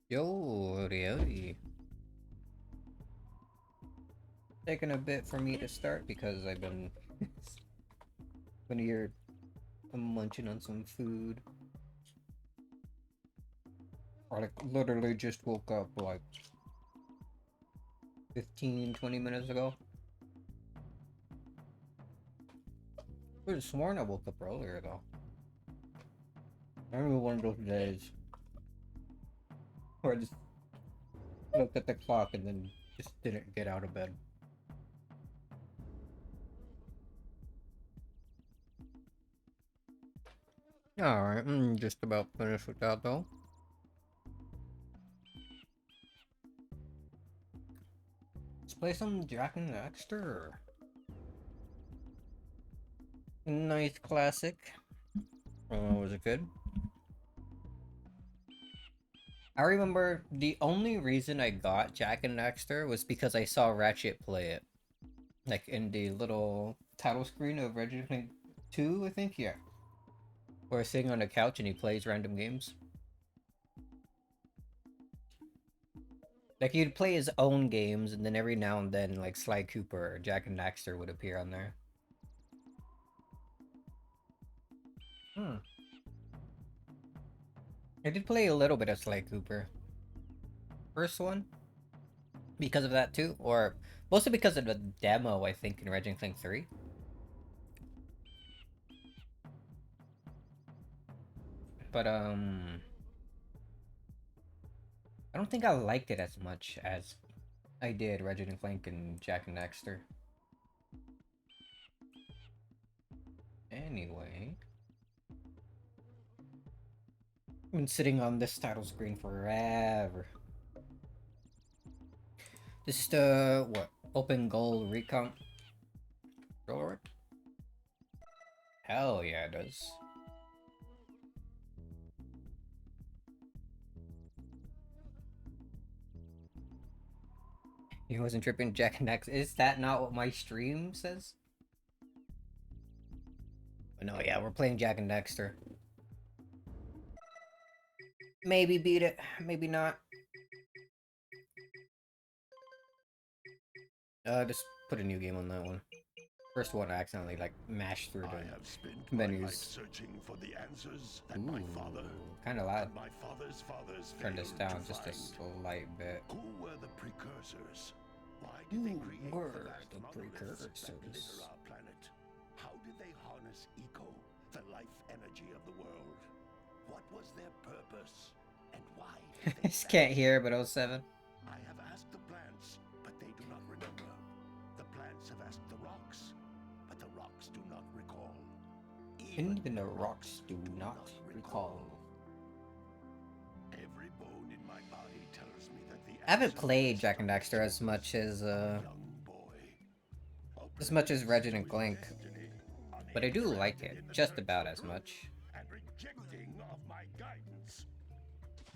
Yo, howdy, howdy. Taking a bit for me to start because I've been here munching on some food. I literally just woke up like 15-20 minutes ago. I could have sworn I woke up earlier though. I remember one of those days where I just looked at the clock and then just didn't get out of bed. Alright, just about finished with that though. Let's play some Jack and Daxter. Nice classic. Was it good? I remember the only reason I got Jack and Daxter was because I saw Ratchet play it. Like in the little title screen of Resident Evil 2, I think? Yeah. Where he's sitting on a couch and he plays random games. Like he'd play his own games and then every now and then like Sly Cooper or Jack and Daxter would appear on there. I did play a little bit of Sly Cooper. First one? Because of that too? Or mostly because of the demo, I think, in Resident Evil 3. But I don't think I liked it as much as I did Resident Evil and Jack and Daxter. Anyway, I've been sitting on this title screen forever. This is the what? OpenGOAL recount. Lord? Hell yeah, it does. He wasn't tripping Jack and Daxter. Is that not what my stream says? No, yeah, we're playing Jack and Daxter. Maybe beat it, maybe not. Just put a new game on that one. First one I accidentally like mashed through the menus. Searching for the answers that Ooh, my father, kind of loud. my father's fathers Turn this down just a find. slight bit. Who were the precursors? Why did they create were the vast the monoliths that precursors? litter our planet? How did they harness eco, the life energy of the world? What was their purpose? And why did they Just can't hear, but 07. I have asked the plants, but they do not remember. The plants have asked the rocks, but the rocks do not recall. Even the rocks do not recall. Every bone in my body tells me that the I haven't played Jack and Daxter as much as Resident Clank, but I do like it just about as much. And rejecting of my guidance.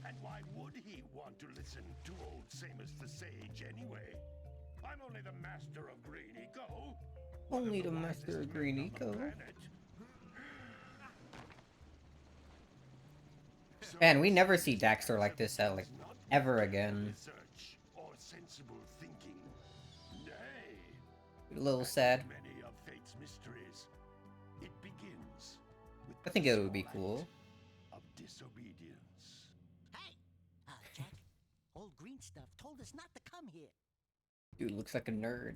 And why would he want to listen to old Samus the Sage anyway? I'm only the master of Green Eco. Only the master of Green Eco. Man, we never see Daxter like this like ever again. Or sensible thinking. Nay, A little sad. many of fate's mysteries. It begins with I think it would be cool. of disobedience. Hey! Jack, old green stuff told us not to come here. Dude looks like a nerd.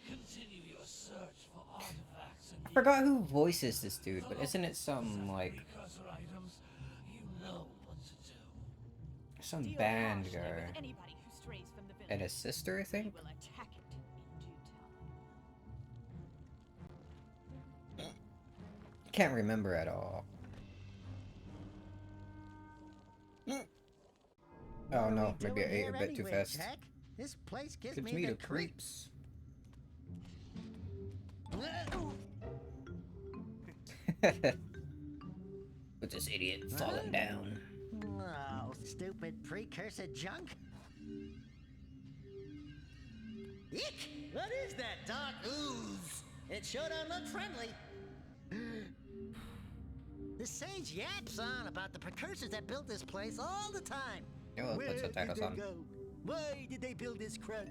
Continue your search for artifacts and I forgot who voices this dude, but isn't it some like precursor items. You know what to do. some Deal band harshly guy with anybody who strays from the and village. his sister, I think? We will attack it in due time. Can't remember at all. Oh no, maybe I ate a bit too fast. Jack? This place gives Gives me me the the creeps. With this idiot falling down. Oh, stupid precursor junk. Eek! What is that dark ooze? It sure don't look friendly. The sage yaps on about the precursors that built this place all the time. Yeah, we'll put subtitles on. Go? Why did they build this crud?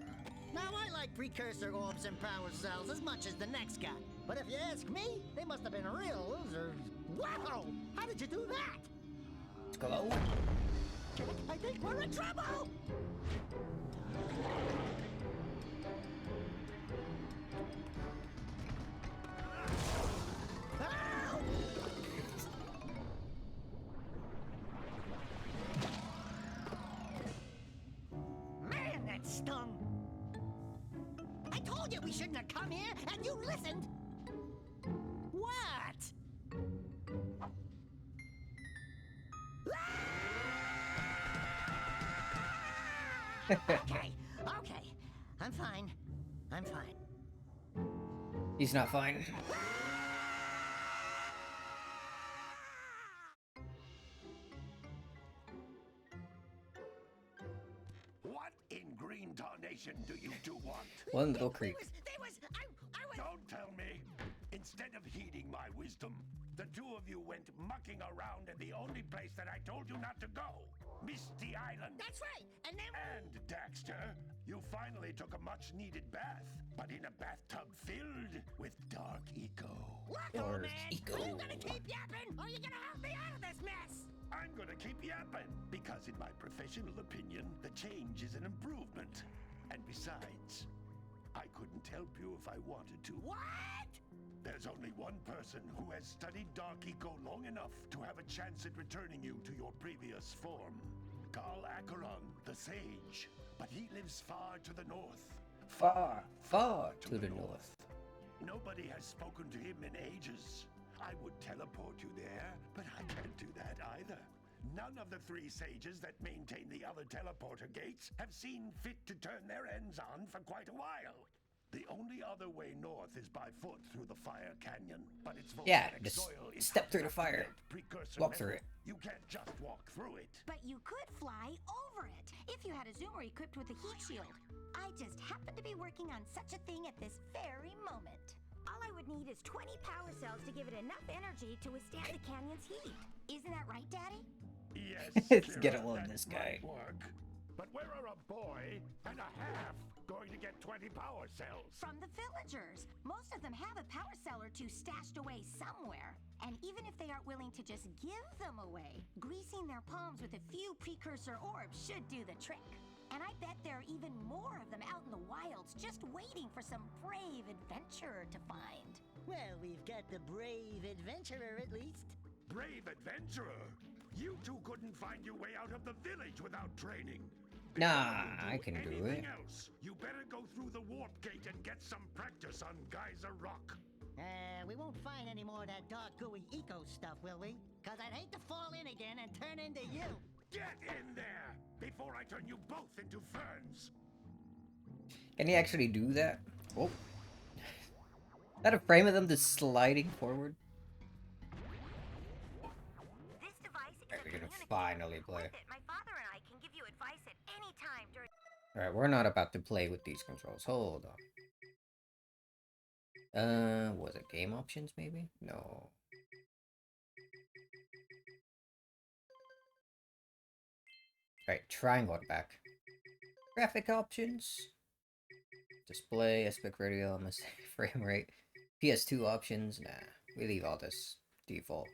Now, I like precursor orbs and power cells as much as the next guy. But if you ask me, they must have been real losers. Wow! How did you do that? Let's go. I think we're in trouble! Ow! Man, that stung! I told you we shouldn't have come here, and you listened! What? Okay, okay. I'm fine. I'm fine. He's not fine. What in green tarnation do you two want? One little creek. I was... Don't tell me. Instead of heeding my wisdom, the two of you went mucking around in the only place that I told you not to go. Misty Island. That's right, and then... And, Daxter, you finally took a much-needed bath, but in a bathtub filled with dark eco. Look, Or old man, eco. are you gonna keep yapping, or are you gonna help me out of this mess? I'm gonna keep yapping, because in my professional opinion, the change is an improvement. And besides, I couldn't help you if I wanted to. What? There's only one person who has studied Dark Eco long enough to have a chance at returning you to your previous form. Carl Acheron, the Sage. But he lives far to the north. Far, far to the north. Nobody has spoken to him in ages. I would teleport you there, but I can't do that either. None of the three sages that maintain the other teleporter gates have seen fit to turn their ends on for quite a while. The only other way north is by foot through the Fire Canyon, but it's Yeah, volcanic just soil is step through the hot enough to fire. make precursor Walk through metal. You can't just walk through it. But you could fly over it if you had a zoomer equipped with a heat shield. I just happen to be working on such a thing at this very moment. All I would need is 20 power cells to give it enough energy to withstand the canyon's heat. Isn't that right, Daddy? Yes, Let's get Kira, a load of that this guy. might work. But where are a boy and a half going to get 20 power cells? From the villagers. Most of them have a power cell or two stashed away somewhere. And even if they aren't willing to just give them away, greasing their palms with a few precursor orbs should do the trick. And I bet there are even more of them out in the wilds just waiting for some brave adventurer to find. Well, we've got the brave adventurer at least. Brave adventurer! You two couldn't find your way out of the village without training. Nah, Before you I can do anything it. Else, you better go through the warp gate and get some practice on Geyser Rock. We won't find any more of that dark gooey eco stuff, will we? Cause I'd hate to fall in again and turn into you. Get in there before I turn you both into ferns. Can he actually do that? Oh. Is that a frame of them just sliding forward? This device is Alright, a we're gonna communicator. finally play. With it, my father and I can give you advice at any time during... Alright, we're not about to play with these controls. Hold on. Was it game options maybe? No. Alright, triangle back. Graphic options. Display, aspect ratio, frame rate. PS2 options. Nah, we leave all this default.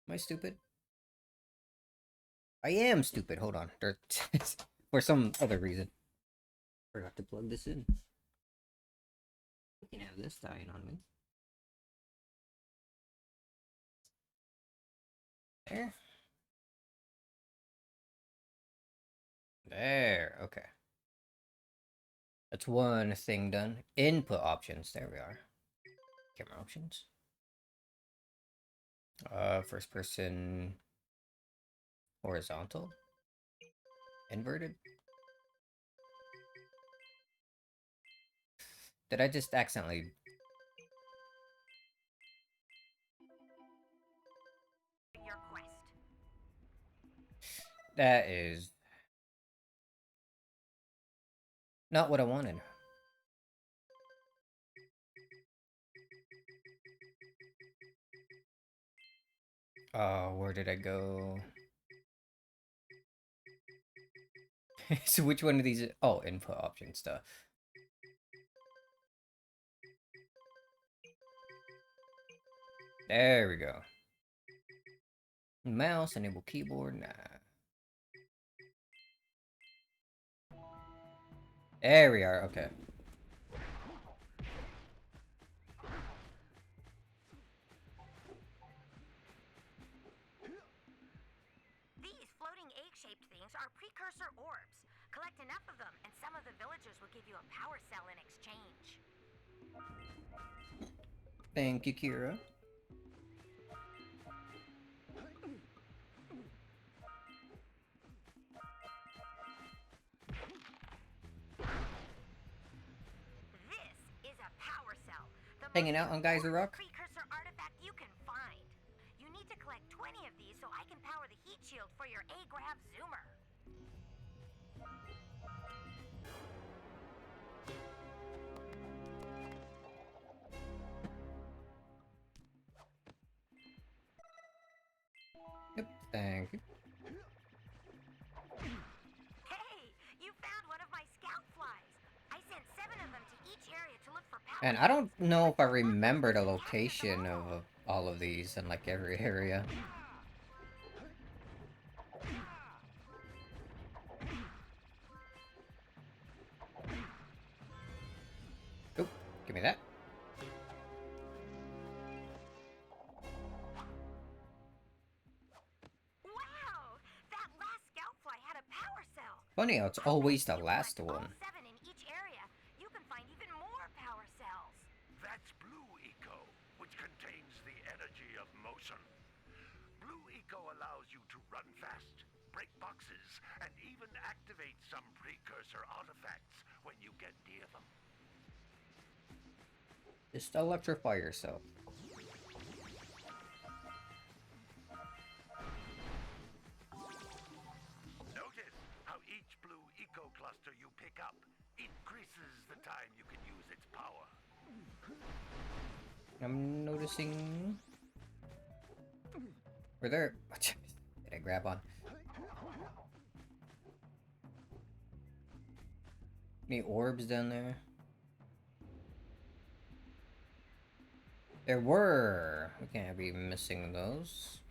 Am I stupid? I am stupid. Hold on. For some other reason. Forgot to plug this in. I can have this dying on me. There. There. Okay. That's one thing done. Input options. There we are. Camera options. First person horizontal. Inverted. Did I just accidentally... That is not what I wanted. Oh, where did I go? So which one of these? Oh, input option stuff. There we go. Mouse, enable keyboard, nah. There we are, okay. These floating egg-shaped things are precursor orbs. Collect enough of them, and some of the villagers will give you a power cell in exchange. Thank you, Kira. This is a power cell. The Hanging most out on Geyser important Rock? precursor artifact you can find. You need to collect 20 of these so I can power the heat shield for your A-Grav Zoomer. Yep, thank you. Hey, you found one of my scout flies. I sent 7 of them to each area to look for power. And I don't know if I remember the location of all of these in like every area. Oop, give me that. Wow! That last scout fly had a power cell. Funny how it's always the last one. All 7 in each area. You can find even more power cells. That's Blue Eco, which contains the energy of motion. Blue Eco allows you to run fast, break boxes, and even activate some precursor artifacts when you get near them. Just electrify yourself. Notice how each Blue Eco cluster you pick up increases the time you can use its power. I'm noticing... Were there... Did I grab on? Any orbs down there? There were! We can't be missing those.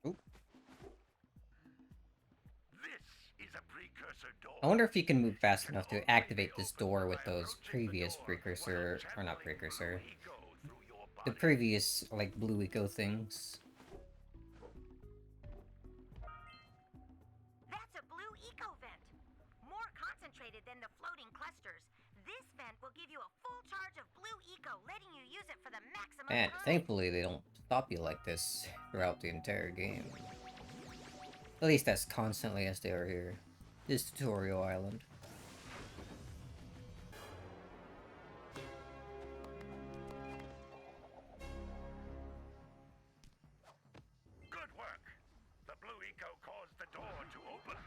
Oop. This is a precursor door. I wonder if you can move fast enough to activate this door with those previous precursor, or not precursor, the previous, like, Blue Eco things. That's a Blue Eco vent. More concentrated than the floating clusters. This vent will give you a full charge of Blue Eco, letting you use it for the maximum And time. thankfully they don't stop you like this throughout the entire game. At least as constantly as they are here. This tutorial island. Good work! The Blue Eco caused the door to open.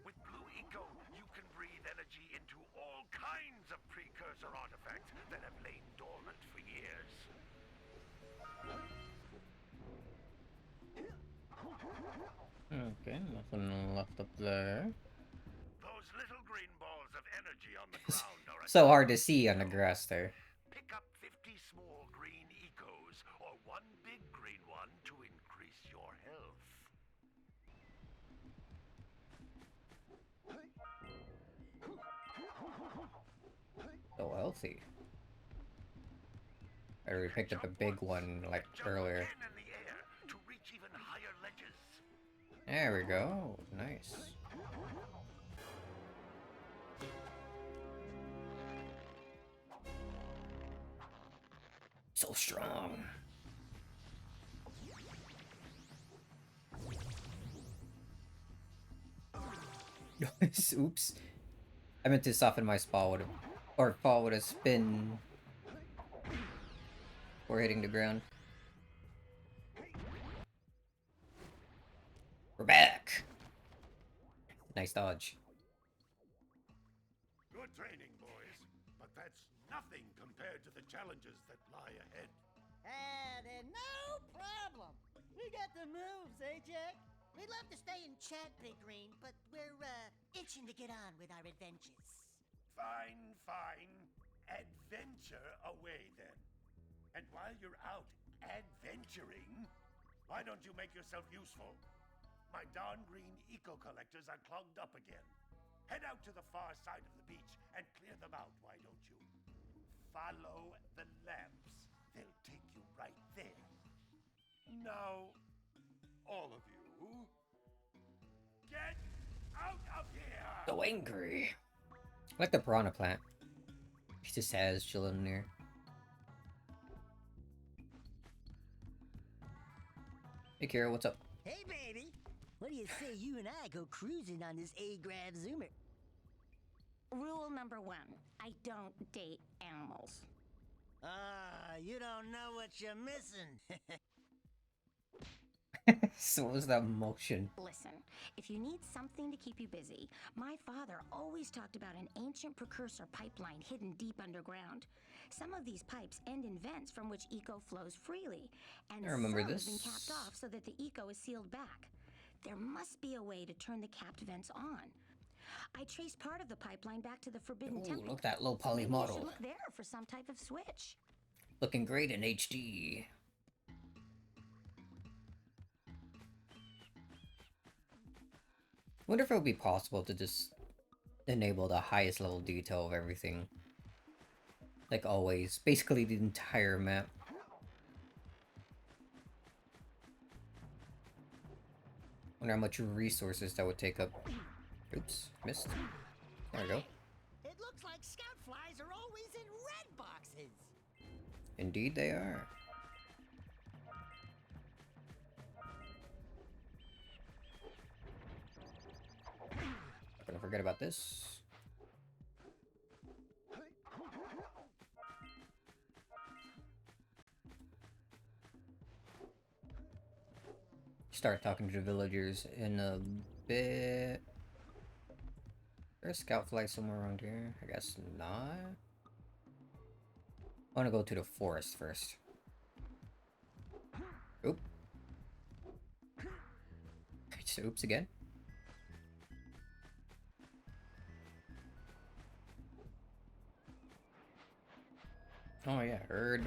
With Blue Eco, you can breathe energy into all kinds of precursor artifacts that have lain dormant for years. Okay, nothing left up there. Those little green balls of energy on the ground are a So hard to see on the grass there. Pick up 50 small green ecos or one big green one to increase your health. So healthy. I already picked up a big one like Jump earlier. again in the air to reach even higher ledges. There we go. Nice. so strong. Oops. I meant to soften my fall with a, or fall with a spin before hitting the ground. We're back. Nice dodge. Good training, boys. But that's nothing compared to the challenges that lie ahead. Then no problem. We got the moves, eh, Jack? We'd love to stay and chat, Big Green, but we're, itching to get on with our adventures. Fine, fine. Adventure away then. And while you're out adventuring, why don't you make yourself useful? My darn green eco-collectors are clogged up again. Head out to the far side of the beach and clear them out, why don't you? Follow the lamps. They'll take you right there. Now, all of you, get out of here! So angry. I like the piranha plant. He just has chilling in there. Hey Kira, what's up? Hey, baby. What do you say you and I go cruising on this A-Grav Zoomer? Rule number 1, I don't date animals. You don't know what you're missing. So what was that motion? Listen, if you need something to keep you busy, my father always talked about an ancient precursor pipeline hidden deep underground. Some of these pipes end in vents from which eco flows freely, and I remember some this. have been capped off so that the eco is sealed back. There must be a way to turn the capped vents on. I traced part of the pipeline back to the Forbidden Ooh, Temple. look at that low poly Maybe you should model. look there for some type of switch. Looking great in HD. Wonder if it would be possible to just enable the highest level detail of everything. Like always. Basically the entire map. Wonder how much resources that would take up. Oops, missed. There we go. It looks like scout flies are always in red boxes. Indeed they are. Not gonna forget about this. Start talking to the villagers in a bit. There's a scout fly somewhere around here. I guess not. I want to go to the forest first. Oop. Oops again. Oh yeah, heard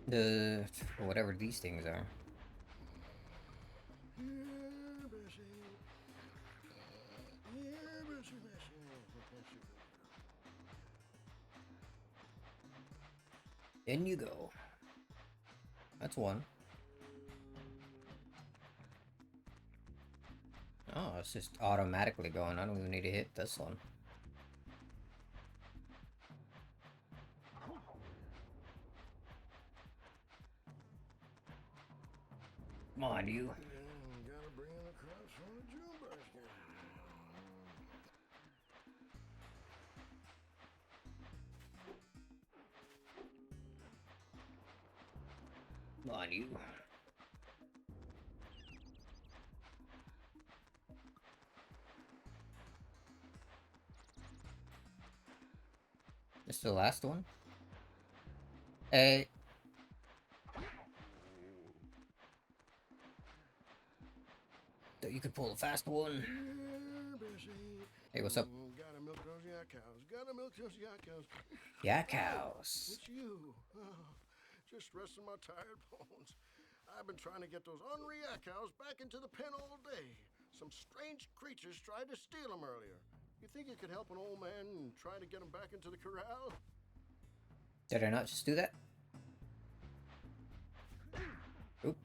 the whatever these things are. In you go. That's one. Oh, it's just automatically going. I don't even need to hit this one. Come on, you. Gotta bring in the crops from the June basket. Come on, you. This the last one? Hey. Thought you could pull a fast one. Hey, what's up? Gotta milk those yak cows. Gotta milk those yak cows. Yeah, cows. It's you. Oh, just resting my tired bones. I've been trying to get those ornery yak cows back into the pen all day. Some strange creatures tried to steal them earlier. You think you could help an old man and try to get them back into the corral? Did I not just do that? Oop.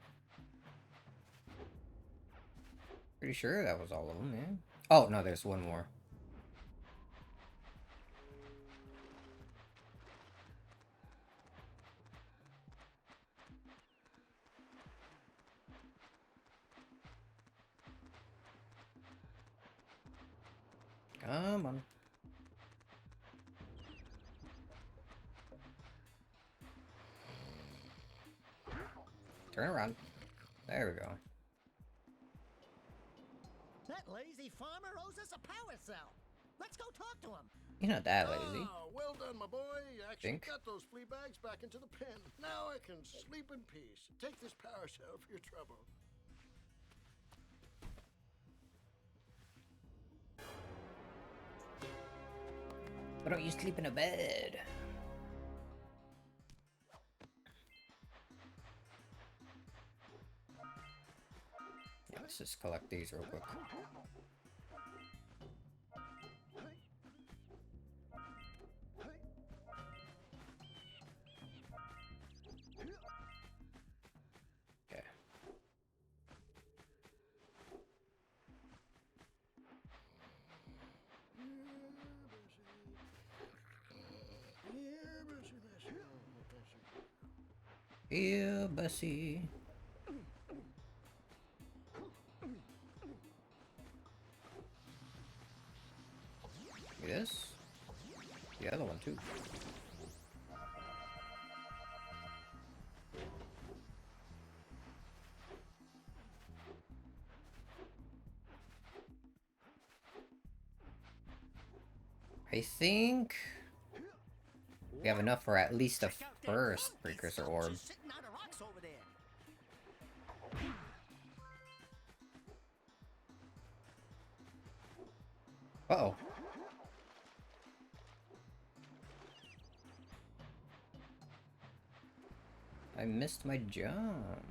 Pretty sure that was all of them, man. Oh, no, there's one more. Come on. Turn around. There we go. That lazy farmer owes us a power cell. Let's go talk to him. He's not that lazy. Ah, well done, my boy. You actually Think. got those flea bags back into the pen. Now I can sleep in peace. Take this power cell for your trouble. Why don't you sleep in a bed? Yeah, let's just collect these real quick. Okay. Yeah, Bessie. Yes. The other one too. I think we have enough for at least the Check out that first big precursor sculpture orb. sitting on the rocks over there. Uh-oh. I missed my jump.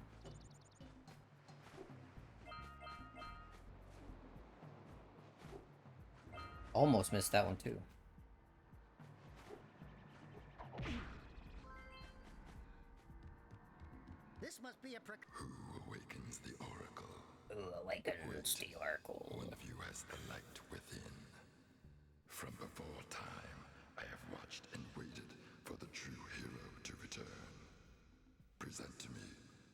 Almost missed that one too. This must be a Who awakens the oracle? Ooh, awakens the oracle. One of you has the light within. From before time, I have watched and waited for the true hero to return. Present to me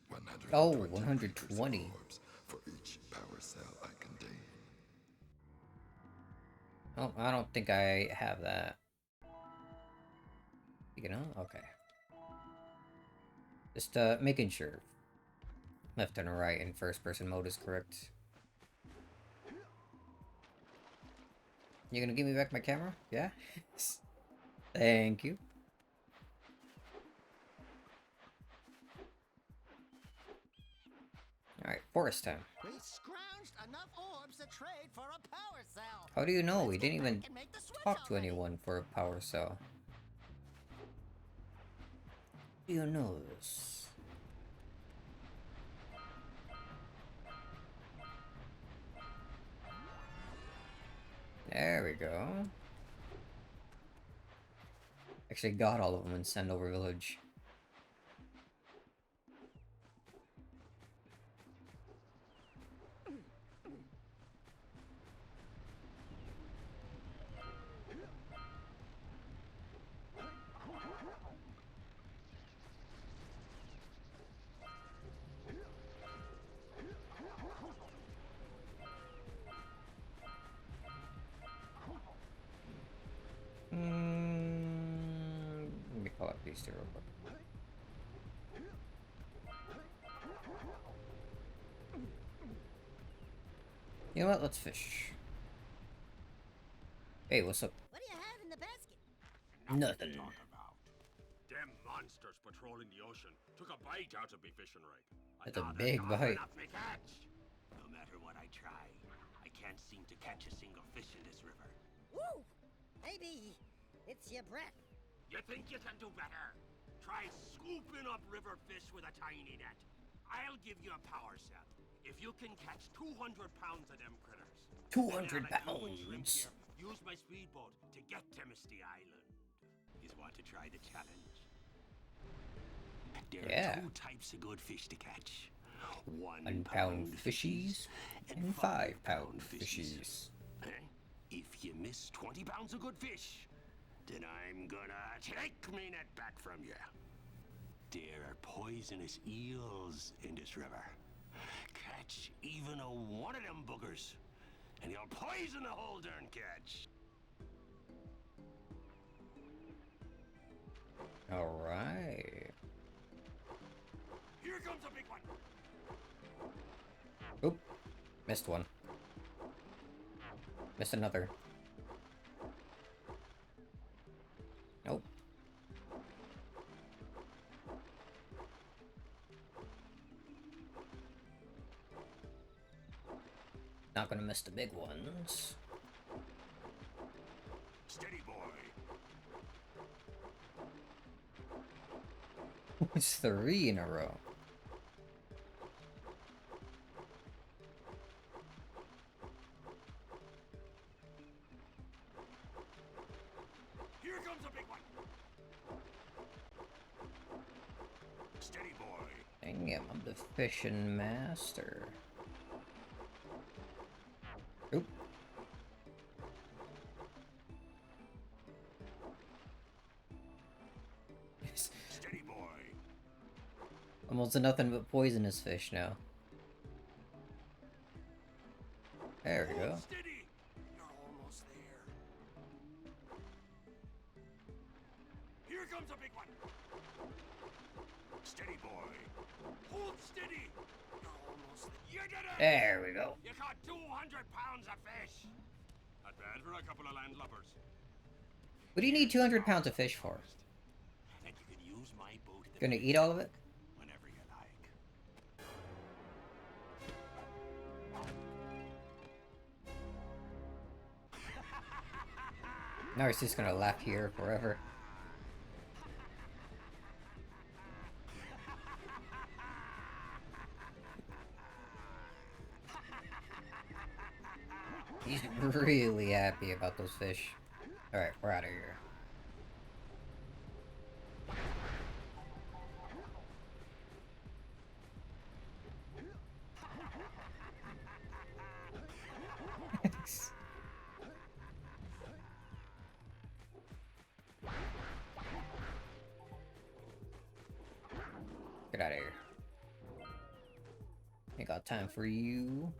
120 Oh, precursor 120. orbs for each power cell I contain. Oh, I don't think I have that. You know? Okay. Just making sure left and right in first person mode is correct. You gonna give me back my camera? Yeah? Thank you. Alright, forest time. We scrounged enough orbs to trade for a power cell. How do you know? Let's We get didn't even back and make the switch talk to already. anyone for a power cell. You know this. There we go. Actually got all of them in Sendover Village. Let me call up these two real quick. You know what? Let's fish. Hey, what's up? What do you have in the basket? Nothing. Talk about. Them monsters patrolling the ocean took a bite out of me fishing rig. That's a big bite. No matter what I try, I can't seem to catch a single fish in this river. Woo! Maybe it's your breath. You think you can do better? Try scooping up river fish with a tiny net. I'll give you a power cell if you can catch 200 pounds of them critters. 200 And I'll let you and Shrimp pounds. here use my speedboat to get to Misty Island. You want to try the challenge? There Yeah. are two types of good fish to catch. 1 pound fishies and 5 pound fishies. Eh? If you miss 20 pounds of good fish, then I'm gonna take me net back from you. There are poisonous eels in this river. Catch even one of them boogers, and you'll poison the whole darn catch. Alright. Here comes a big one. Oop. Missed one. Missed another. Nope. Not gonna miss the big ones. Steady, boy. It's 3 in a row. Here comes a big one. Steady, boy. Dang it, I'm the fishing master. Oop. Steady, boy. Almost nothing but poisonous fish now. There we go. Hold steady. You're almost there. Here comes a big one. Steady, boy. Hold steady. You're almost there. You did it! There we go. You caught 200 pounds of fish. Not bad for a couple of landlubbers. What do you need 200 pounds of fish for? And you can use my boat. Gonna eat all of it? Whenever you like. Now he's just gonna laugh here forever. He's really happy about those fish. Alright, we're out of here. Get out of here. Ain't got time for you.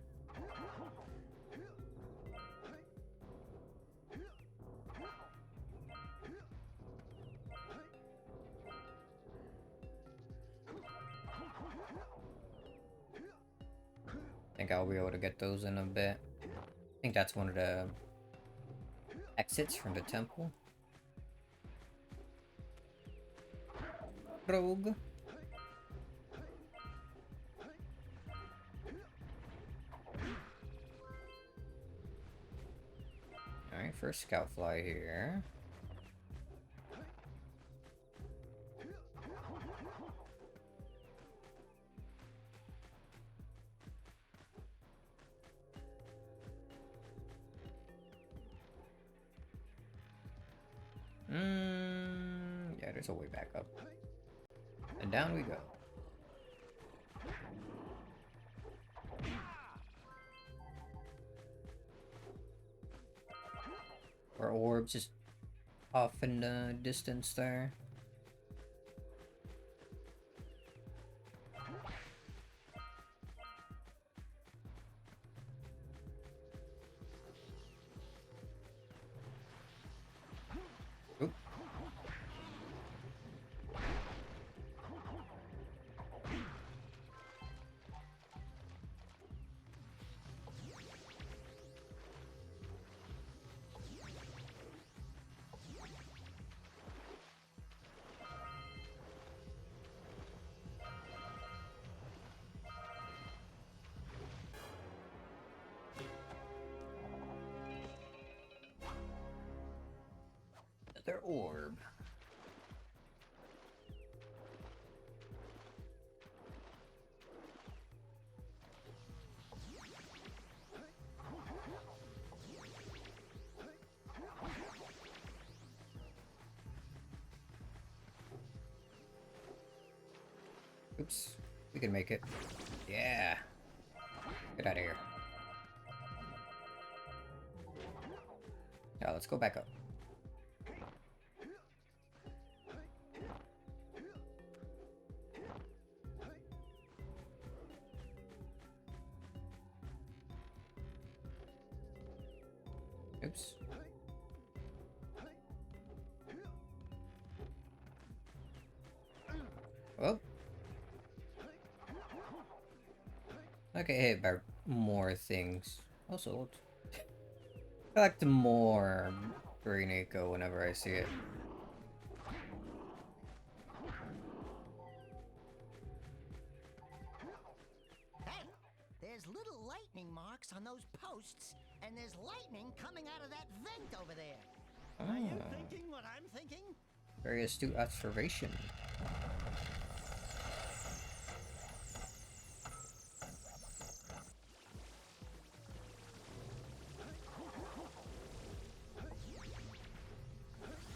Think I'll be able to get those in a bit. I think that's one of the exits from the temple. Rogue. Alright, first scout fly here. Yeah, there's a way back up. And down we go. Our orbs just off in the distance there. Oop. Another orb. Oops, we can make it. Yeah. Get out of here. Now let's go back up. Oops. Oh. Okay, hit by more things. Also, collect more green eco whenever I see it. Hey, there's little lightning marks on those posts, and there's lightning coming out of that vent over there. Are you thinking what I'm thinking? Very astute observation.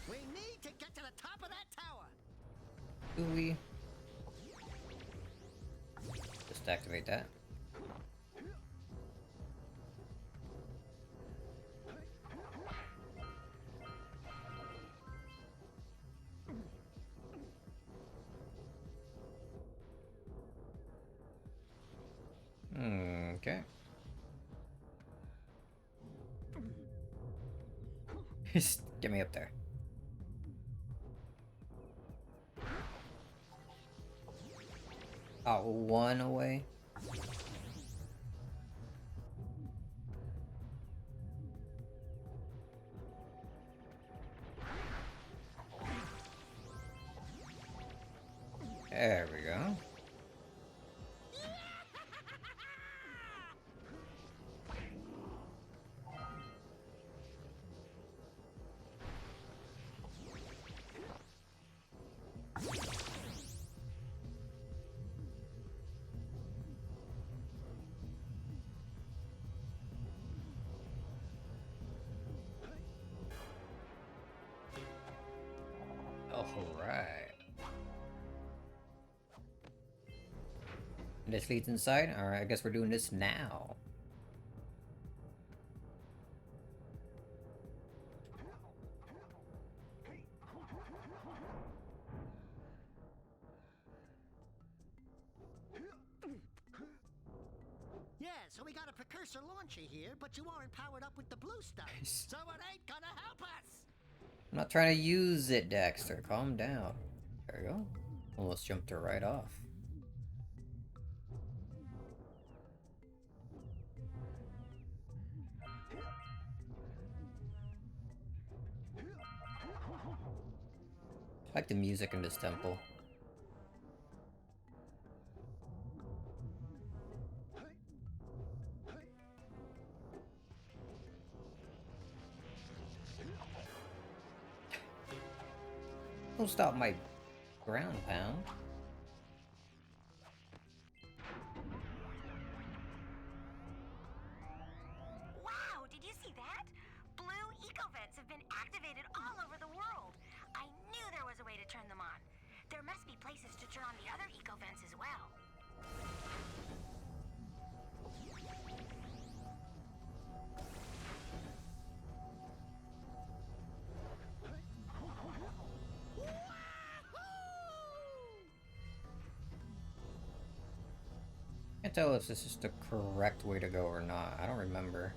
We need to get to the top of that tower. Do we? Just activate that. Okay. Just get me up there. Oh, one away. There we go. Alright. This leads inside? Alright, I guess we're doing this now. Yeah, so we got a precursor launcher here, but you aren't powered up with the blue stuff. So it ain't gonna help us. I'm not trying to use it, Daxter. Calm down. There we go. Almost jumped her right off. I like the music in this temple. Don't stop my ground pound. Wow, did you see that? Blue eco-vents have been activated all over the world. I knew there was a way to turn them on. There must be places to turn on the other eco-vents as well. Can't tell if this is the correct way to go or not. I don't remember.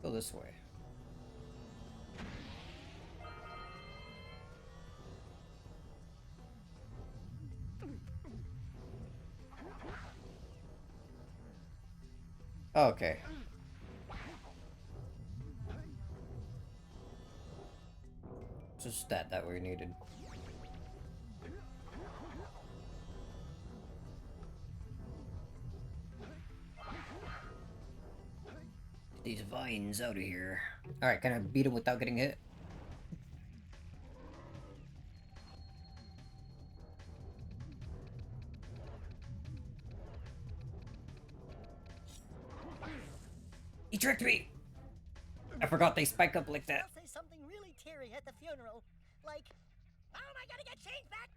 Go this way. Okay. Just that we needed. Get these vines out of here. Alright, can I beat him without getting hit? He tricked me! I forgot they spike up like that. I'll say something really teary at the funeral. Like, how am I gonna get change back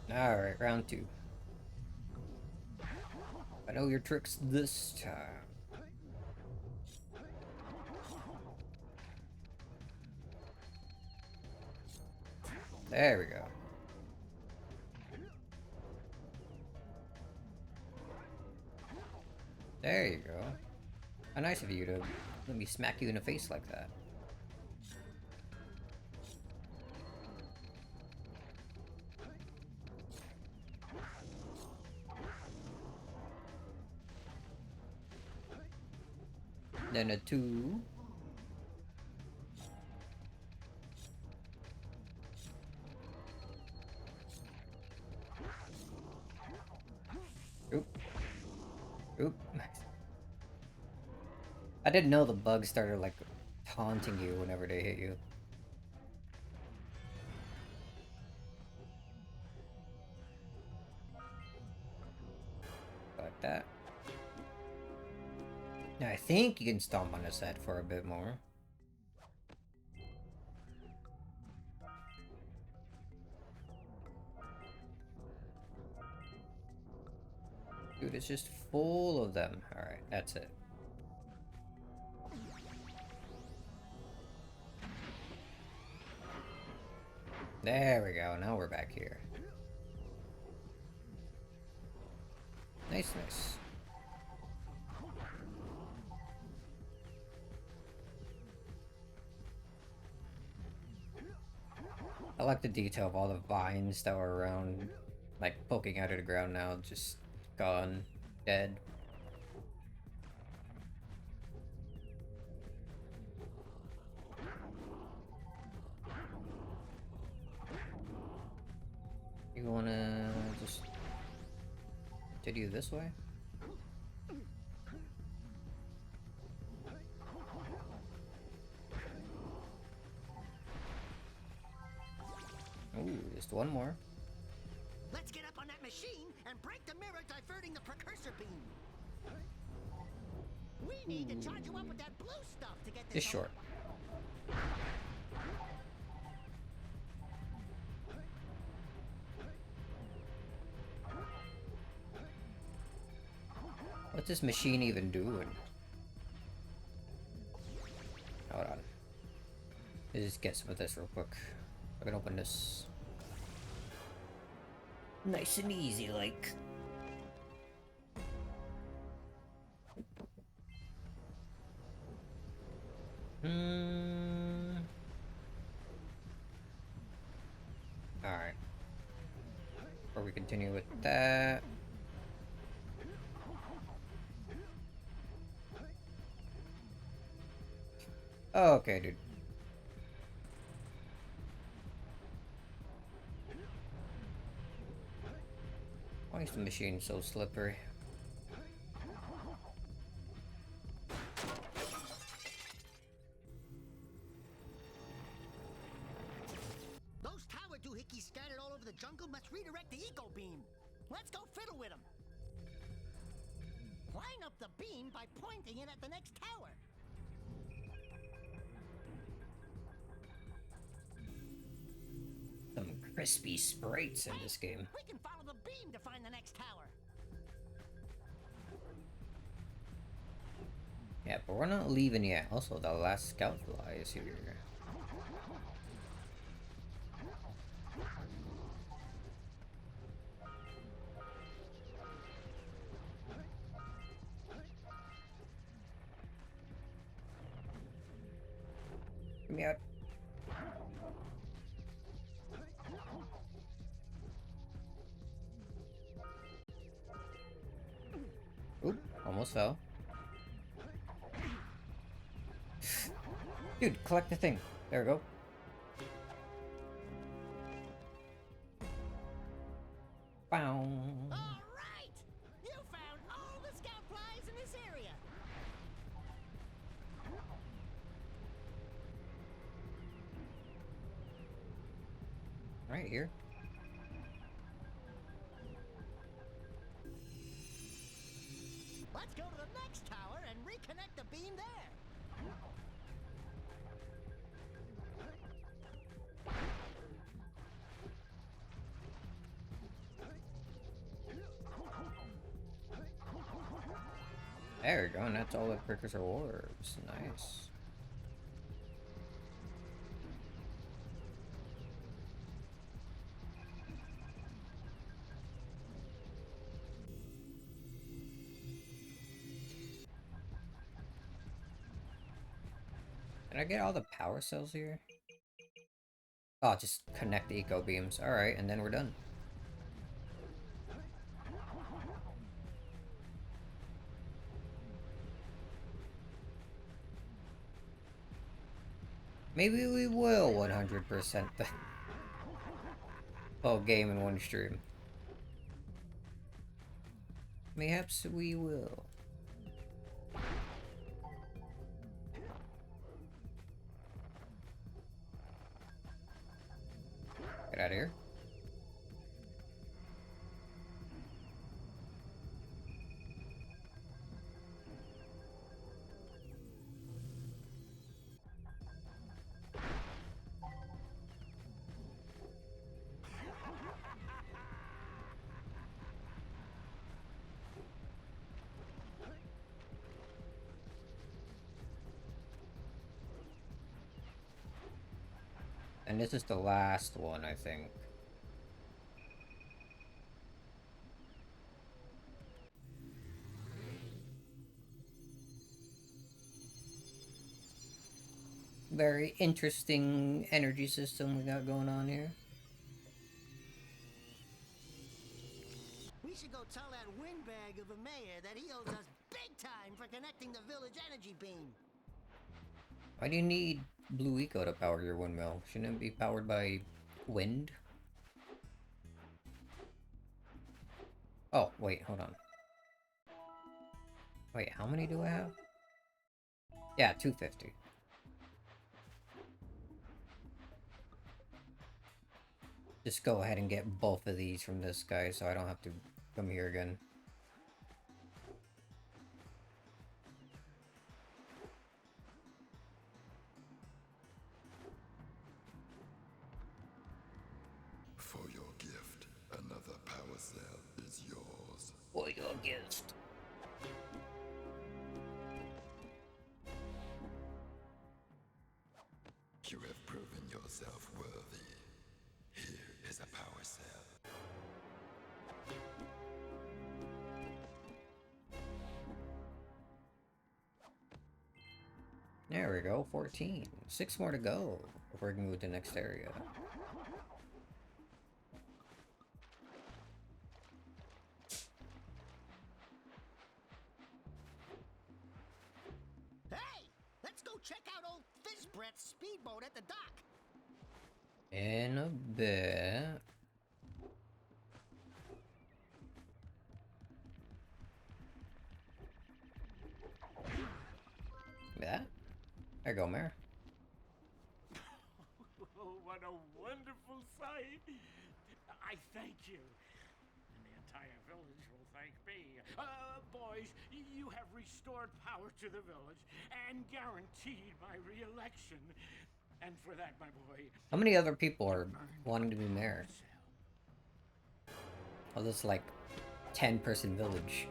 now? Alright, round 2. I know your tricks this time. There we go. There you go. How nice of you to let me smack you in the face like that. Then a 2. Oop. Oop. I didn't know the bugs started, like, taunting you whenever they hit you. Like that. Now I think you can stomp on his head for a bit more. Dude, it's just full of them. Alright, that's it. There we go, now we're back here. Nice, nice. I like the detail of all the vines that were around, like, poking out of the ground now, just gone, dead. You wanna just continue this way? Ooh, just one more. Let's get up on that machine and break the mirror diverting the precursor beam. We need to charge you up with that blue stuff to get this Just short. What's this machine even doing? Hold on. Let's just get some of this real quick. I can open this. Nice and easy, like. Alright. Before we continue with that. Okay, dude. Why is the machine so slippery? Those tower doohickeys scattered all over the jungle must redirect the eco beam. Let's go fiddle with them. Line up the beam by pointing it at the next tower. Some crispy sprites in this game. We can follow the beam to find the next tower. Yeah, but we're not leaving yet. Also, the last scout fly is here. Get me out. Oop, almost fell. Dude, collect the thing. There we go. Bow. All right! You found all the scout flies in this area. Right here. Let's go to the next tower and reconnect the beam there. There we go, and that's all the precursor orbs. Nice. Can I get all the power cells here? Oh, just connect the eco beams. Alright, and then we're done. Maybe we will 100% the whole game in one stream. Mayhaps we will. Get out of here. And this is the last one, I think. Very interesting energy system we got going on here. We should go tell that windbag of a mayor that he owes us big time for connecting the village energy beam. Why do you need blue eco to power your windmill? Shouldn't it be powered by wind? Oh, wait, hold on. Wait, how many do I have? Yeah, 250. Just go ahead and get both of these from this guy so I don't have to come here again. For your gift, another power cell is yours. For your gift. You have proven yourself worthy. Here is a power cell. There we go, 14. 6 more to go before we can move to the next area. Hey, let's go check out old Fish Breath's speedboat at the dock. In a bit. Yeah. There you go, Mayor. Oh, what a wonderful sight! I thank you. And the entire village will thank me. Boys, you have restored power to the village and guaranteed my re-election. And for that, my boy... How many other people are wanting to be mayor? Oh, this is like 10-person village.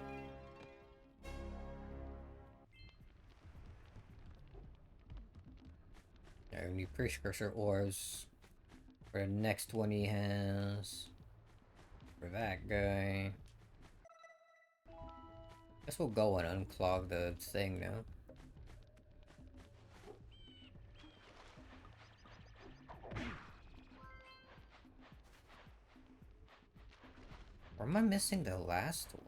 Yeah, we need precursor ores for the next one he has. For that guy. Guess we'll go and unclog the thing now. Or am I missing the last one?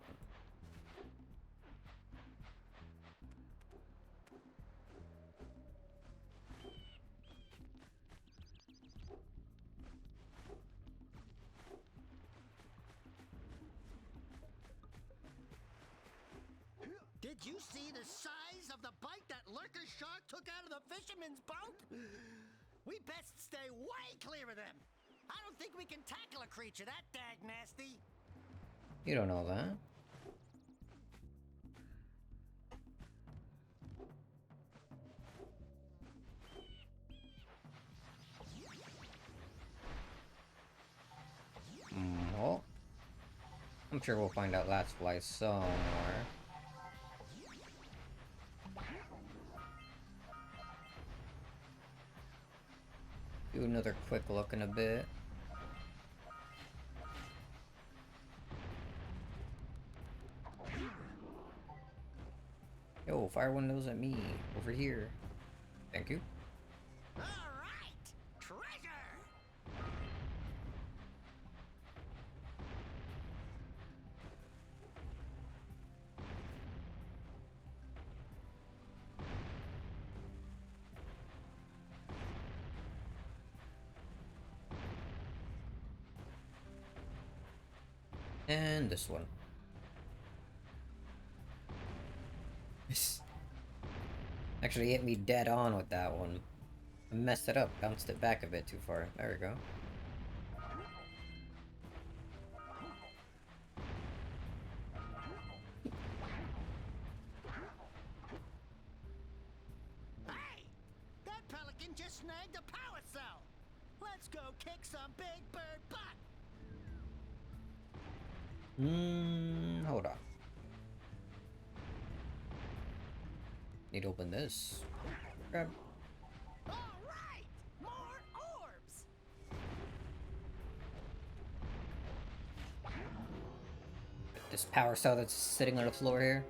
Did you see the size of the bite that lurker shark took out of the fisherman's boat? We best stay way clear of them. I don't think we can tackle a creature that dag nasty. You don't know that. Well, I'm sure we'll find out Last Fly somewhere. Do another quick look in a bit. Yo, fire windows at me over here. Thank you. And this one. Actually hit me dead on with that one. I messed it up, bounced it back a bit too far. There we go. Hey! That pelican just snagged a power cell! Let's go kick some big bird butt! Hold on. Need to open this. Grab. Alright! More orbs! This power cell that's sitting on the floor here.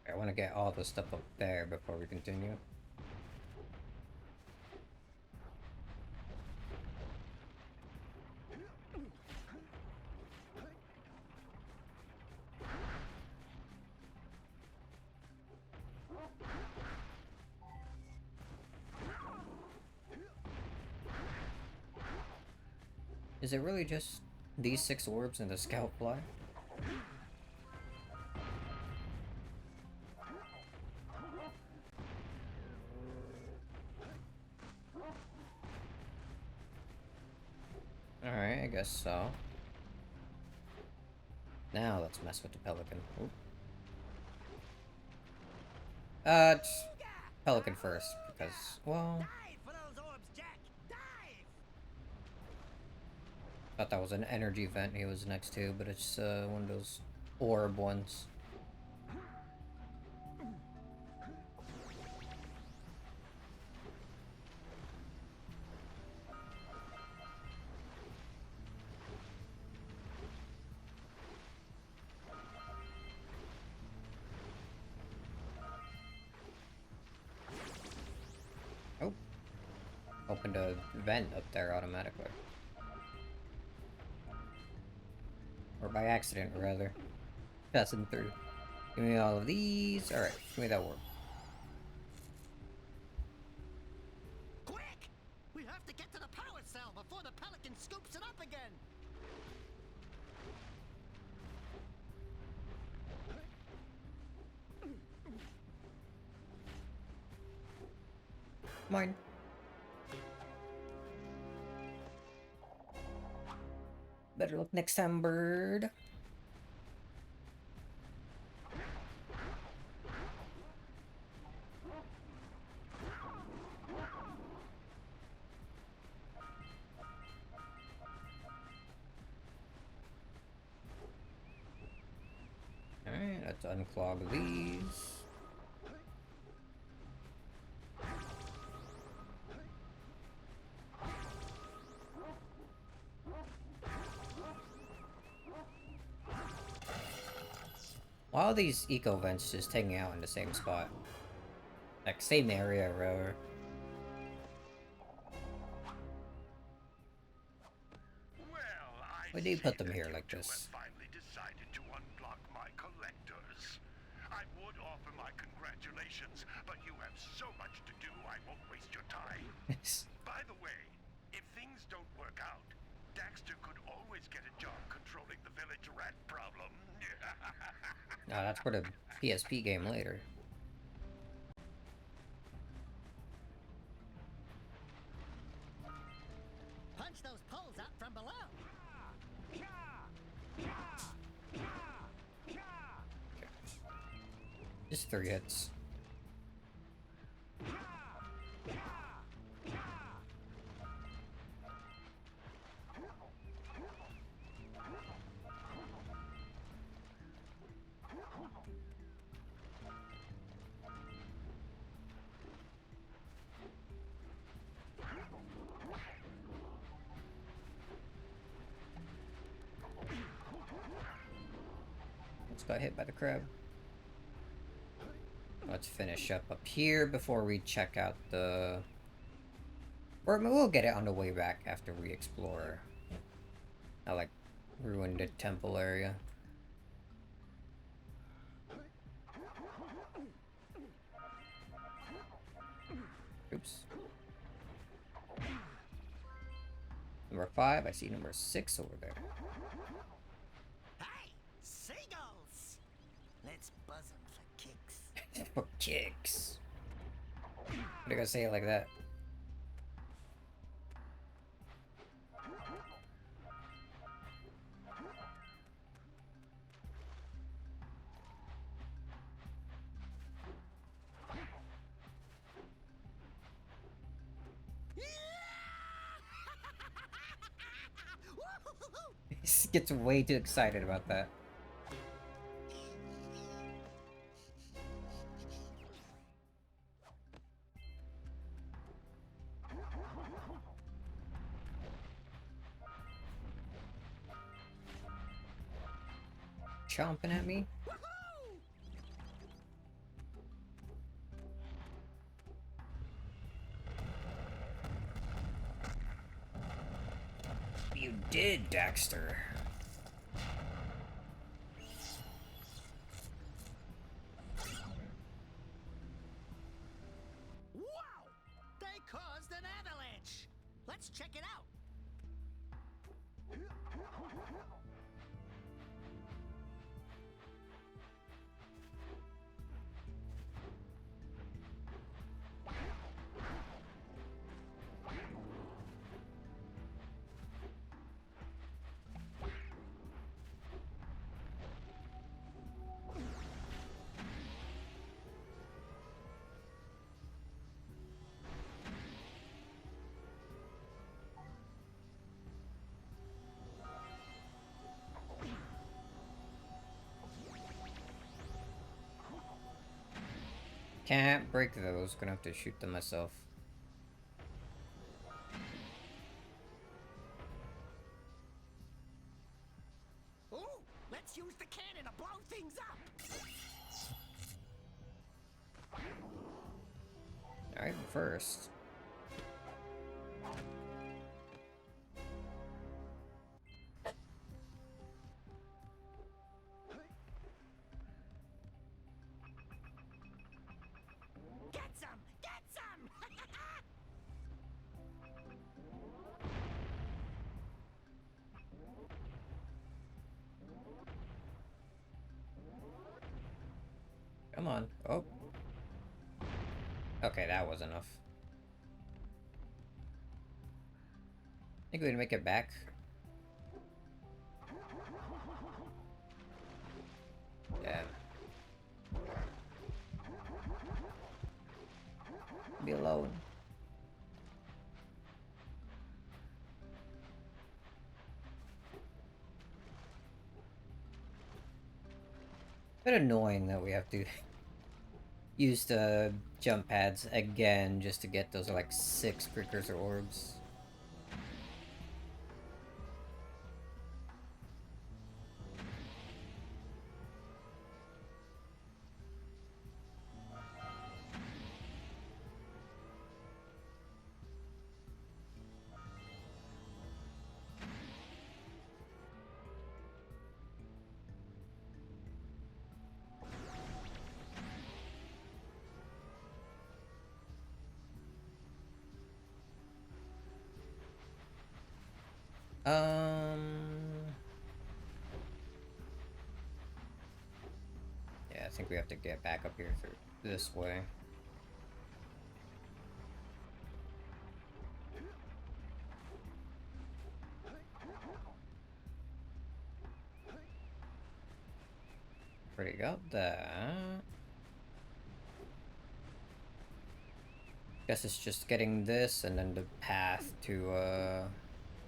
I want to get all the stuff up there before we continue. Is it really just these 6 orbs and the scout fly? Alright, I guess so. Now let's mess with the pelican. Oop. Pelican first, because, well... Dive for those orbs, Jack! Dive! Thought that was an energy vent he was next to, but it's one of those orb ones. Oh. Opened a vent up there automatically. Or by accident, rather. Passing through. Give me all of these. Alright, give me that work. Quick! We have to get to the power cell before the pelican scoops it up again! Mine. Better luck next time, bird. Alright, let's unclog these. Why are these eco vents just hanging out in the same spot? Like, same area, rather. Well, Why do you put them see here that like you two this? have finally decided to unblock my collectors. I would offer my congratulations, but you have so much to do, I won't waste your time. By the way, if things don't work out, Daxter could always get a job controlling the village rat problem. Oh, that's for the PSP game later. Punch those poles out from below! Just 3 hits. Just got hit by the crab. Let's finish up here before we check out the... Or we'll get it on the way back after we explore. I like ruined the temple area. Oops. Number 5, I see number 6 over there. Hey, seagulls! Let's buzz 'em for kicks. For kicks. What are you gonna say it like that? He gets way too excited about that. Chomping at me? You did, Daxter. Wow! They caused an avalanche! Let's check it out! Can't break those. Gonna have to shoot them myself. Ooh, let's use the cannon to blow things up! Alright, first. Get some! Get some! Come on. Oh. Okay, that was enough. Think we can make it back? Yeah. Be alone. Bit annoying that we have to use the jump pads again just to get those like 6 precursor orbs. Yeah, I think we have to get back up here through this way. Pretty got that. Guess it's just getting this and then the path to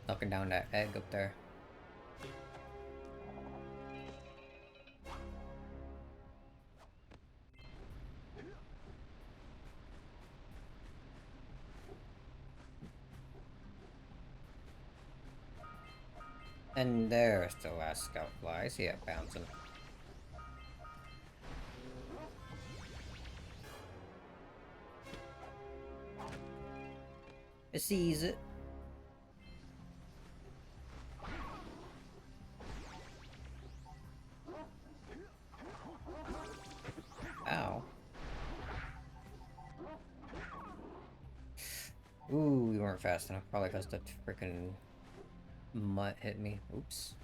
knocking down that egg up there. And there's the last scout fly. I see it bouncing. It sees it. Ow. Ooh, we weren't fast enough. Probably because the freaking mutt hit me. Oops.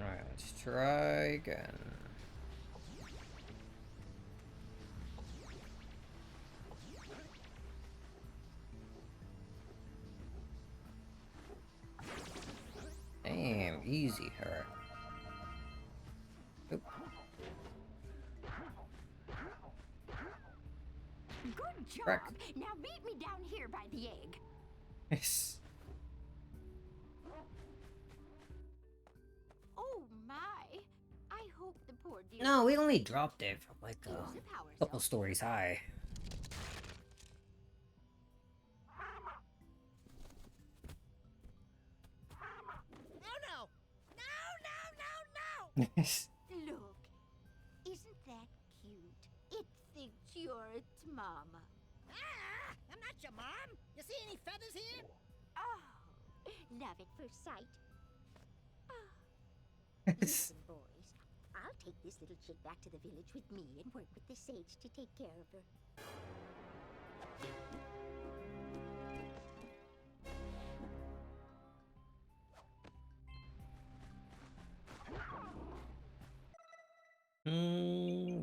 Alright, let's try again. Damn, easy, her. Oop. Good job. Crack. Now meet me down here by the egg. Yes. Oh my! I hope the poor dear. No, we only dropped it from like Use a the power couple cell. stories high. No, no! No! Look, isn't that cute? It thinks you're its mama. Ah! I'm not your mom! You see any feathers here? Oh, love at first sight. Listen, boys, I'll take this little chick back to the village with me and work with the sage to take care of her.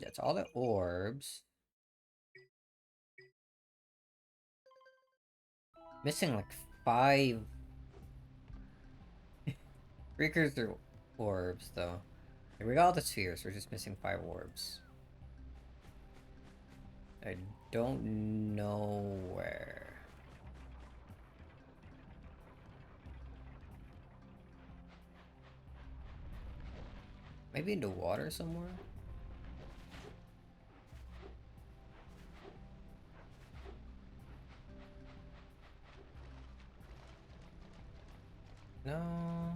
That's all the orbs. Missing like 5 precursor orbs though. We got all the spheres, we're just missing 5 orbs. I don't know where. Maybe in the water somewhere? No.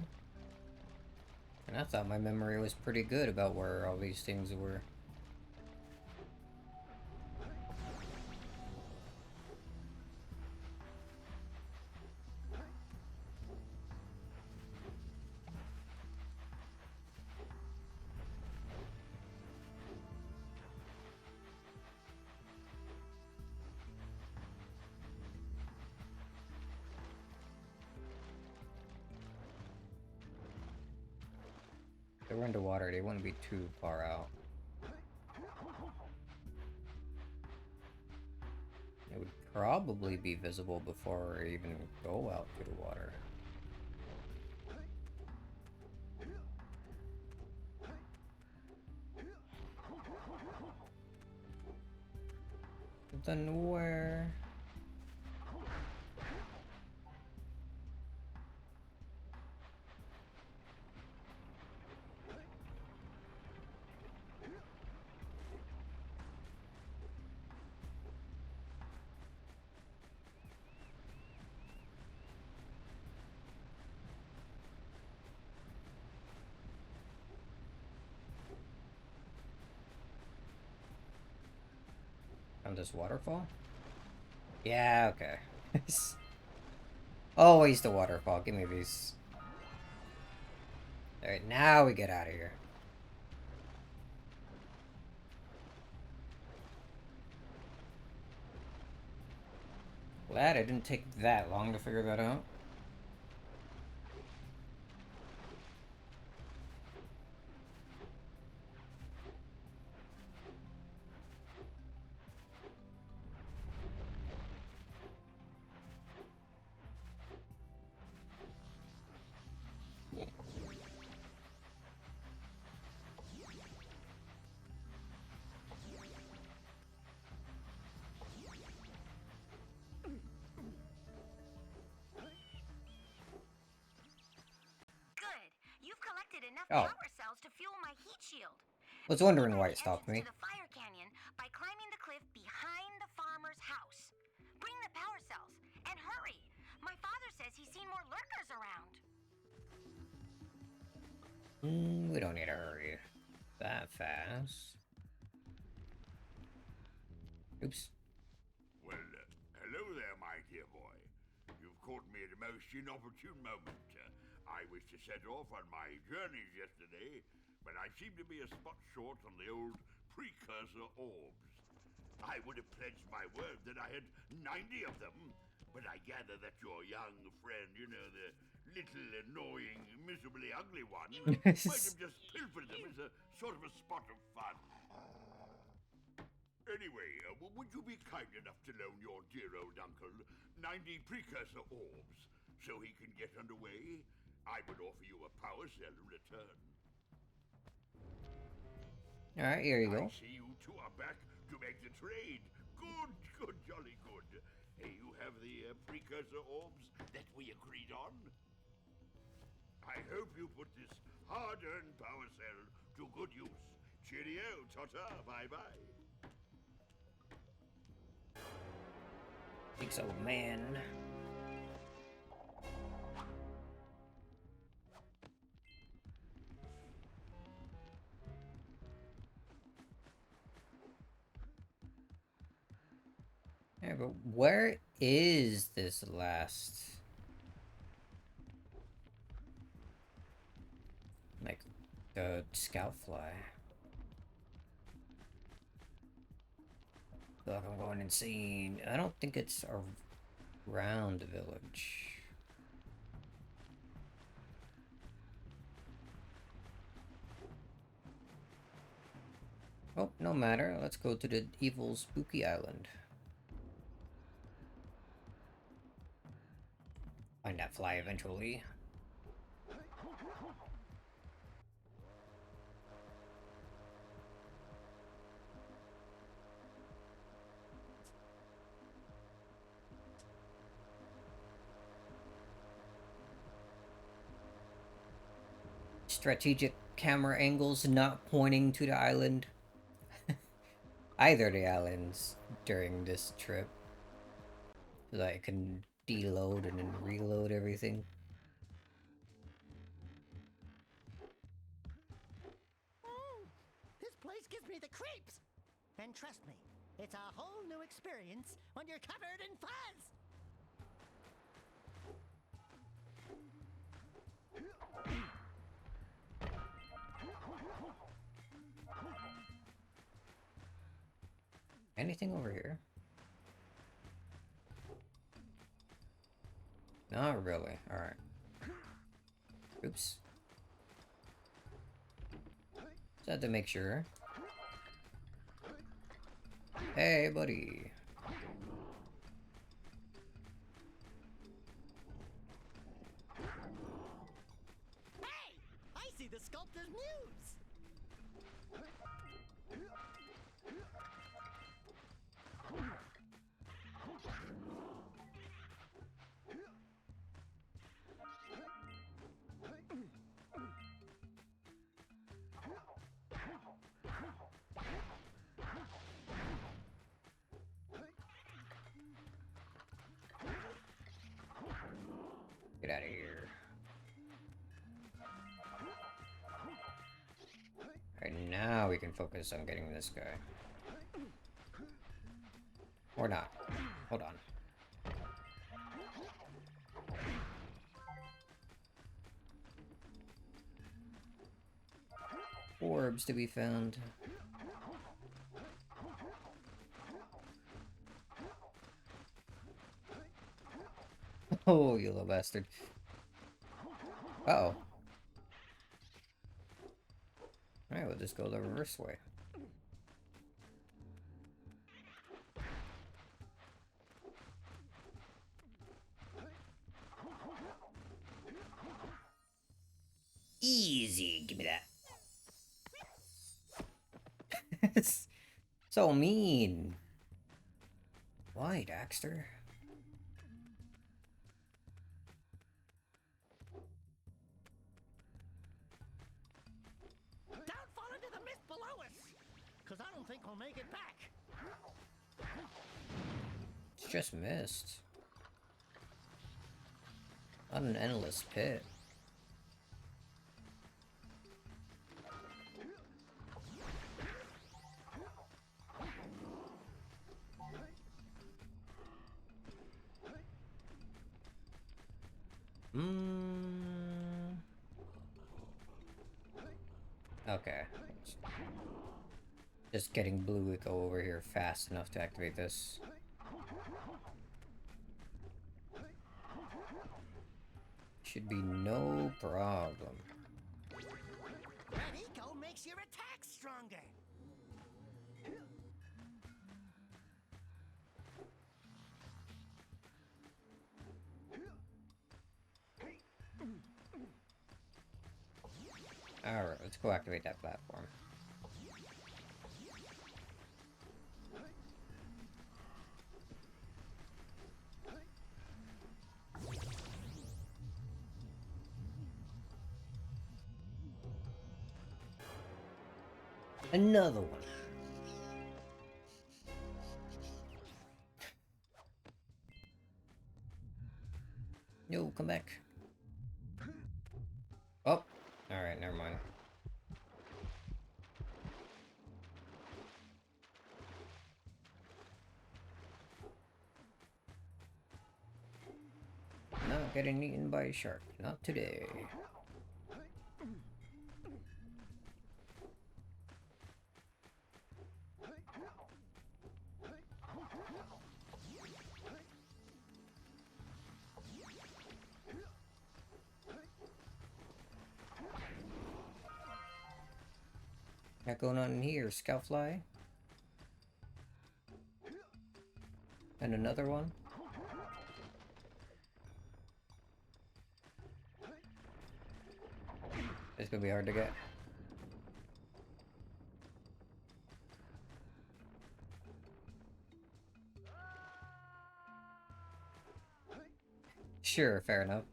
And I thought my memory was pretty good about where all these things were. If they were underwater, they wouldn't be too far out. It would probably be visible before we even go out to the water. But then where? On this waterfall? Yeah, okay. Always the waterfall. Give me these. Alright, now we get out of here. Glad it didn't take that long to figure that out. Good. You've collected enough Oh. power cells to fuel my heat shield. Was wondering why The it stopped entrance me. to the fire canyon by climbing the cliff behind the farmer's house. Bring the power cells and hurry. My father says he's seen more lurkers around. We don't need to hurry that fast. Oops. Well, hello there, my dear boy. You've caught me at a most inopportune moment. I was to set off on my journeys yesterday, but I seem to be a spot short on the old precursor orbs. I would have pledged my word that I had 90 of them, but I gather that your young friend, you know, the little annoying, miserably ugly one, might have just pilfered them as a sort of a spot of fun. Anyway, would you be kind enough to loan your dear old uncle 90 precursor orbs so he can get underway? I would offer you a power cell in return. Alright, here you go. I see you two are back to make the trade. Good, good, jolly good. Hey, you have the precursor orbs that we agreed on? I hope you put this hard-earned power cell to good use. Cheerio, ta-ta, bye-bye. Thanks, old man. Yeah, but where is this last... like, the scout fly? Feel like I'm going insane. I don't think it's around the village. Oh, no matter. Let's go to the evil spooky island. Find that fly eventually. Strategic camera angles not pointing to the island. Either of the islands during this trip. So that I can deload and then reload everything. This place gives me the creeps. And trust me, it's a whole new experience when you're covered in fuzz. Anything over here? Not really. Alright. Oops. Just had to make sure. Hey, buddy. Hey! I see the sculptor's muse! Get out of here. Alright, now we can focus on getting this guy. Or not. Hold on. Orbs to be found. Oh, you little bastard. Uh-oh. Alright, we'll just go the reverse way. Easy, give me that. It's so mean. Why, Daxter? Don't fall into the mist below us! think we'll make it back. It's just missed. Not an endless pit. Okay. Just getting Blue Echo over here fast enough to activate this. Should be no problem. Red Eco makes your attack stronger. Alright, let's go activate that platform. Another one. No, come back. Oh, alright, never mind. Not getting eaten by a shark. Not today. Got going on in here, Scoutfly? And another one? It's gonna be hard to get. Sure, fair enough.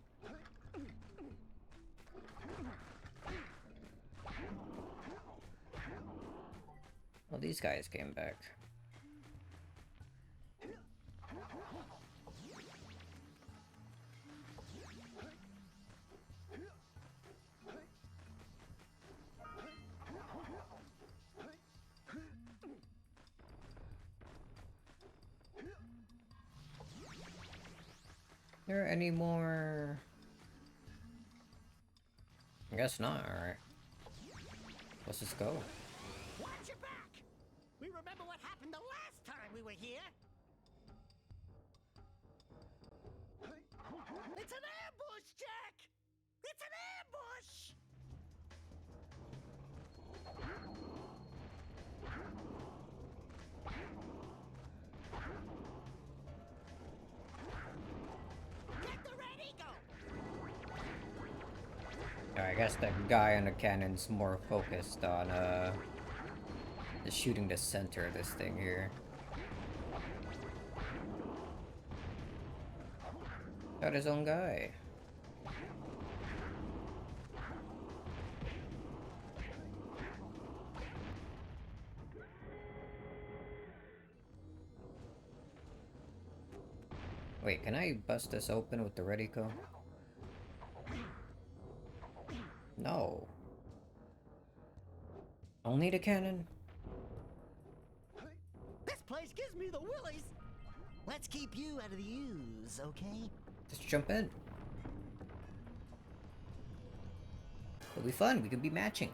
Well, these guys came back. There any more? I guess not, alright. Let's just go. Watch your back! We remember what happened the last time we were here. It's an ambush, Jack! It's an ambush! Get the Red Eagle! I guess that guy on the cannon's more focused on just shooting the center of this thing here. Got his own guy. Wait, can I bust this open with the Red Eco? No. Only the cannon? This place gives me the willies! Let's keep you out of the ooze, okay? Just jump in. It'll be fun, we could be matching.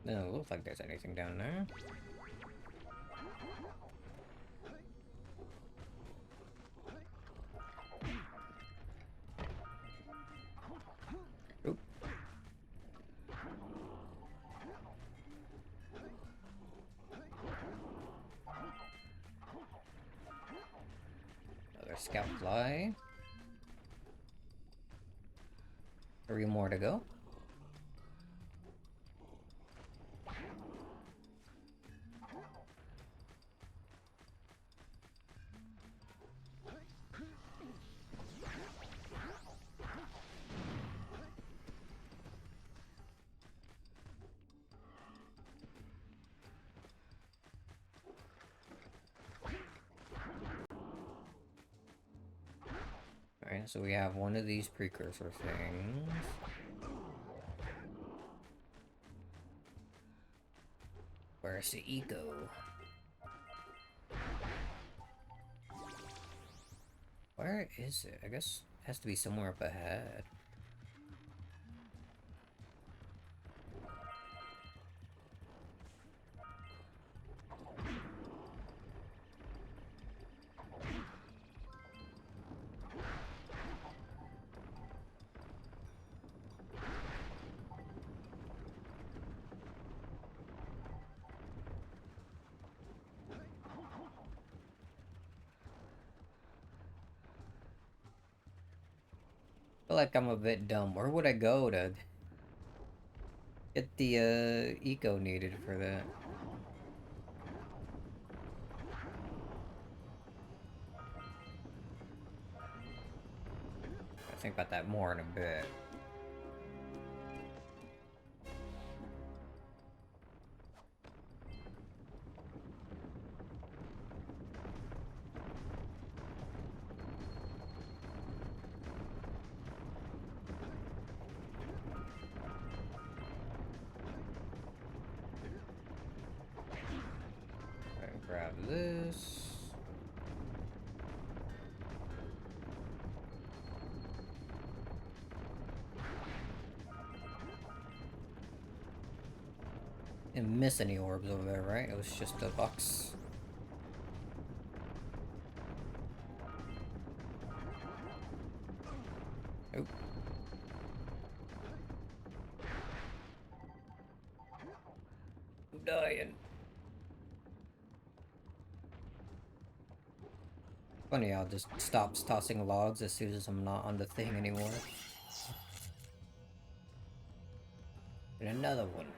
Doesn't look like there's anything down there. Oop. Scout fly. 3 more to go. Alright, so we have one of these precursor things. Where's the eco? Where is it? I guess it has to be somewhere up ahead. I feel like I'm a bit dumb. Where would I go to get the eco needed for that? I'll think about that more in a bit. Grab this. Didn't miss any orbs over there, right? It was just a box. Nope. I'm dying. Funny how it just stops tossing logs as soon as I'm not on the thing anymore. And another one.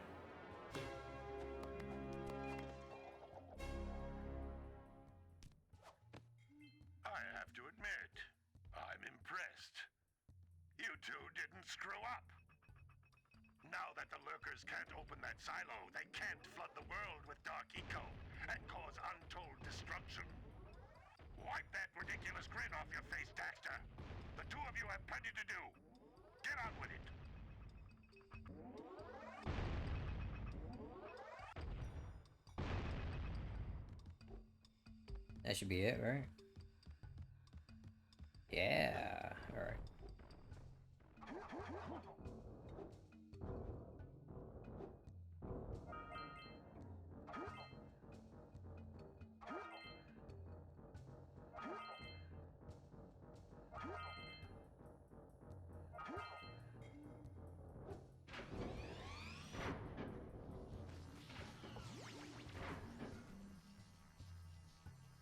I have to admit, I'm impressed. You two didn't screw up. Now that the lurkers can't open that silo, they can't flood the world with dark eco and cause untold destruction. Wipe that ridiculous grin off your face, Daxter. The two of you have plenty to do. Get on with it. That should be it, right? Yeah. Alright.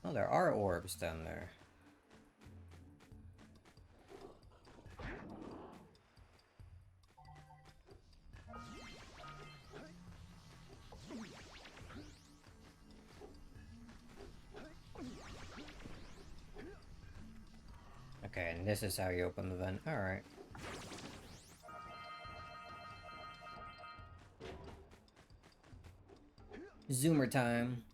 Oh, there are orbs down there. Okay, and this is how you open the vent. Alright. Zoomer time.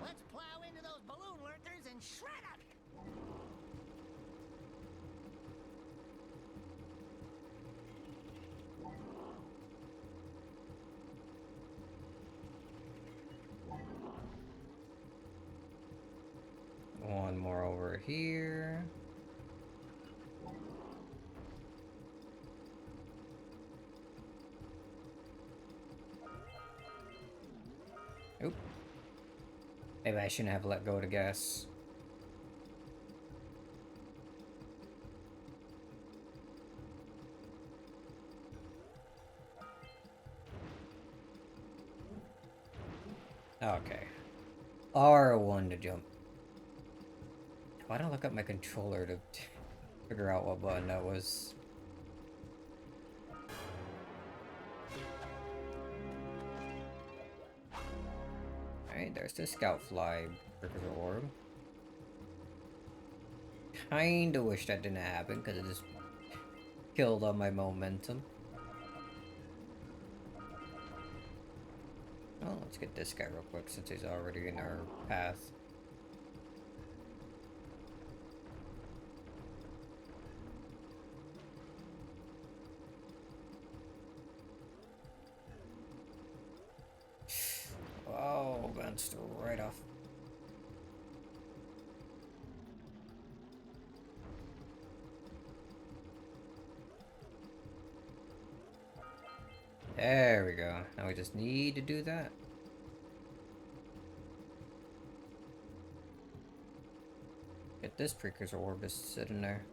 Let's plow into those balloon lurkers and shred them! One more over here. Oop. Maybe I shouldn't have let go of the gas. Okay. R1 to jump. Why don't I look up my controller to figure out what button that was? Alright, there's the scout fly precursor orb. Kinda wish that didn't happen because it just killed all my momentum. Oh, let's get this guy real quick since he's already in our path. Oh, bounced right off. There we go. Now we just need to do that. Get this precursor orb just sitting there.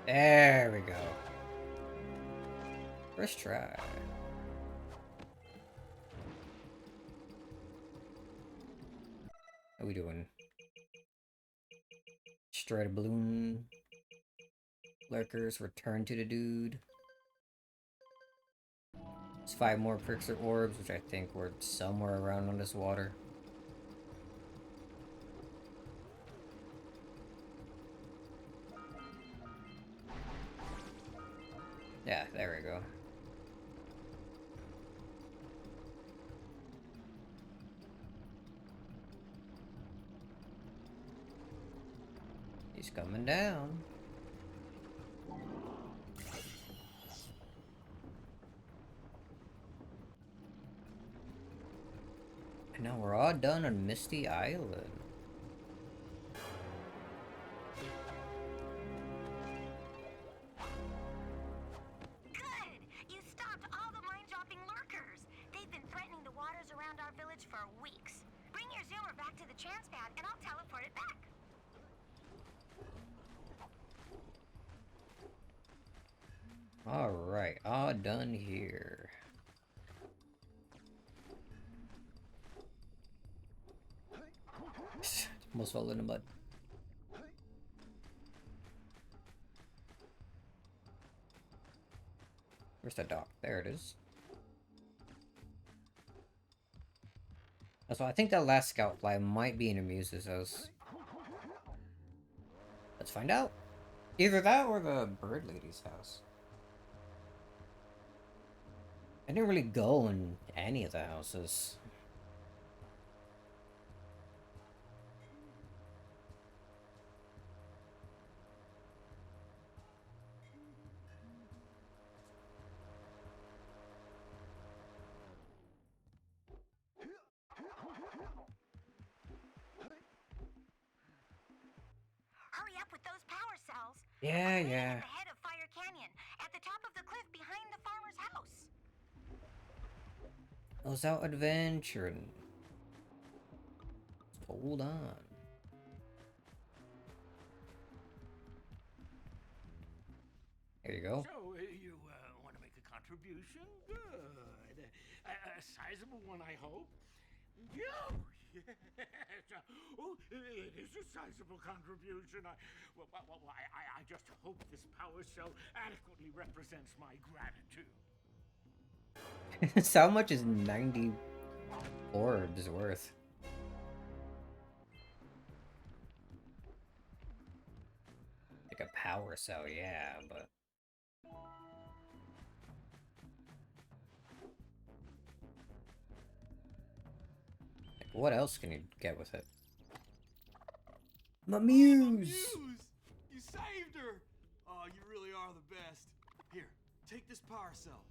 There we go. First try. How we doing? Straight balloon. Lurkers, return to the dude. It's 5 more precursor orbs, which I think were somewhere around on this water. Yeah, there we go. He's coming down. And now we're all done on Misty Island. Good! You stopped all the mind-dropping lurkers. They've been threatening the waters around our village for weeks. Bring your zoomer back to the chance pad and I'll teleport it back. Alright, all done here. Almost fell in the mud. Where's the dock? There it is. So I think that last scout fly might be in Amuse's house. Let's find out. Either that or the bird lady's house. I didn't really go in any of the houses. Hurry up with those power cells. Yeah, We're yeah. at the head of Fire Canyon, at the top of the cliff behind the farmer's house. I was out adventuring. Hold on. There you go. So, you want to make a contribution? Good. A sizable one, I hope. Oh, yes. Oh, it is a sizable contribution. I just hope this power cell adequately represents my gratitude. So how much is 90 orbs worth? Like a power cell, yeah, but... Like, what else can you get with it? My muse! You saved her! Oh, you really are the best. Here, take this power cell.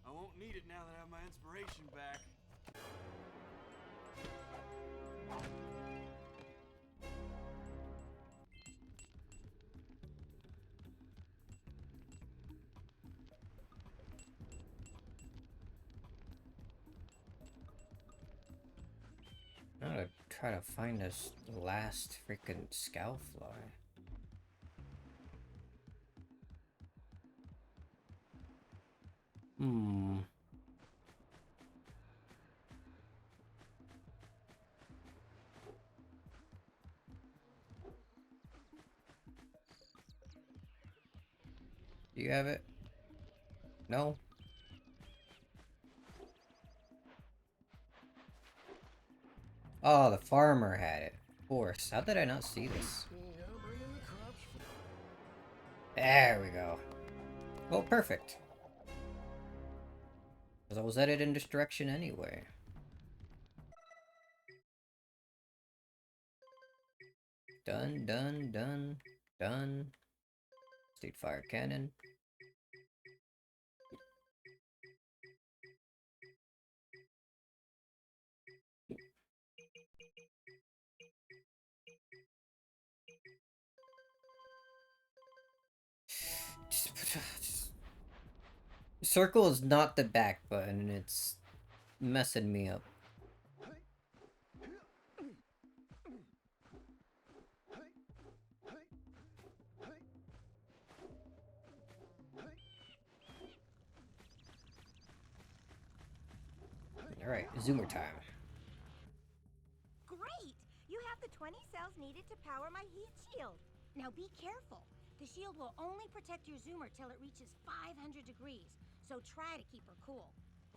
I won't need it now that I have my inspiration back. I'm gonna try to find this last freaking Scowfly. Hmm. Do you have it? No? Oh, the farmer had it. Of course. How did I not see this? There we go. Well, perfect. Because I was headed in this direction anyway. Done, done, done, done. State fire cannon. Circle is not the back button, it's messing me up. Alright, zoomer time. Great! You have the 20 cells needed to power my heat shield. Now be careful. The shield will only protect your zoomer till it reaches 500 degrees, so try to keep her cool.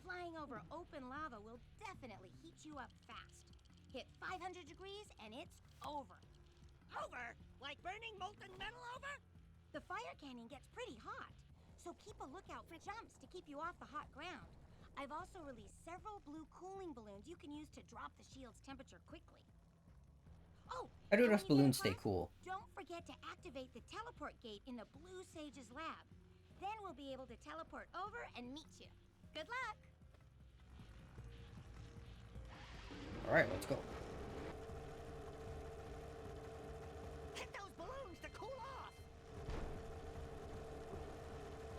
Flying over open lava will definitely heat you up fast. Hit 500 degrees and it's over. Over? Like burning molten metal over? The fire canyon gets pretty hot, so keep a lookout for jumps to keep you off the hot ground. I've also released several blue cooling balloons you can use to drop the shield's temperature quickly. Oh, How do and those when you get balloons stay across, cool? don't forget to activate the teleport gate in the Blue Sage's lab. Then we'll be able to teleport over and meet you. Good luck! Alright, let's go. Hit those balloons to cool off!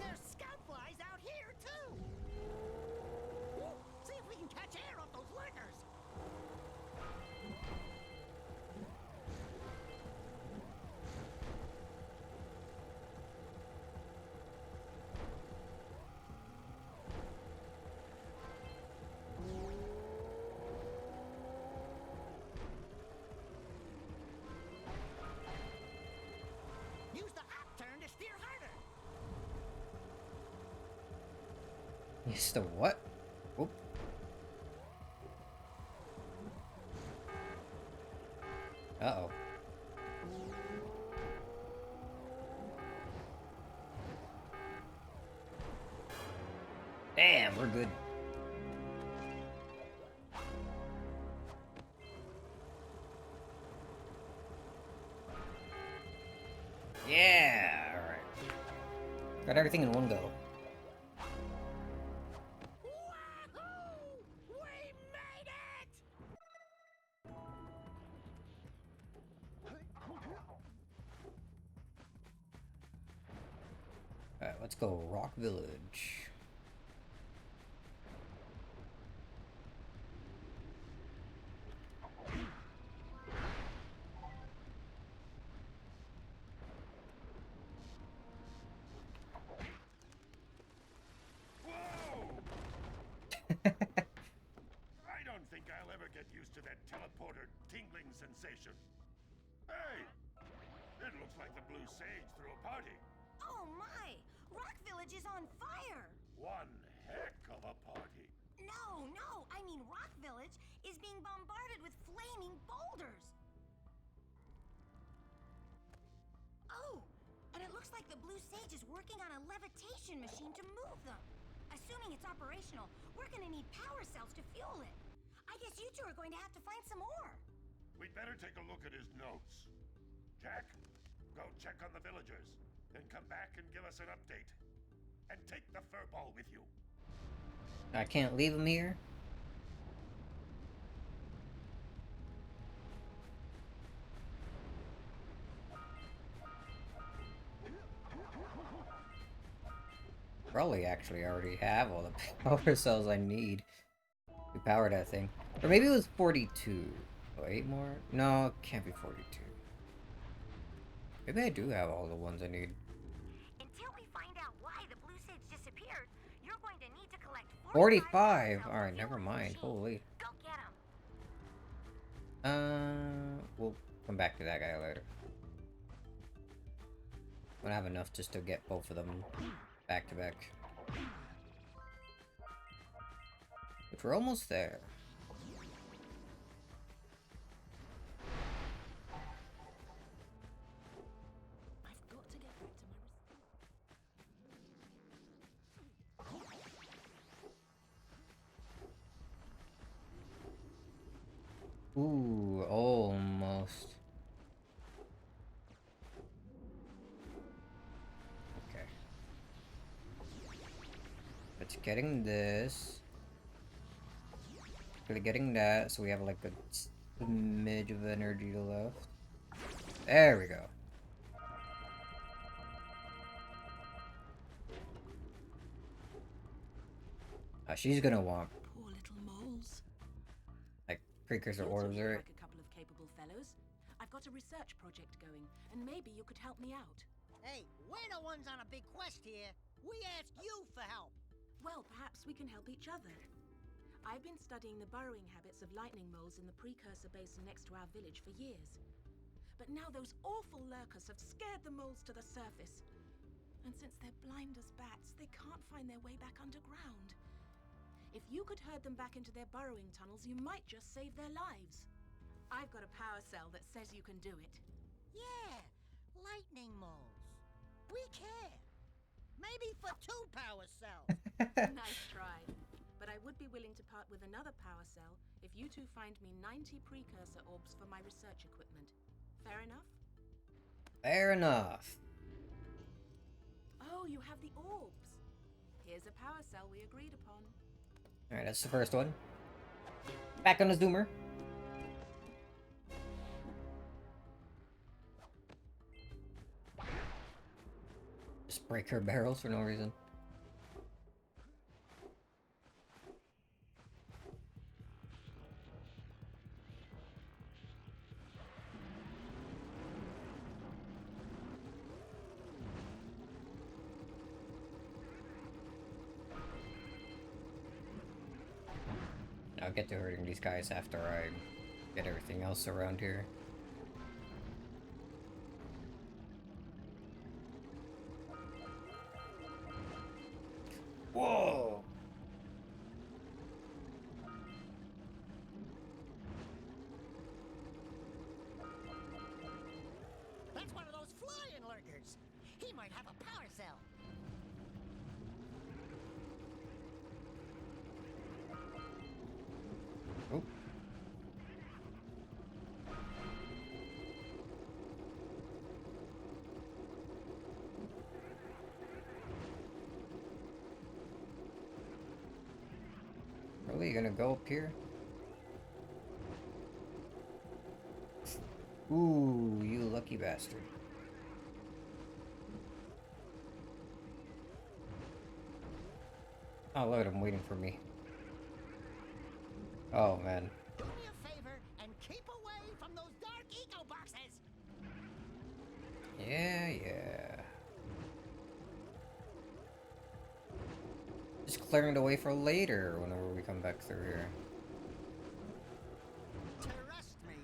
There's scout flies out here, too! Woo, see if we can catch air off those lurkers! Use the up turn to steer harder! Yes, the what? Oop. Uh-oh. Damn, we're good. Yeah, alright. Got everything in one go. Wahoo! We made it! Alright, let's go Rock Village. I don't think I'll ever get used to that teleporter tingling sensation. Hey! It looks like the Blue Sage threw a party. Oh my! Rock Village is on fire! One heck of a party. No, I mean Rock Village is being bombarded with flaming boulders! Oh, and it looks like the Blue Sage is working on a levitation machine to move them. Assuming it's operational, we're gonna need power cells to fuel it. I guess you two are going to have to find some more. We'd better take a look at his notes. Jack, go check on the villagers. Then come back and give us an update. And take the furball with you. I can't leave him here. Probably actually already have all the power cells I need to power that thing. Or maybe it was 42. Oh, 8 more? No, it can't be 42. Maybe I do have all the ones I need. Until we find out why the blue sage disappeared, you're going to need to collect 45! Alright, never mind. Holy. Go get them. We'll come back to that guy later. I don't have enough just to get both of them back to back. But we're almost there. I've got to get back to my... Ooh, almost. Okay. It's getting this. Really getting that, so we have like a smidge of energy left. There we go. She's gonna want Poor little moles. like precursor You orbs, seem right? like a couple of capable fellows. I've got a research project going, and maybe you could help me out. Hey, we're the ones on a big quest here. We ask you for help. Well, perhaps we can help each other. I've been studying the burrowing habits of lightning moles in the precursor basin next to our village for years. But now those awful lurkers have scared the moles to the surface. And since they're blind as bats, they can't find their way back underground. If you could herd them back into their burrowing tunnels, you might just save their lives. I've got a power cell that says you can do it. Yeah, lightning moles. We care. Maybe for 2 power cells. Nice try. But I would be willing to part with another power cell if you two find me 90 precursor orbs for my research equipment. Fair enough? Fair enough. Oh, you have the orbs. Here's a power cell we agreed upon. Alright, that's the first one. Back on the zoomer. Just break her barrels for no reason. I'll get to hurting these guys after I get everything else around here. Whoa! That's one of those flying lurkers. He might have a power cell. Oh. Really, you gonna go up here? Ooh, you lucky bastard. Oh, look at him waiting for me. Oh, man. Do me a favor and keep away from those dark eco boxes. Yeah, yeah. Just clearing the way for later whenever we come back through here. Trust me,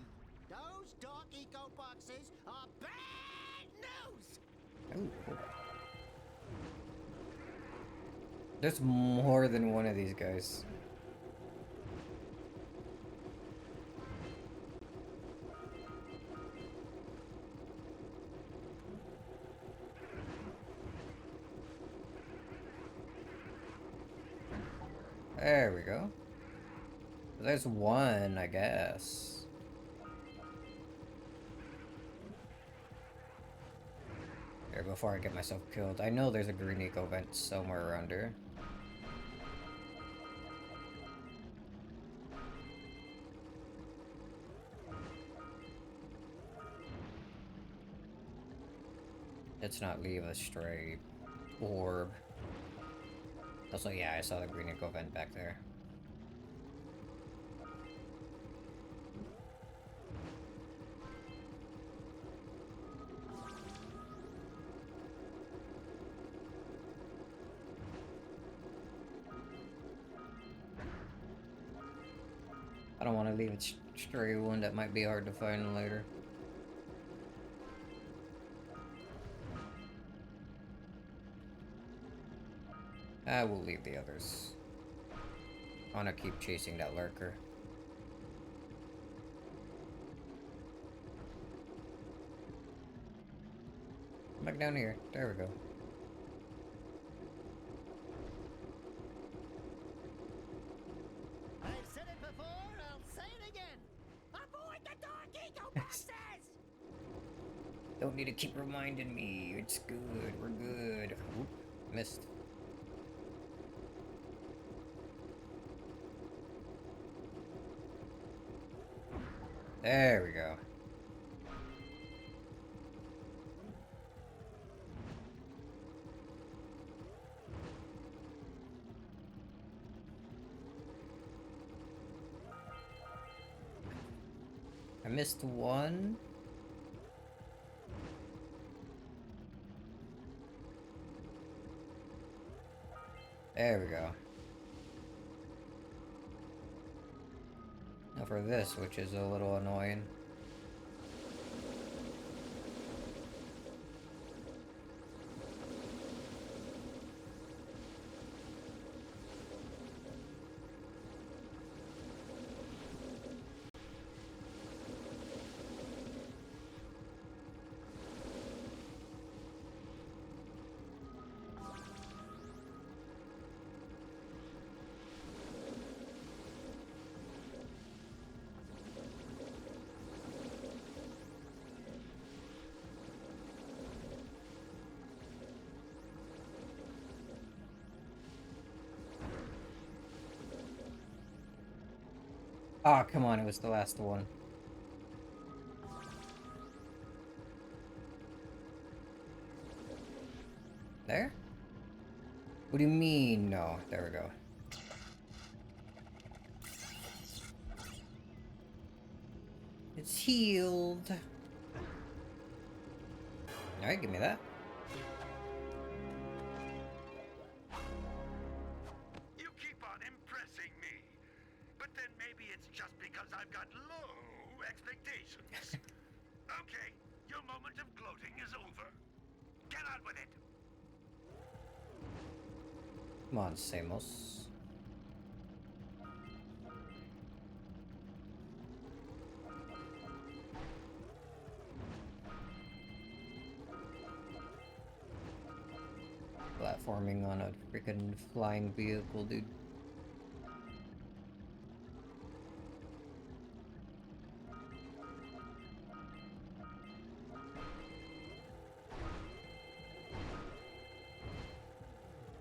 those dark eco boxes are bad news. Ooh, cool. There's more than one of these guys. There we go. There's one, I guess. Here, before I get myself killed. I know there's a green eco vent somewhere around here. Let's not leave a stray orb. Also, yeah, I saw the green eco vent back there. I don't want to leave a stray one that might be hard to find later. I will leave the others. I want to keep chasing that lurker. Back down here. There we go. I've said it before, I'll say it again. Avoid the dark eco bastards! Don't need to keep reminding me. It's good. We're good. Oop, missed. There we go. I missed one. There we go. Now for this, which is a little annoying. Ah, oh, come on, it was the last one. There? What do you mean? No, there we go. It's healed. Alright, give me that. You keep on impressing me. But then maybe it's just because I've got low expectations. Okay, your moment of gloating is over. Get on with it. Come on, Samos. Platforming on a freaking flying vehicle, dude.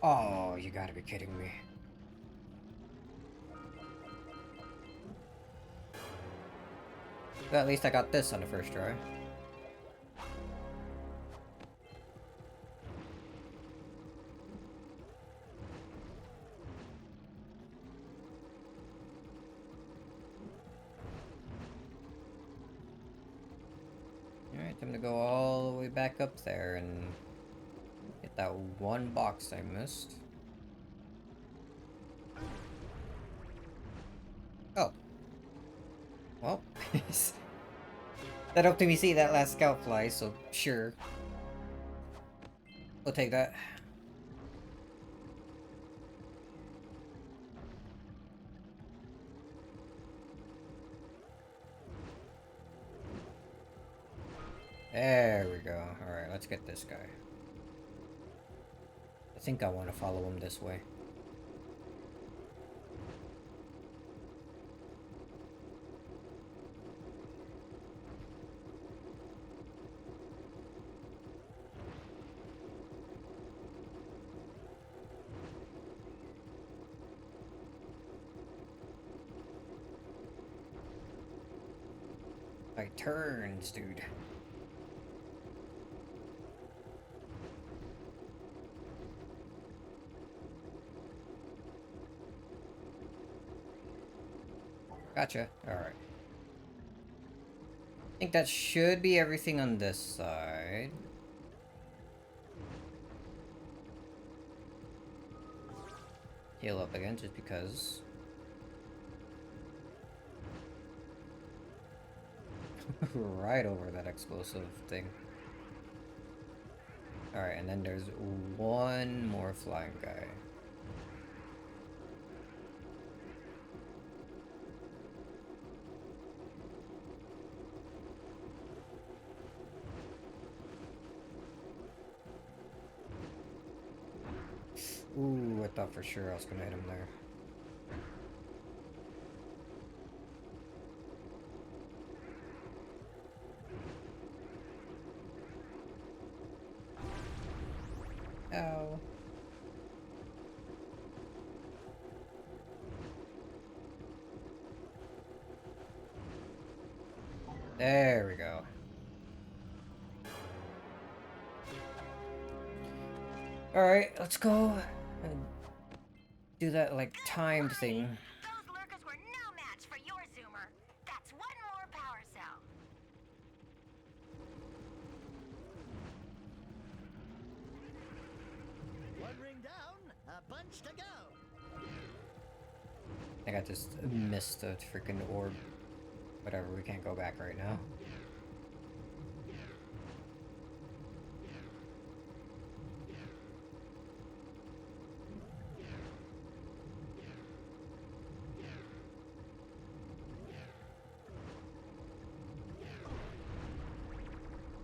Oh, you gotta be kidding me. Well, at least I got this on the first try. Alright, time to go all the way back up there and get that one box I missed. Oh. Well, that helped me see that last scout fly, so sure. We'll take that. There we go. Alright, let's get this guy. I think I want to follow him this way. Like turns, dude. Gotcha. Alright. I think that should be everything on this side. Heal up again just because. right over that explosive thing. Alright, and then there's one more flying guy. Ooh, I thought for sure I was gonna hit him there. Ow. There we go. Alright, let's go and do that, like, timed thing. Those lurkers were no match for your zoomer. That's one more power cell. One ring down, a bunch to go. I got just missed the freaking orb. Whatever, we can't go back right now.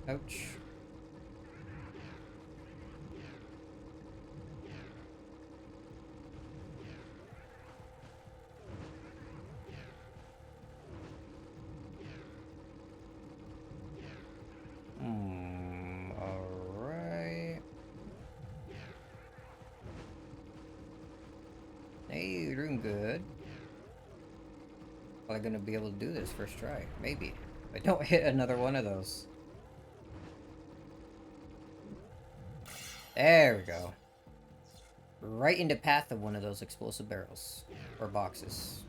Ouch. Alright. Hey, you're doing good. Am I gonna be able to do this first try? Maybe. If I don't hit another one of those. There we go. Right in the path of one of those explosive barrels. Or boxes.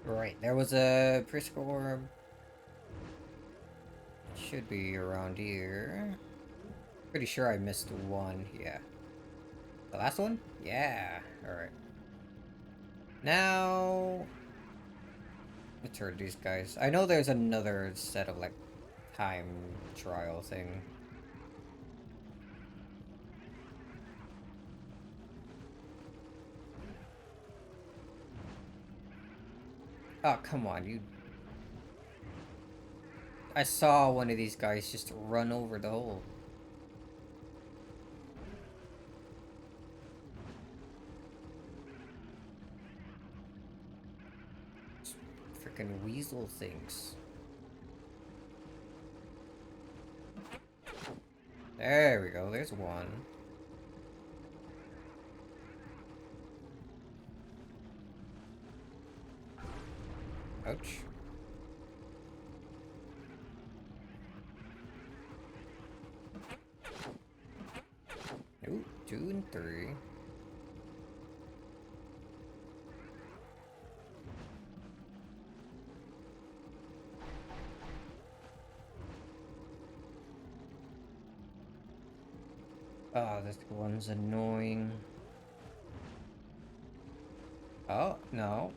Right, there was a preschool orb. Should be around here. Pretty sure I missed one, yeah. The last one? Yeah, alright. Now... let's hurt these guys. I know there's another set of, like, time trial thing. Oh, come on, you... I saw one of these guys just run over the hole. Freaking weasel things. There we go, there's one. Ouch. Ooh, 2 and 3. Oh, this one's annoying. Oh, no.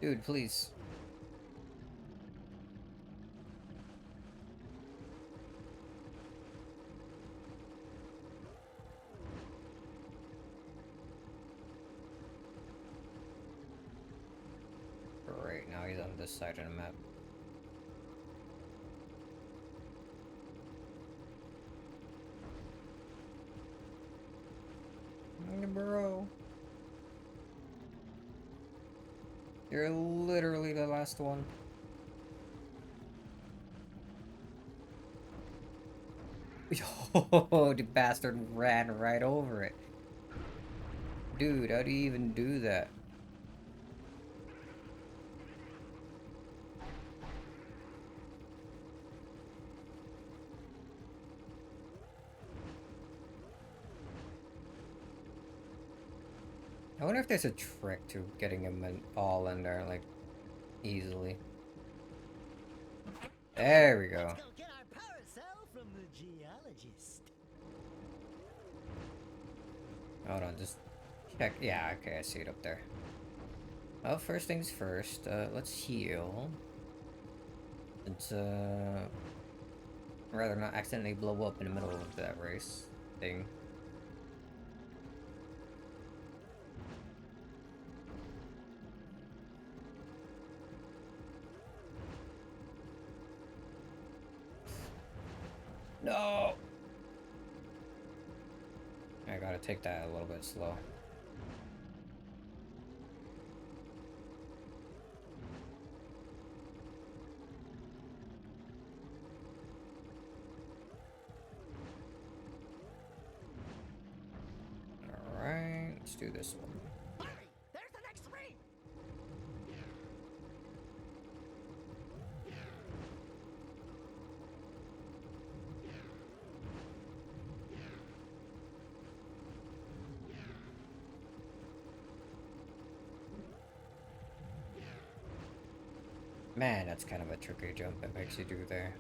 Dude, please. Right, now he's on this side of the map. Bro. You're literally the last one. Oh, the bastard ran right over it. Dude, how do you even do that? I wonder if there's a trick to getting them all in there, like, easily. There we go. Let's go get our power cell from the geologist. Hold on, just check. Yeah, okay, I see it up there. Well, first things first, let's heal. It's, rather not accidentally blow up in the middle of that race thing. No! I gotta take that a little bit slow. Alright, let's do this one. Hurry! There's the next ring! Man, that's kind of a tricky jump it makes you do there.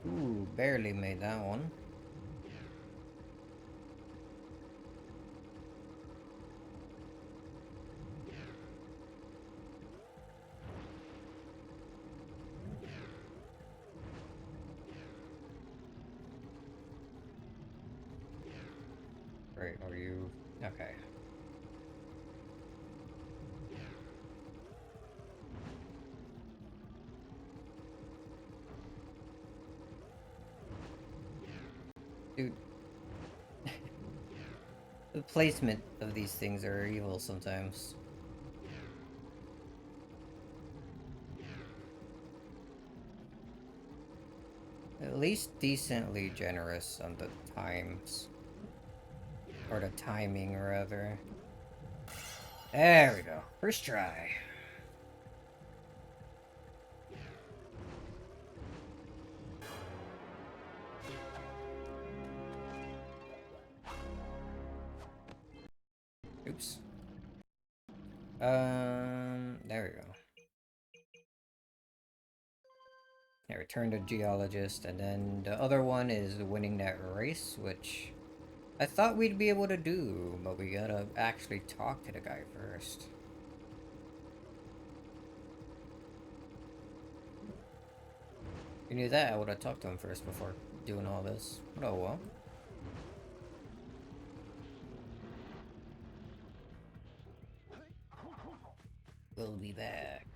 Ooh, barely made that one. Right, are you... Okay. Dude. The placement of these things are evil sometimes. At least decently generous on the times. Or the timing, rather. There we go. First try. Oops. There we go. Yeah, return to geologist, and then the other one is winning that race, which I thought we'd be able to do, but we gotta actually talk to the guy first. If you knew that, I would have talked to him first before doing all this. But oh well. We'll be back.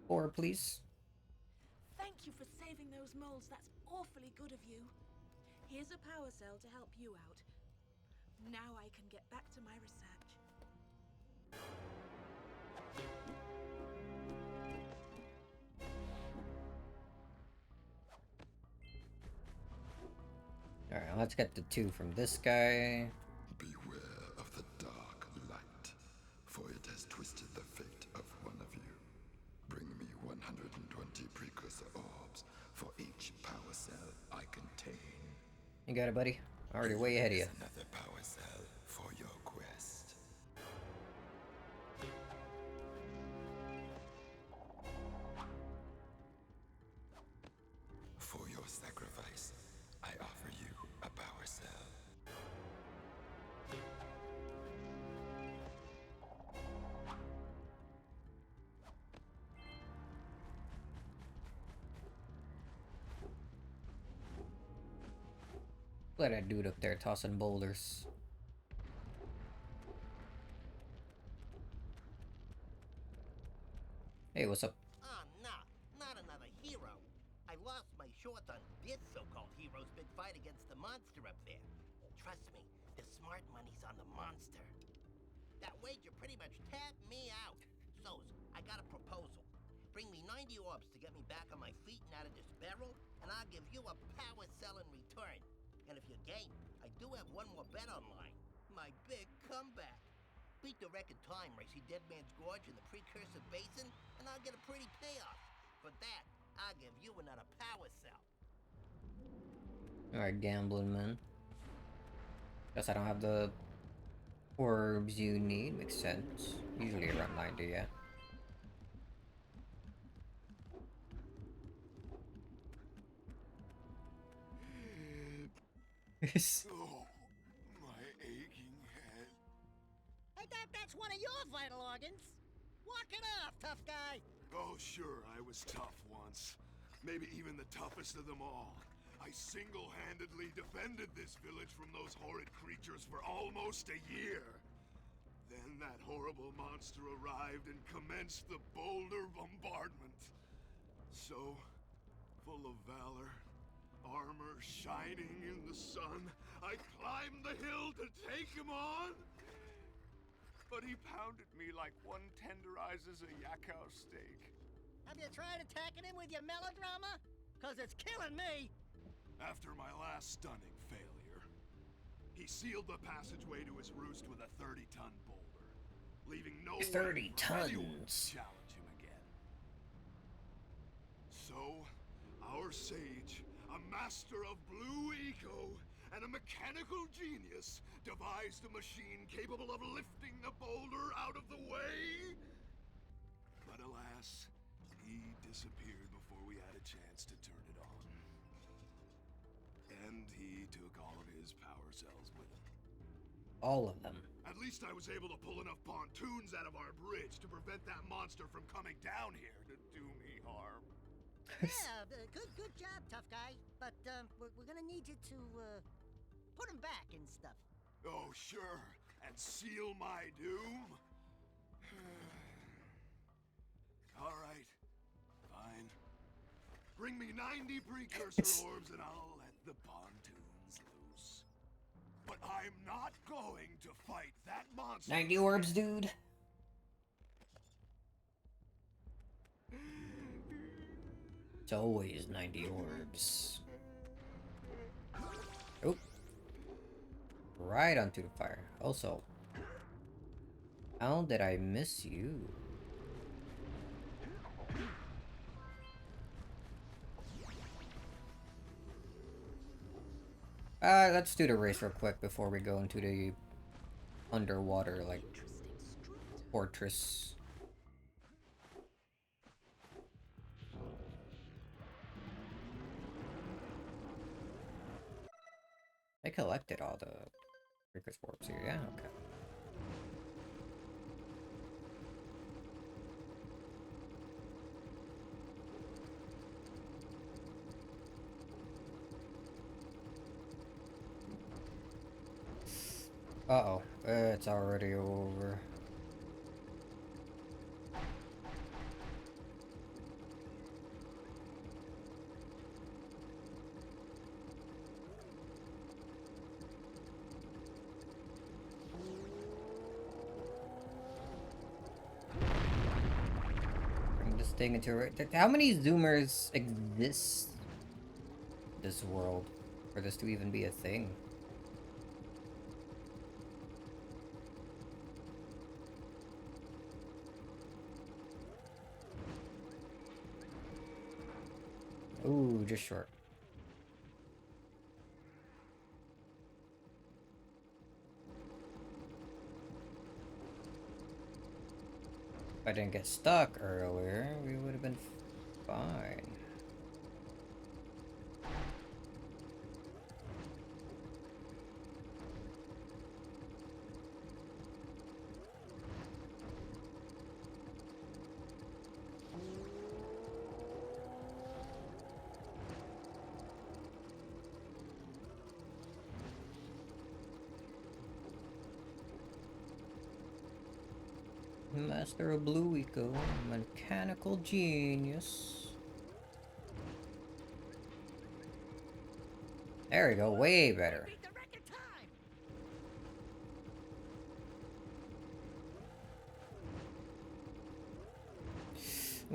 Or please. Thank you for saving those moles. That's awfully good of you. Here's a power cell to help you out. Now I can get back to my research. Alright, let's get the 2 from this guy. Beware of the dark light, for it has twisted the fate of one of you. Bring me 120 precursor orbs for each power cell I contain. You got it, buddy. Already way ahead of you. Another power cell for your quest. For your sacrifice, I offer you a power cell. Look at that dude up there tossing boulders. Hey, what's up? Oh, no, not another hero. I lost my short on this so-called hero's big fight against the monster up there. Trust me, the smart money's on the monster. That wager pretty much tapped me out. So, I got a proposal. Bring me 90 orbs to get me back on my feet and out of this barrel, and I'll give you a power cell in return. And if you're game, I do have one more bet online. My big comeback. Beat the record time race, Dead Man's Gorge in the Precursor Basin, and I'll get a pretty payoff. For that, I'll give you another power cell. Alright, gambling man. Guess I don't have the orbs you need. Makes sense. Usually around 90, yeah. Oh, my aching head. I thought that's one of your vital organs. Walk it off, tough guy. Oh, sure, I was tough once. Maybe even the toughest of them all. I single-handedly defended this village from those horrid creatures for almost a year. Then that horrible monster arrived and commenced the boulder bombardment. So, full of valor, armor shining in the sun, I climbed the hill to take him on. But he pounded me like one tenderizes a yakao steak. Have you tried attacking him with your melodrama? Cause it's killing me. After my last stunning failure, he sealed the passageway to his roost with a 30-ton boulder, leaving no 30 way for anyone to tons. challenge him again. So, our sage, a master of blue eco and a mechanical genius, devised a machine capable of lifting the boulder out of the way. But alas, he disappeared before we had a chance to turn it on. And he took all of his power cells with him. All of them. At least I was able to pull enough pontoons out of our bridge to prevent that monster from coming down here to do me harm. Yeah, good job, tough guy. But we're gonna need you to put him back and stuff. Oh, sure. And seal my doom? All right. Fine. Bring me 90 precursor orbs and I'll let the pontoons loose. But I'm not going to fight that monster. 90 orbs, dude. It's always 90 orbs. Oh. Right onto the fire. Also, how did I miss you? Let's do the race real quick before we go into the underwater, like, fortress. I collected all the Freakers Warps here, yeah? Okay. Uh-oh. It's already over. Bring this thing into it. How many Zoomers exist in this world for this to even be a thing? Ooh, just short. If I didn't get stuck earlier, we would have been fine. Master of Blue Eco, mechanical genius. There we go, way better. Beat the record time.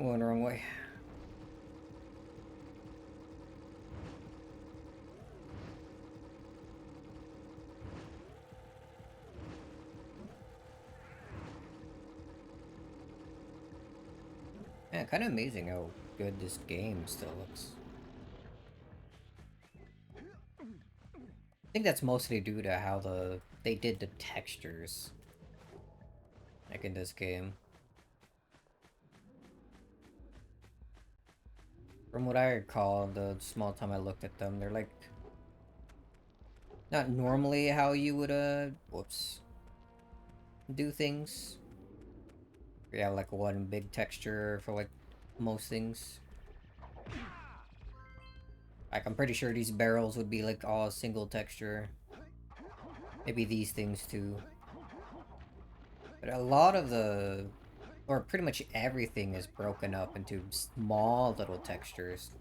Going the wrong way. Yeah, kind of amazing how good this game still looks. I think that's mostly due to how they did the textures, like in this game. From what I recall, the small time I looked at them, they're like not normally how you would whoops, do things. You have like one big texture for like most things. Like I'm pretty sure these barrels would be like all single texture. Maybe these things too. But a lot of the, or pretty much everything is broken up into small little textures.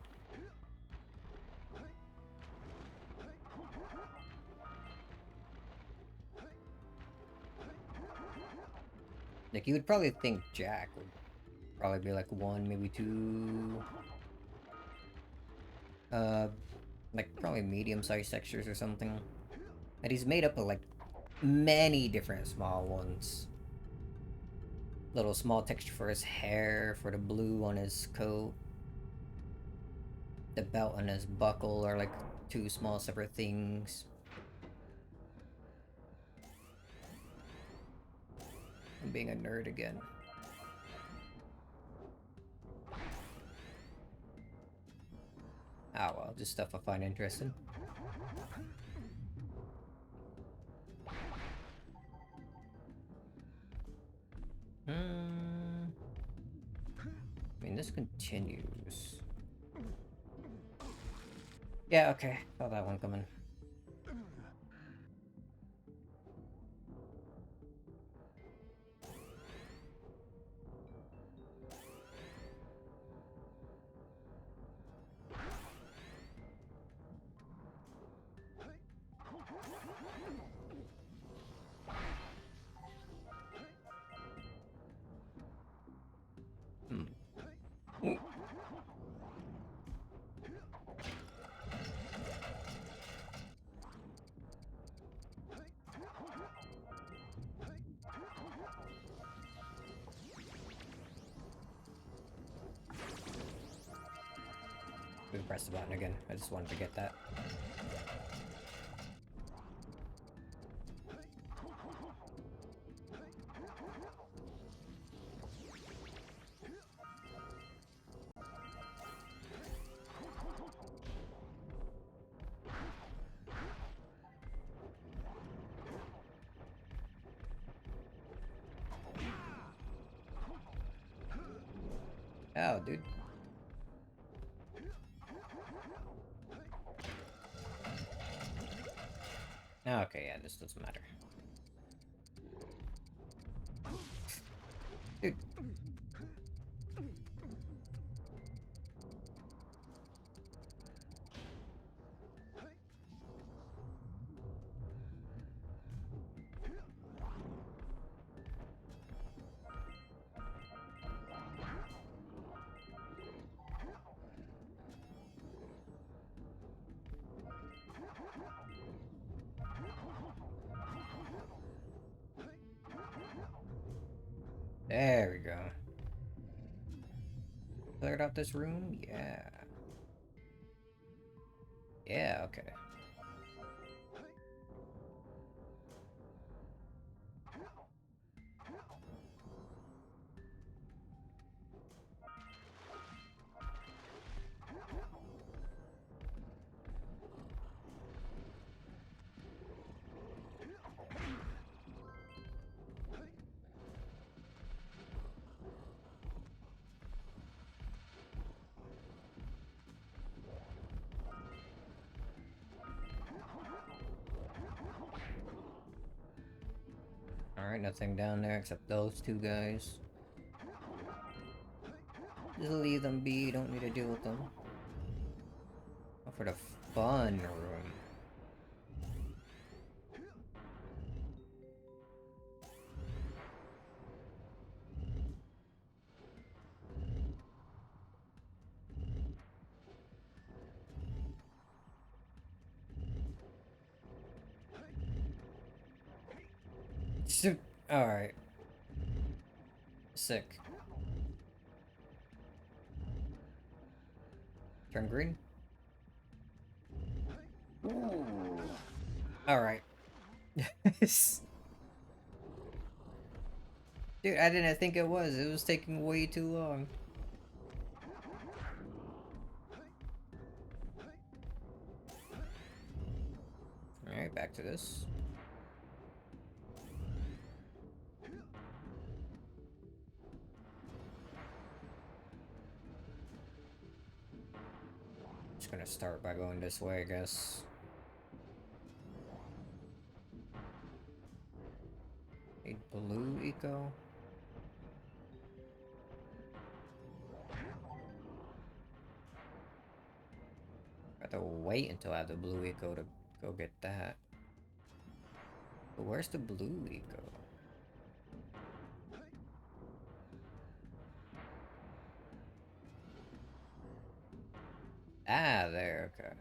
Like you would probably think Jack would probably be like one, maybe two, like probably medium-sized textures or something. And he's made up of like many different small ones. Little small texture for his hair, for the blue on his coat. The belt and his buckle are like two small separate things. I'm being a nerd again. Ah well, just stuff I find interesting. I mean, this continues. Yeah, okay. Saw that one coming. We press the button again. I just wanted to get that. Oh, dude. Okay, yeah, this doesn't matter. Dude. There we go. Cleared out this room? Yeah. Yeah, okay. Alright, nothing down there except those two guys. Just leave them be, you don't need to deal with them. Oh, for the fun room. Alright. Sick. Turn green. Alright. Dude, I didn't think it was. It was taking way too long. Alright, back to this. Just gonna start by going this way, I guess. A blue eco? I have to wait until I have the blue eco to go get that. But where's the blue eco? Ah, there, okay.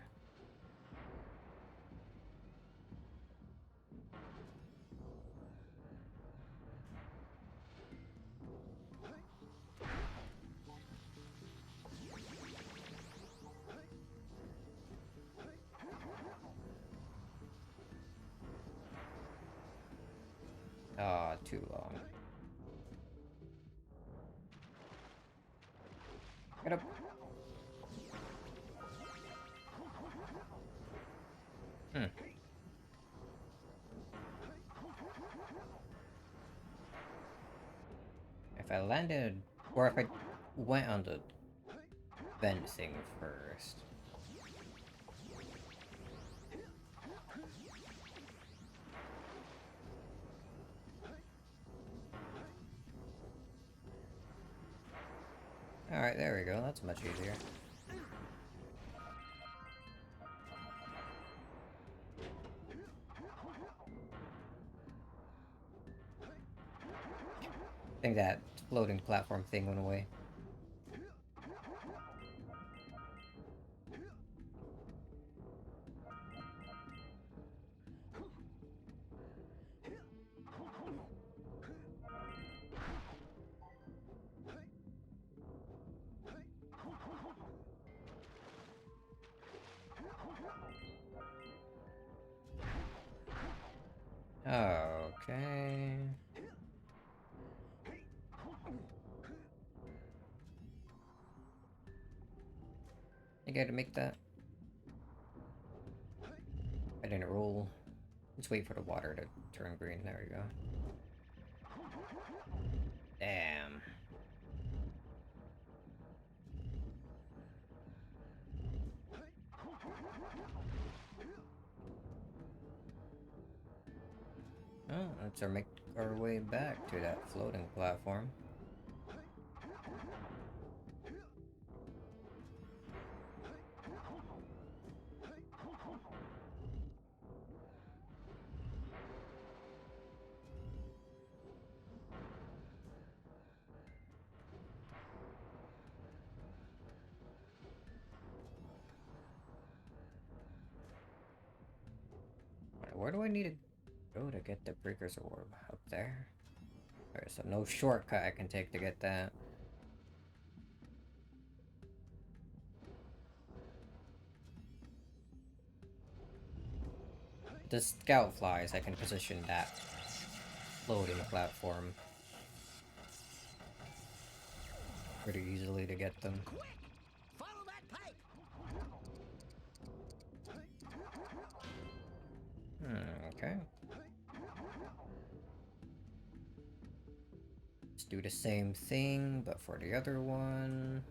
Ah, too long. Get up. If I landed, or if I went on the vent thing first. Alright, there we go. That's much easier. I think that floating platform thing went away. Okay. I gotta make that. I didn't roll. Let's wait for the water to turn green. There we go. Damn. Oh, let's make our way back to that floating platform. Where do I need to go to get the precursor orb? Up there? Alright, so no shortcut I can take to get that. The scout flies, I can position that floating platform pretty easily to get them. Quick! Follow that pipe! Okay. Let's do the same thing, but for the other one.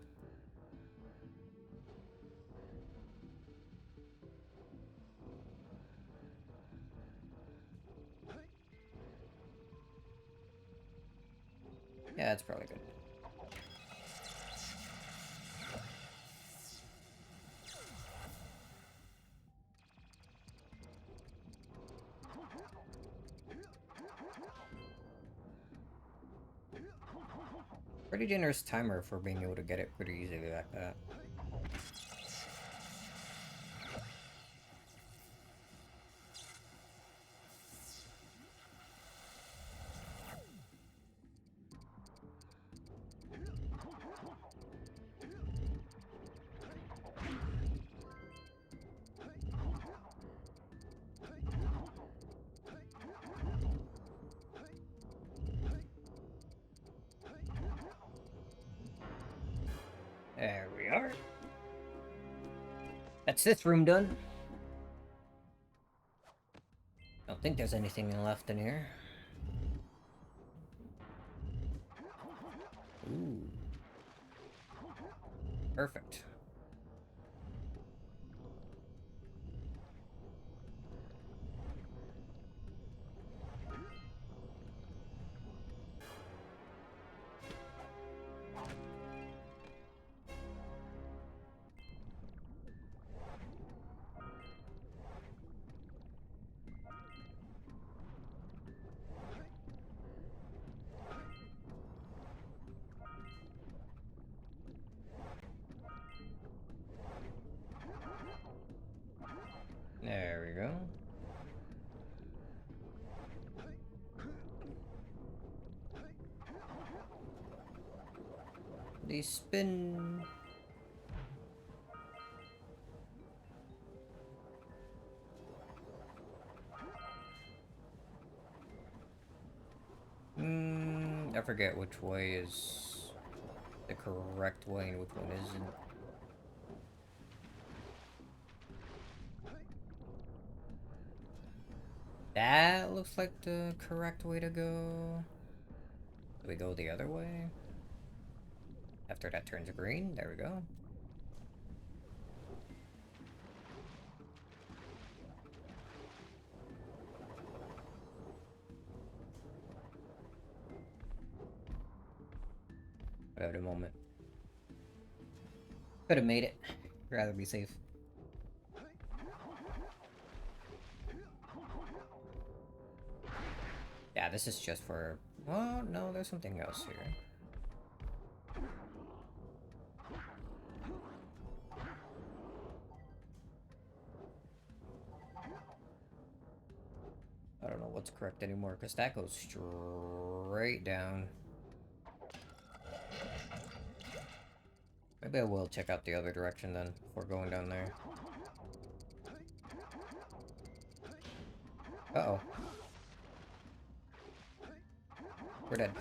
Yeah, that's probably good. Pretty generous timer for being able to get it pretty easily like that. are. That's this room done. Don't think there's anything left in here. Ooh. Perfect. There we go. They spin. I forget which way is the correct way and which one isn't. That looks like the correct way to go. Do we go the other way? After that turns green, there we go. Without a moment. Could have made it. Rather be safe. Yeah, this is just for... Oh, no, there's something else here. I don't know what's correct anymore, because that goes straight down. Maybe I will check out the other direction then, before going down there. Uh-oh. We're dead.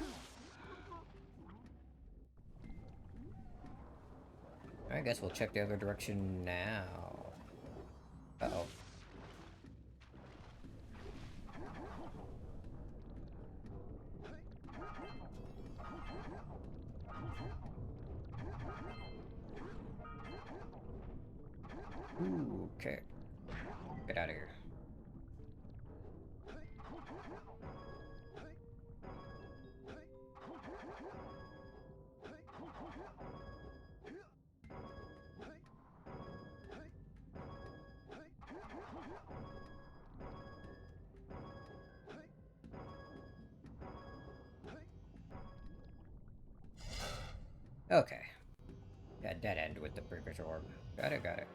I guess we'll check the other direction now. Uh-oh. Ooh, okay. Get out of here. Okay. Yeah, dead end with the previous orb. Got it, got it.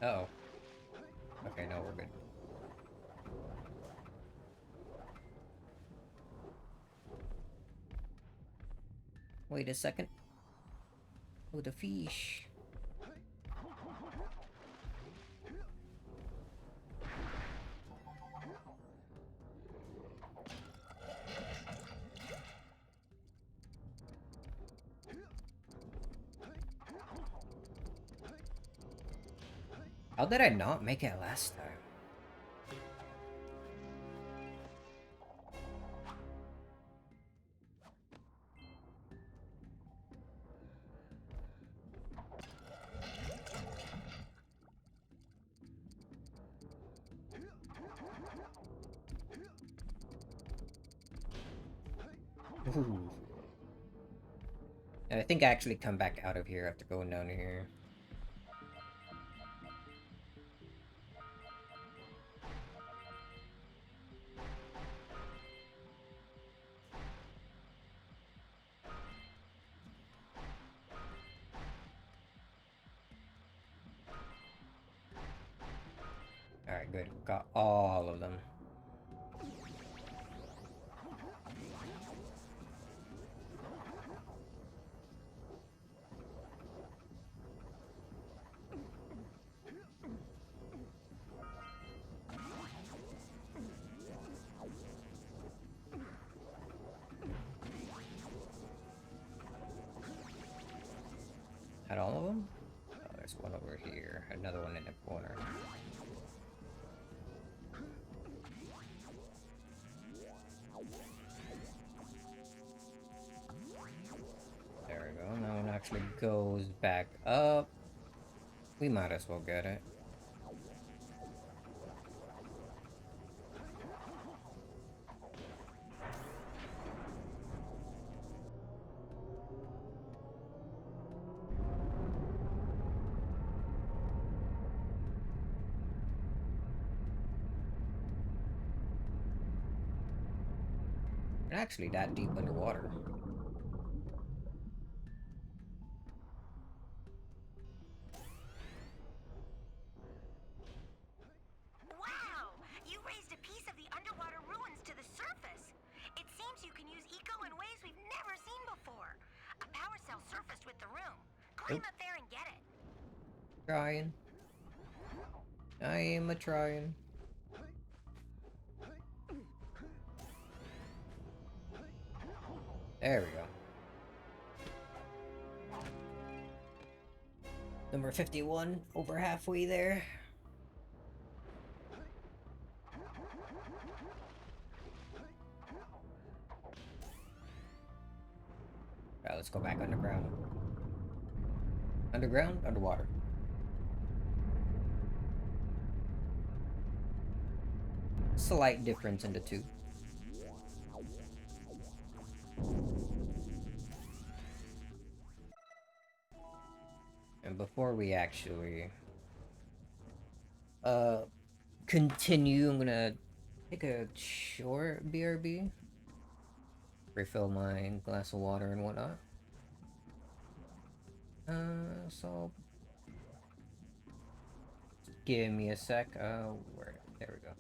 Uh-oh. Okay, no, we're good. Wait a second. Oh, the fish. How did I not make it last time? Ooh. And I think I actually come back out of here after going down here. Alright, Good. Got all of them. Had all of them? Oh, there's one over here. Another one in the corner. There we go. Now one actually goes back up. We might as well get it. We're actually that deep underwater. Wow! You raised a piece of the underwater ruins to the surface. It seems you can use eco in ways we've never seen before. A power cell surfaced with the room. Climb up there and get it. Trying. I am a trying. There we go. Number 51, over halfway there. Alright, let's go back underground. Underground, underwater. Slight difference in the two. And before we actually continue, I'm gonna take a short BRB. Refill my glass of water and whatnot. So give me a sec. Where? There we go.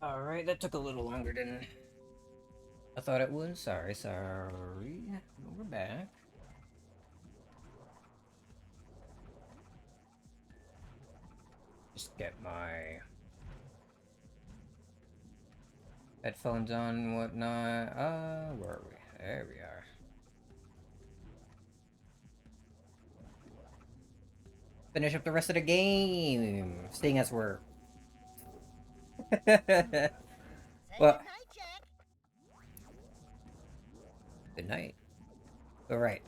Alright, that took a little longer than I thought it would. Sorry. We're back. Just get my headphones on and whatnot. Where are we? There we are. Finish up the rest of the game, seeing as we're... Well, good night. Alright.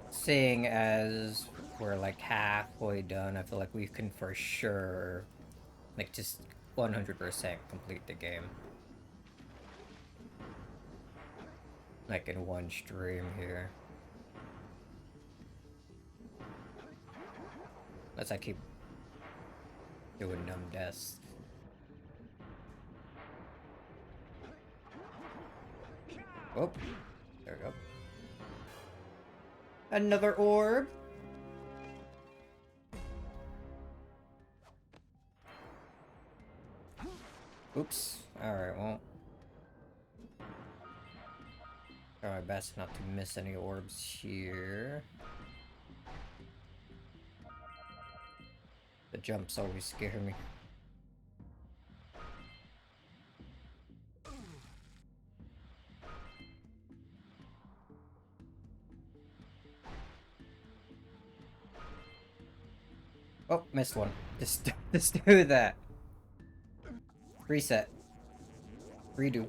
Seeing as we're like halfway done, I feel like we can for sure, like, just 100% complete the game. Like in one stream here. Unless I keep doing dumb deaths. Oh, there we go. Another orb. Oops. Alright, well. Try my best not to miss any orbs here. The jumps always scare me. Oh, missed one. Just do that. Reset. Redo.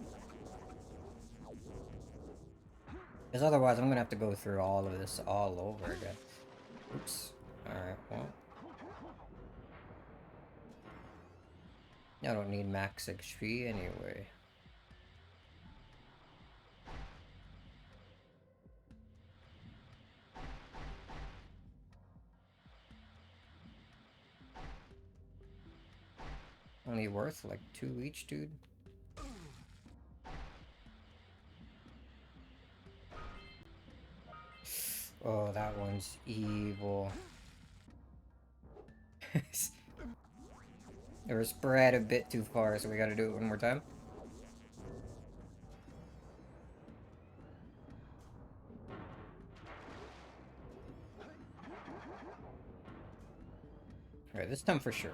Because otherwise I'm gonna have to go through all of this all over again. Oops. Alright, well. I don't need max XP anyway. Only worth like 2 each, dude. Oh, that one's evil. They were spread a bit too far, so we gotta do it one more time. Alright, this time for sure.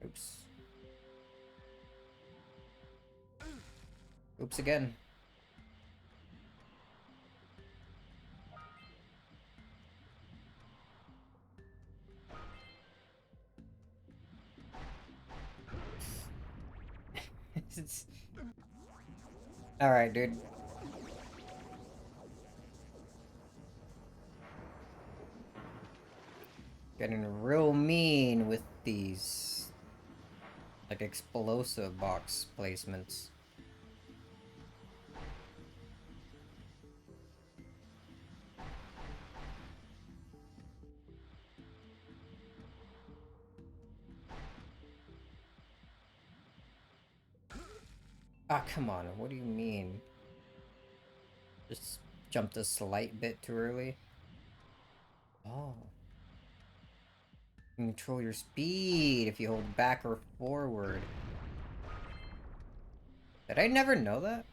Oops. Oops again. Alright, dude. Getting real mean with these, like, explosive box placements. Ah, come on, what do you mean? Just jumped a slight bit too early? Oh. You control your speed if you hold back or forward. Did I never know that?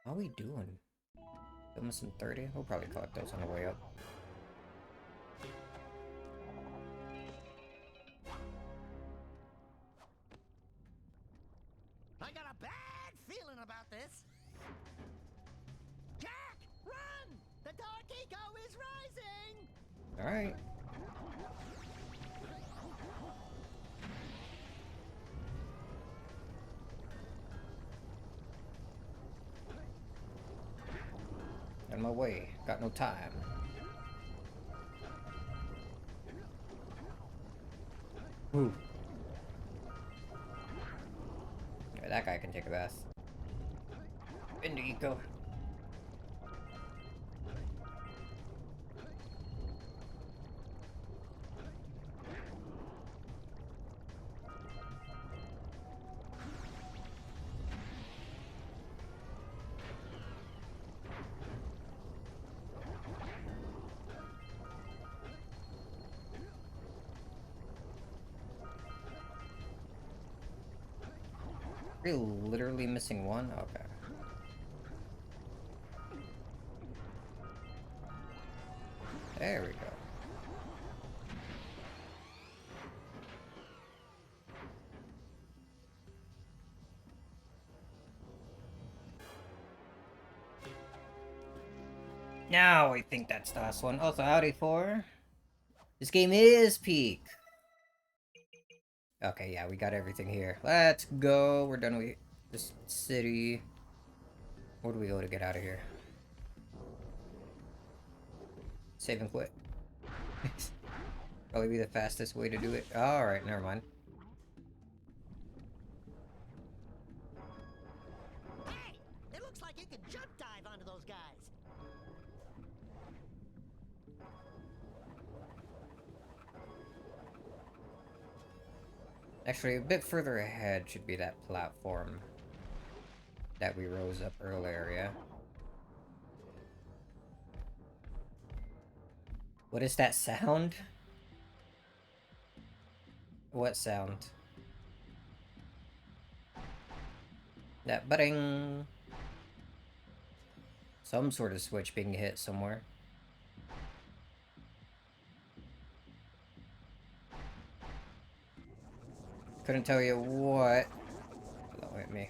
How are we doing? Still missing 30? We'll probably collect those on the way up. I got a bad feeling about this. Jack, run! The dark eco is rising! Alright. On my way. Got no time. Ooh. Yeah, that guy can take a bath. Into eco. We're literally missing one? Okay. There we go. Now I think that's the last one. Also, howdy for. This game is peak. Okay, yeah, we got everything here. Let's go. We're done with this city. Where do we go to get out of here? Save and quit. Probably be the fastest way to do it. Alright, never mind. Hey! It looks like you can jump dive onto those guys. Actually, a bit further ahead should be that platform that we rose up earlier, yeah? What is that sound? What sound? That butting. Some sort of switch being hit somewhere. Couldn't tell you what. Don't hit me.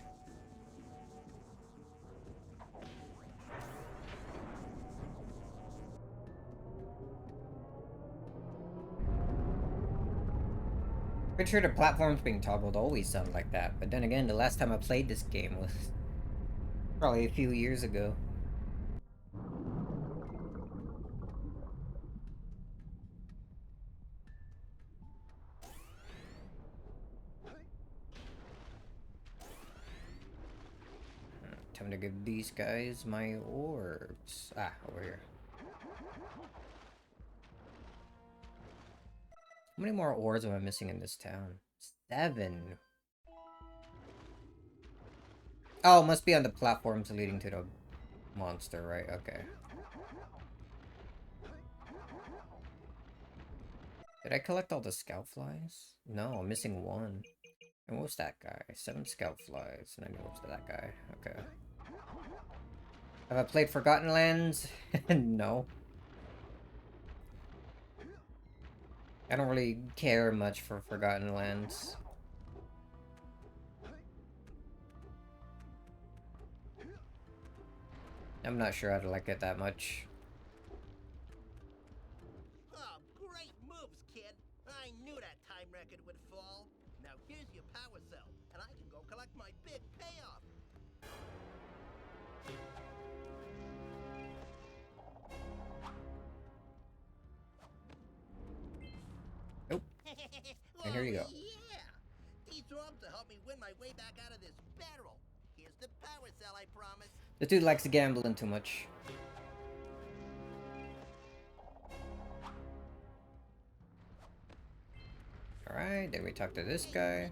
Pretty sure the platforms being toggled always sound like that, but then again, the last time I played this game was probably a few years ago. Time to give these guys my orbs. Ah, over here. How many more orbs am I missing in this town? 7. Oh, must be on the platforms leading to the monster, right? Okay. Did I collect all the scout flies? No, I'm missing 1. And what was that guy? 7 scout flies. And I knew it was that guy. Okay. Have I played Forgotten Lands? No. I don't really care much for Forgotten Lands. I'm not sure I'd like it that much. Oh, great moves, kid. I knew that time record would fall. Now here's your power cell, and I can go collect my big payoff. Nope. And here you go. Yeah! These orbs will help me win my way back out of this barrel. Here's the power cell, I promise. The dude likes gambling too much. Alright, then we talk to this guy.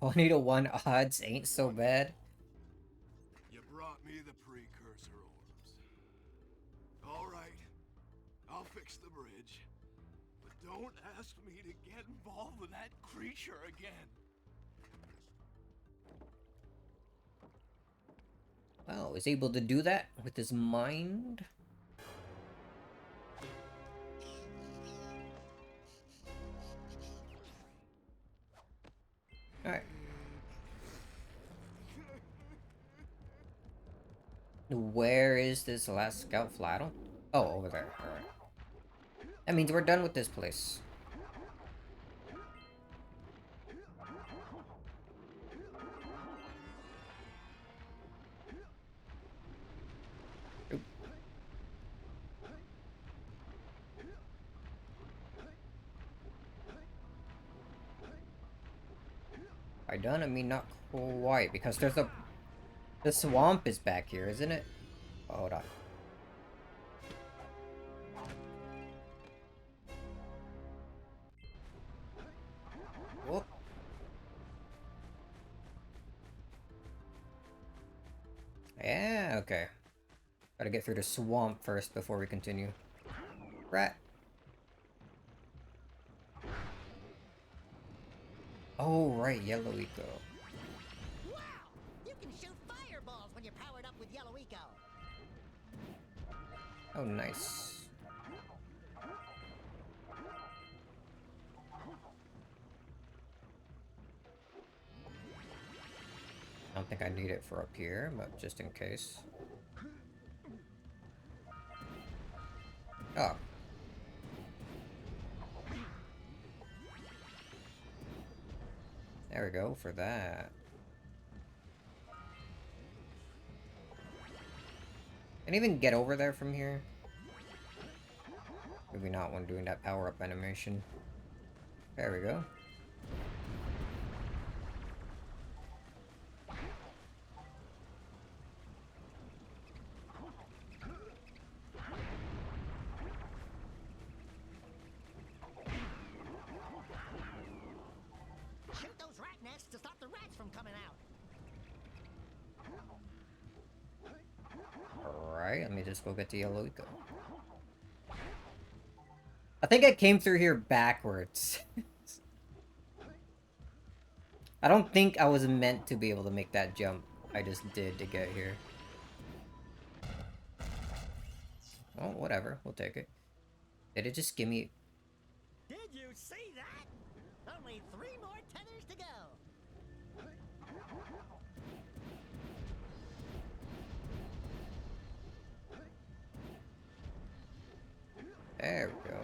20 to 1 odds ain't so bad. You brought me the precursor orbs. All right, I'll fix the bridge. But don't ask me to get involved with that creature again. Wow, is able to do that with his mind? Alright. Where is this last scout fly? I don't... Oh, over there. Alright. That means we're done with this place. Oop. By done, I mean not quite, because there's a... The swamp is back here, isn't it? Oh, hold on. Whoop. Yeah, okay. Gotta get through the swamp first before we continue. Rat. Oh, right, Yellow Eco. Wow! You can shoot fireballs when you're powered up with Yellow Eco. Oh, nice. I don't think I need it for up here, but just in case. Oh. There we go for that. And even get over there from here. Maybe not when doing that power-up animation. There we go. Shoot those rat nests to stop the rats from coming out. Alright, let me just go get the Yellow Eco. I think I came through here backwards. I don't think I was meant to be able to make that jump. I just did to get here. Oh, whatever. We'll take it. Did it just give me... Did you see that? Only 3 more tethers to go. There we go.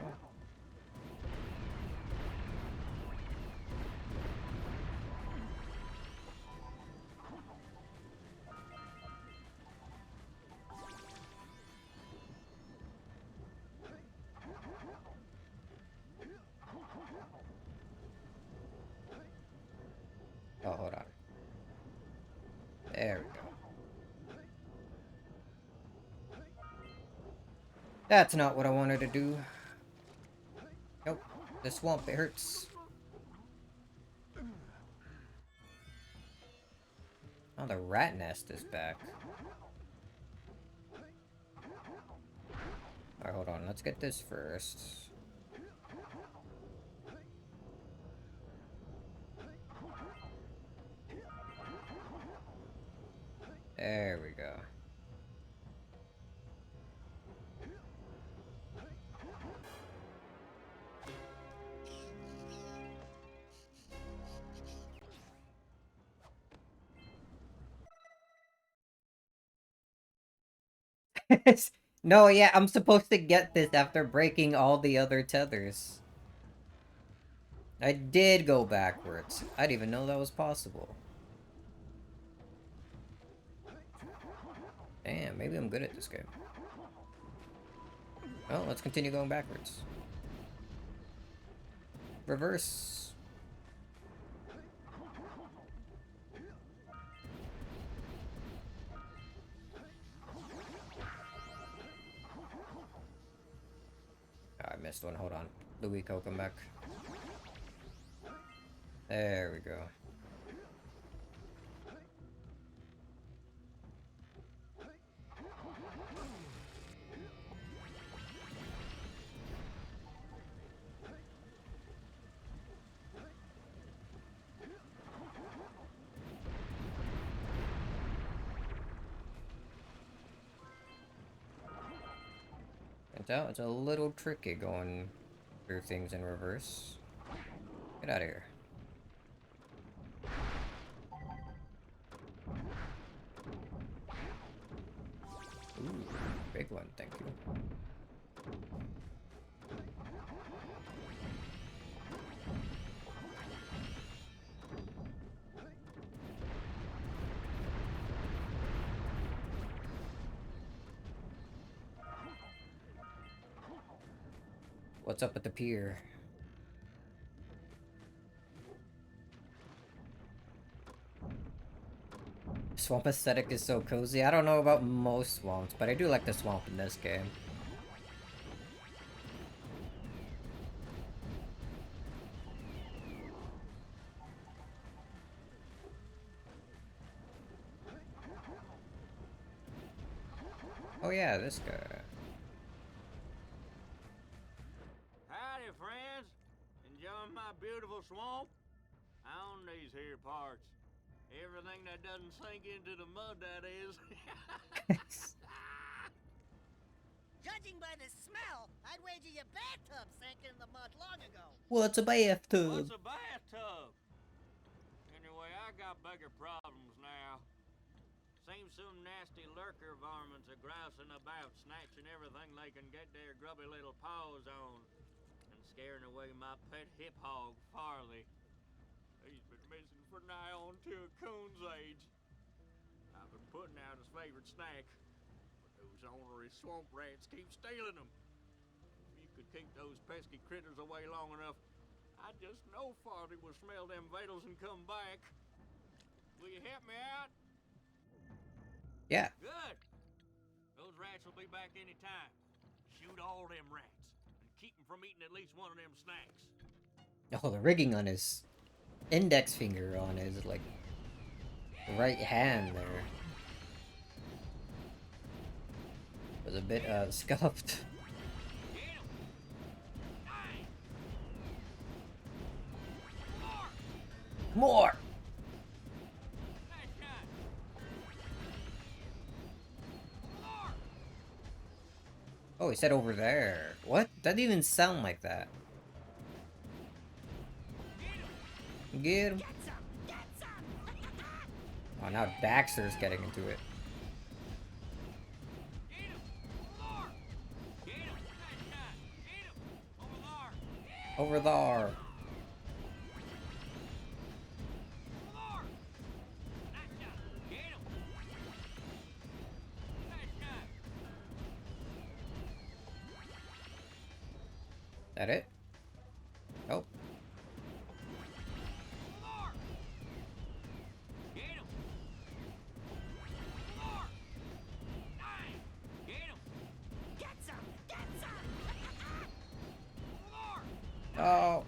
Oh, hold on. There we go. That's not what I wanted to do. Nope. The swamp, it hurts. Oh, the rat nest is back. Alright, hold on. Let's get this first. There we go. No, yeah, I'm supposed to get this after breaking all the other tethers. I did go backwards. I didn't even know that was possible. Damn, maybe I'm good at this game. Well, let's continue going backwards. Reverse. Oh, I missed one. Hold on. Louis, come back. There we go. It's a little tricky going through things in reverse. Get out of here. Ooh, big one, thank you. What's up at the pier? Swamp aesthetic is so cozy. I don't know about most swamps, but I do like the swamp in this game. Oh yeah, this guy. Howdy, friends. Enjoying my beautiful swamp? On these here parts. Everything that doesn't sink into the mud, that is. Judging by the smell, I'd wager your bathtub sank in the mud long ago. What's a bathtub? What's a bathtub? Anyway, I got bigger problems now. Seems some nasty lurker varmints are grousing about, snatching everything they can get their grubby little paws on, and scaring away my pet hip hog, Farley. He's been missing for nigh on to a coon's age. I've been putting out his favorite snack, but those ornery swamp rats keep stealing them. If you could keep those pesky critters away long enough, I just know Farley will smell them vitals and come back. Will you help me out? Yeah. Good. Those rats will be back any time. Shoot all them rats, and keep them from eating at least one of them snacks. Oh, the rigging on his index finger on his, like, right hand there was a bit, scuffed. More! Oh, he said over there. What? That didn't even sound like that. Get him. Oh, now Daxter's getting into it. Over there. That it? Nope. Oh.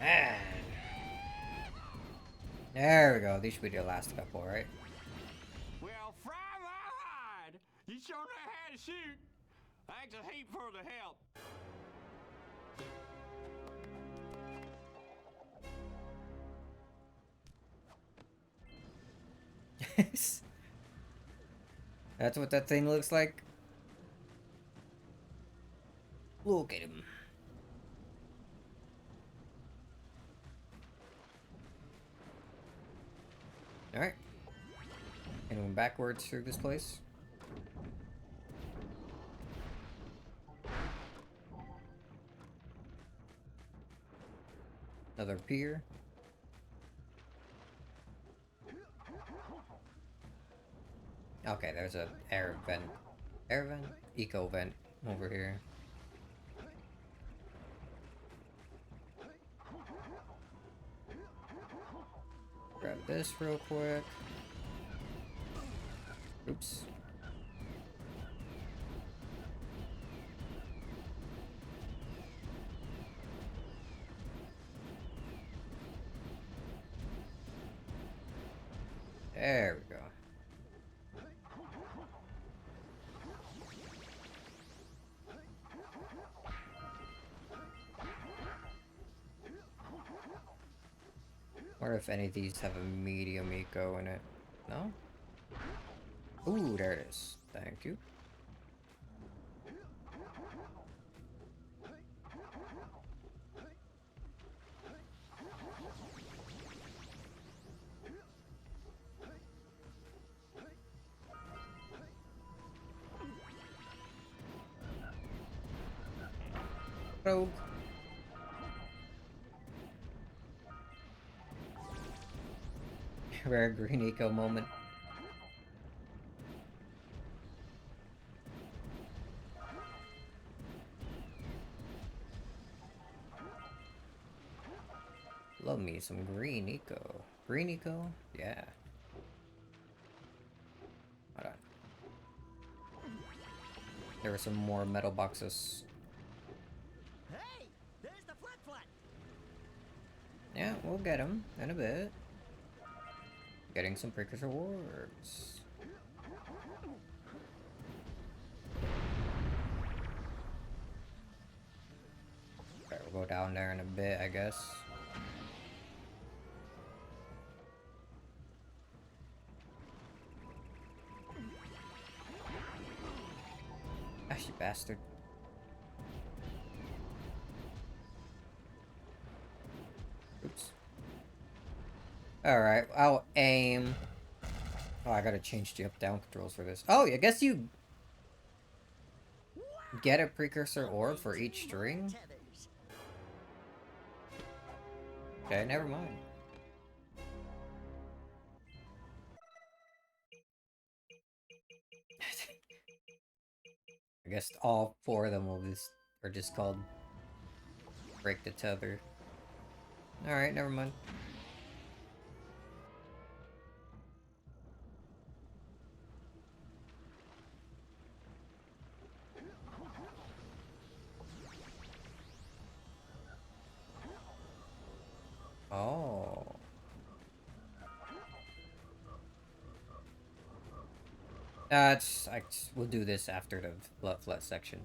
Ah. There we go. These should be the last couple, right? Well, fry my hide! You sure know how to shoot. Thanks a heap for the help. That's what that thing looks like. Look at him. Alright. And backwards through this place. Another pier. Okay, there's a air vent. Air vent? Eco vent over here. Grab this real quick. Oops. There we go. Or if any of these have a medium eco in it. No? Ooh, there it is. Thank you. Rogue. Rare green eco moment. Love me some green eco. Green eco? Yeah. Hold on. There were some more metal boxes. Hey, there's the flat. Yeah, we'll get them in a bit. Getting some precursor wards. go down there in a bit, I guess. Ah, you bastard. Oops. Alright, I'll aim. Oh, I gotta change the up-down controls for this. Oh, I guess you get a precursor orb for each string? Okay, never mind. I guess all 4 of them are just called Break the Tether. Alright, never mind. Oh. We'll do this after the blood flood section.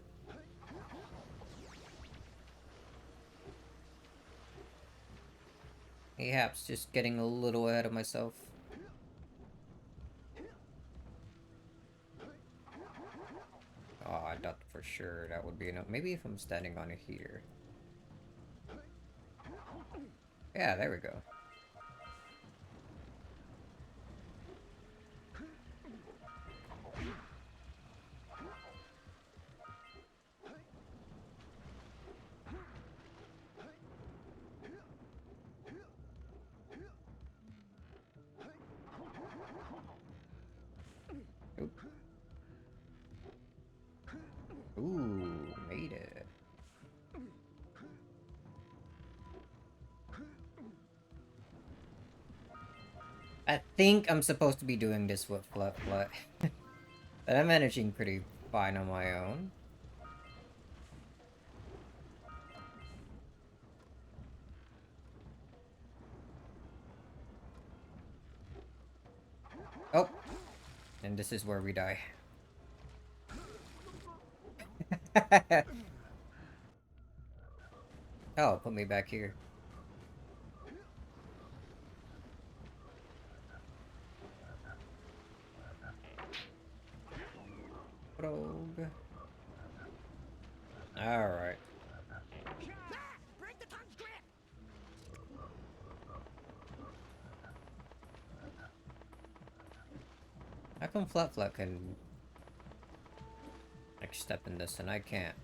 Perhaps just getting a little ahead of myself. Oh, I thought for sure that would be enough. Maybe if I'm standing on it here. Yeah, there we go. Oop. Ooh, made it. I think I'm supposed to be doing this with Flut Flut. But I'm managing pretty fine on my own. Oh! And this is where we die. Oh, put me back here. Rogue. Alright. Break the tongue's grip! How come Flut Flut can like step in this and I can't?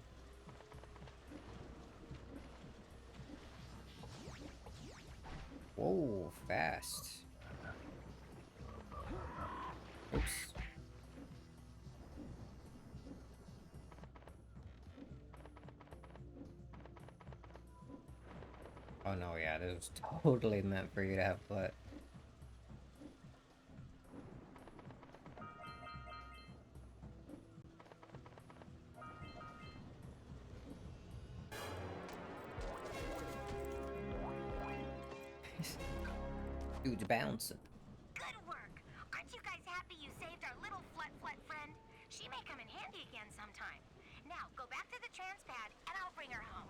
Whoa, fast. Oops. Oh no, yeah, this was totally meant for you to have Flut. Dude's bouncing. Good work! Aren't you guys happy you saved our little Flut Flut friend? She may come in handy again sometime. Now, go back to the transpad, and I'll bring her home.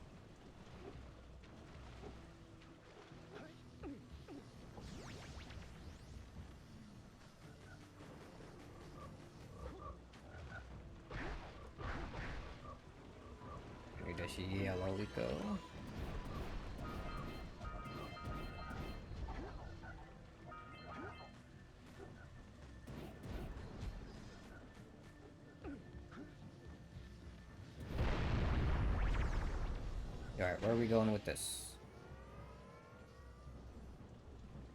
Does she yellow we go? Alright, where are we going with this?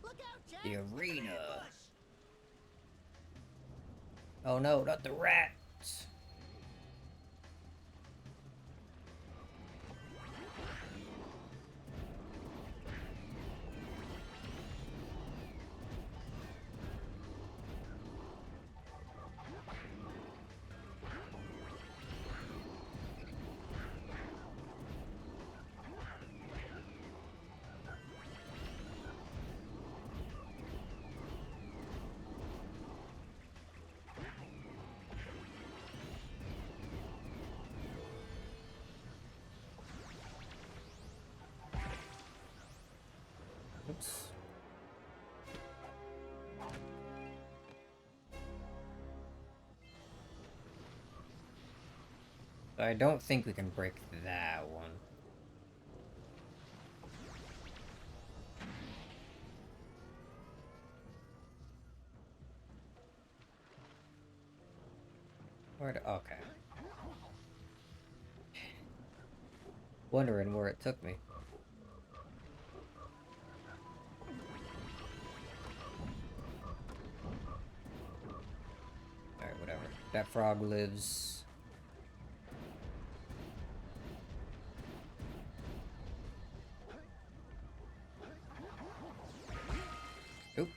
Look out, Jack! The arena. Oh no, not the rats! jumps. I don't think we can break that one. Okay. Wondering where it took me. Alright, whatever. That frog lives. Oop.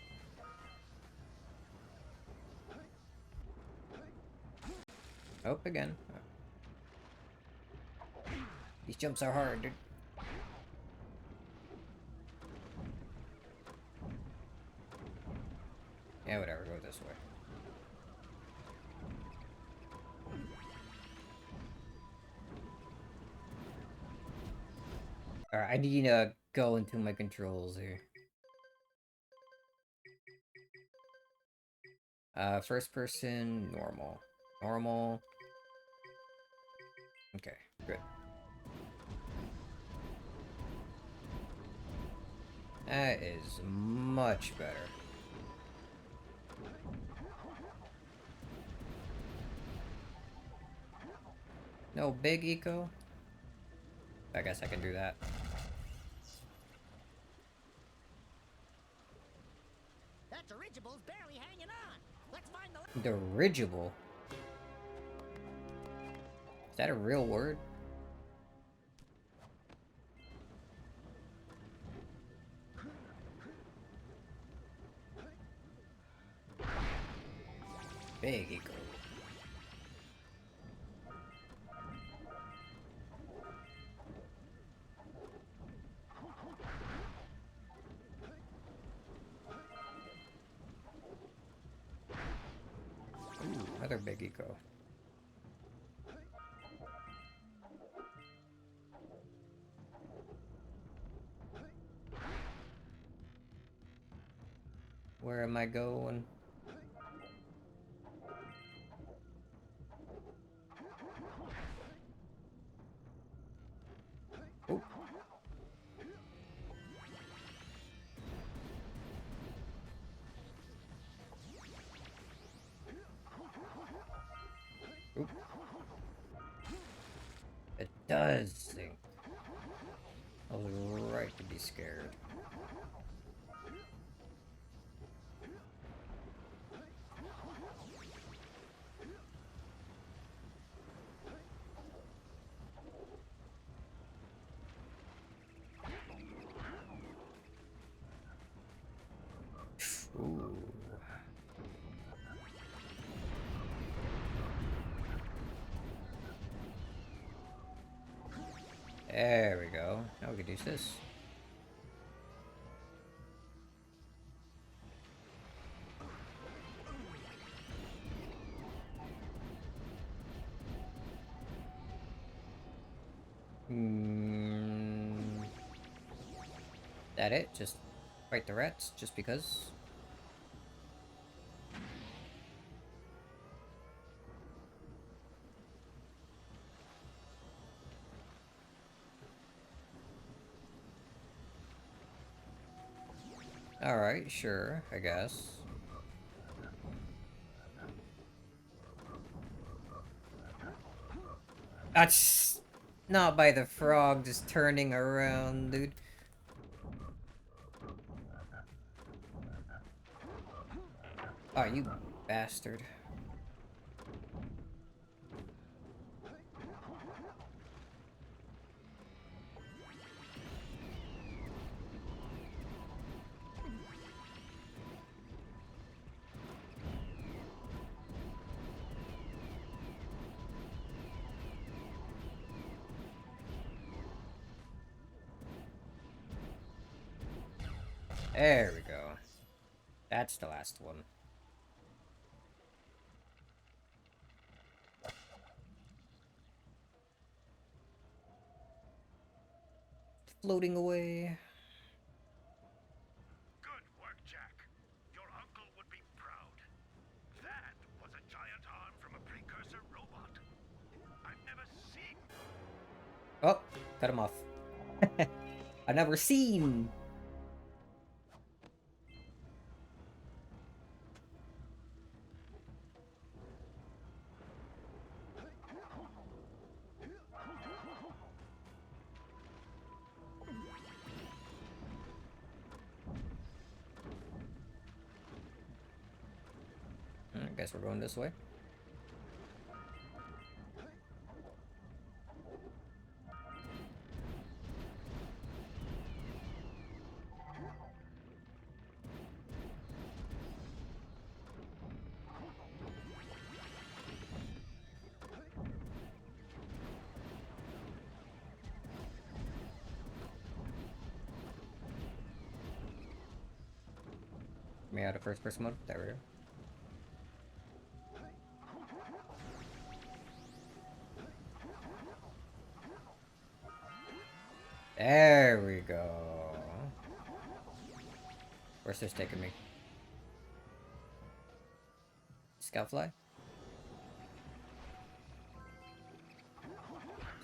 Oh, again. These jumps are hard, dude. Yeah, whatever, go this way. Alright, I need to go into my controls here. First person, normal. Normal. Okay, good. That is much better. No big eco? I guess I can do that. That dirigible's barely hanging on. Let's find the Dirigible? Is that a real word? Big eco. Ooh, another big eco. Where am I going? Ooh. Oop. It does think. I was right to be scared. Ooh. There we go. Now we can use this. That it? Just fight the rats, just because? Alright, sure, I guess. That's not by the frog just turning around, dude. Oh, you bastard. There we go. That's the last one. Floating away. Cut him off. I never seen. I guess we're going this way. Me out of first person mode. There we go. There we go. Where's this taking me? Scoutfly?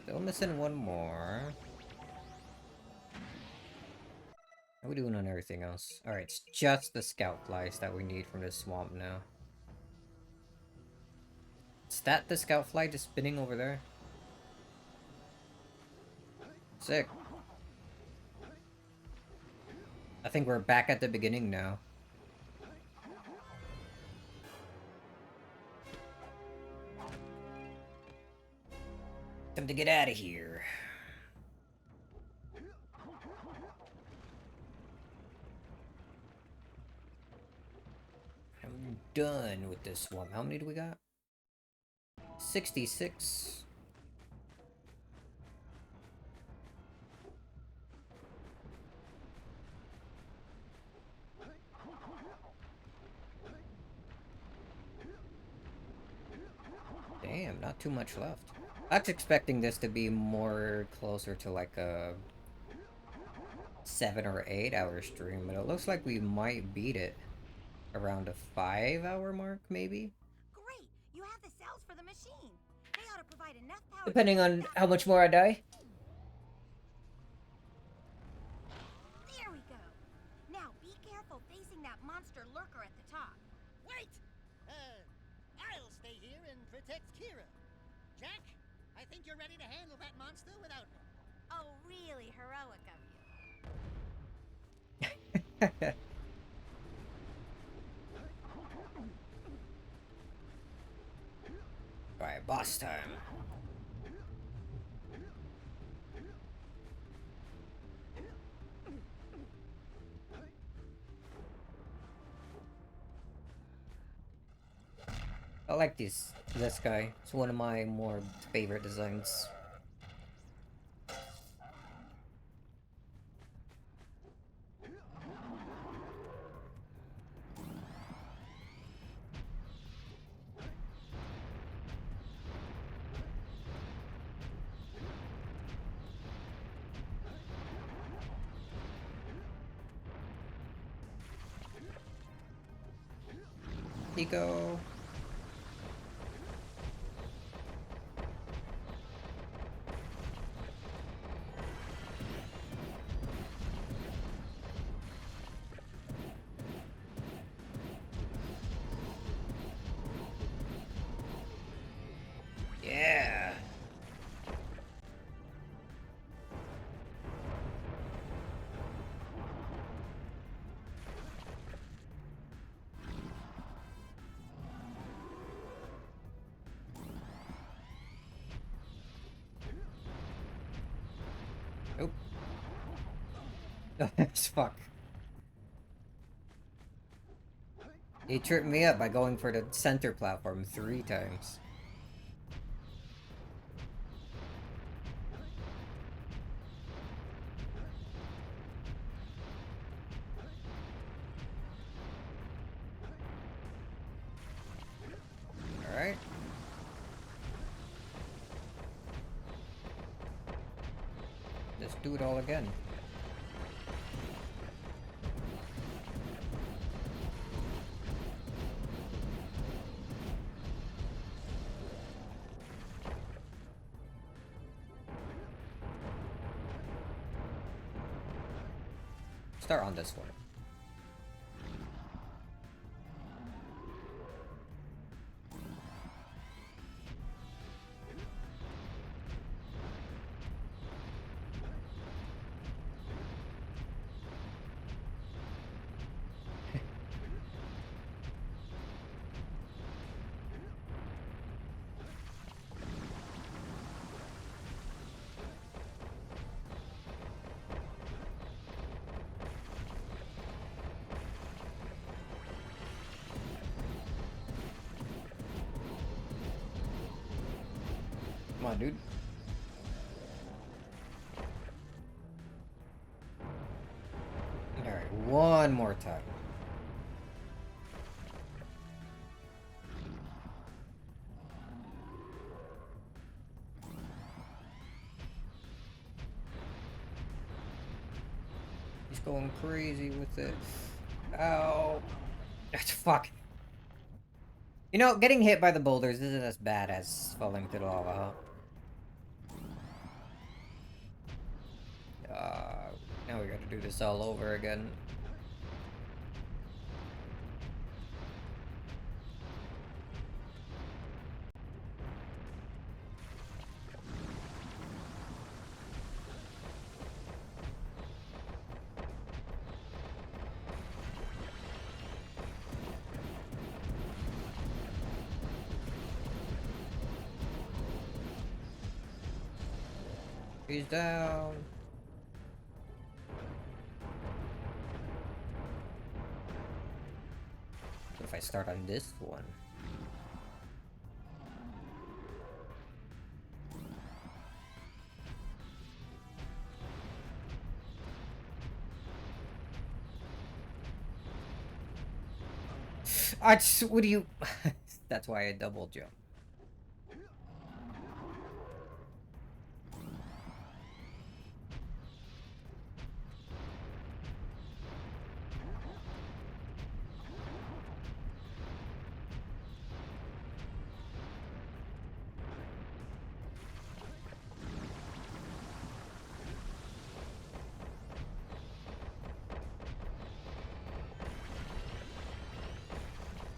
Still missing one more. How are we doing on everything else? Alright, it's just the scout flies that we need from this swamp now. Is that the scout fly just spinning over there? Sick. I think we're back at the beginning now. Time to get out of here. I'm done with this swamp. How many do we got? 66. Damn, not too much left. I was expecting this to be more closer to like a 7 or 8 hour stream, but it looks like we might beat it around a 5-hour mark, maybe? Great! You have the cells for the machine. They ought to provide enough power. Depending on how much more I die. There we go. Now be careful facing that monster lurker at the top. Wait! I'll stay here and protect Kira. Jack, I think you're ready to handle that monster without me. Oh, really heroic of you. Alright, boss time. I like this guy. It's one of my more favorite designs. Nico. Yeah. Nope. As fuck. He tripped me up by going for the center platform 3 times. Alright. Let's do it all again. start on this one. Come on, dude. Alright, one more time. He's going crazy with it. Ow. That's fuck. You know, getting hit by the boulders isn't as bad as falling to the lava, huh? Now we gotta do this all over again. He's down. What if I start on this one? What do you... That's why I double jump.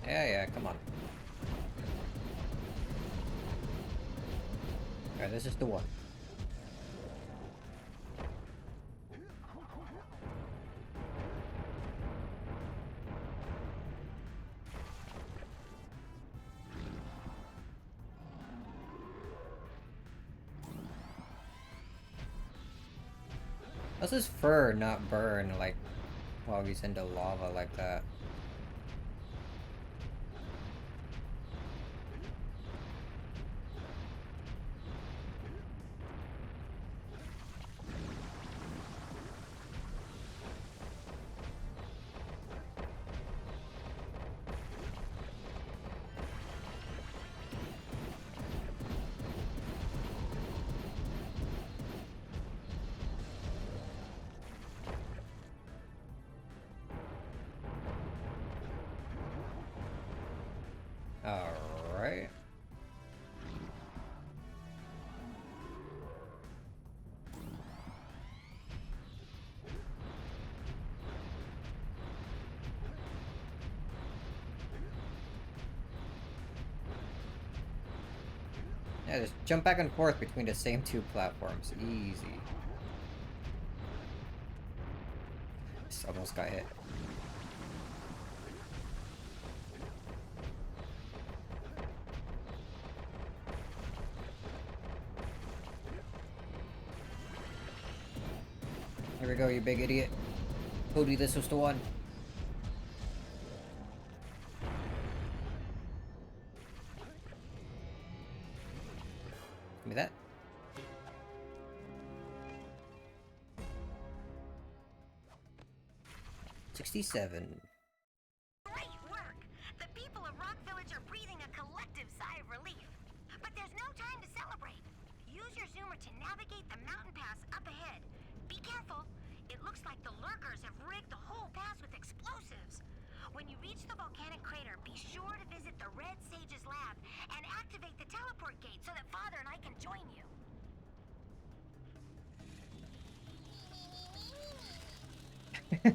Yeah, come on. Alright, this is the one. How's his fur not burn, like, while he's in the lava like that? Alright. Yeah, just jump back and forth between the same two platforms. Easy. Just almost got hit. Here we go, you big idiot. Told you this was the one. Give me that. $67. Great work! The people of Rock Village are breathing a collective sigh of relief. But there's no time to celebrate. Use your zoomer to navigate the mountain pass up ahead. Be careful. It looks like the lurkers have rigged the whole pass with explosives. When you reach the volcanic crater, be sure to visit the Red Sage's lab and activate the teleport gate so that Father and I can join you. Look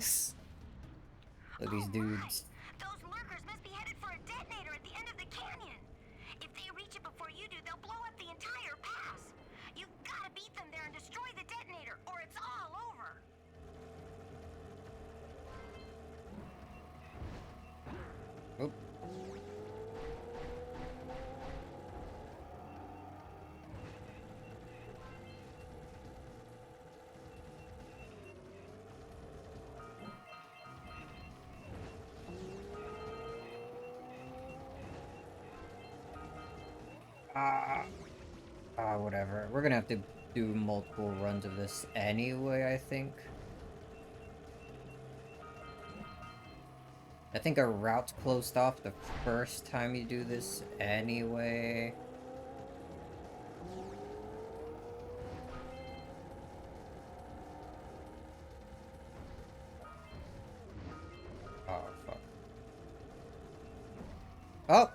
at these dudes. Those lurkers must be headed for a detonator at the end of the canyon. If they reach it before you do, they'll blow up the entire pass. You've got to beat them there and destroy the detonator, or it's all over. Oh. Whatever. We're gonna have to do multiple runs of this anyway, I think. I think a route's closed off the first time you do this anyway. Oh, fuck. Oh!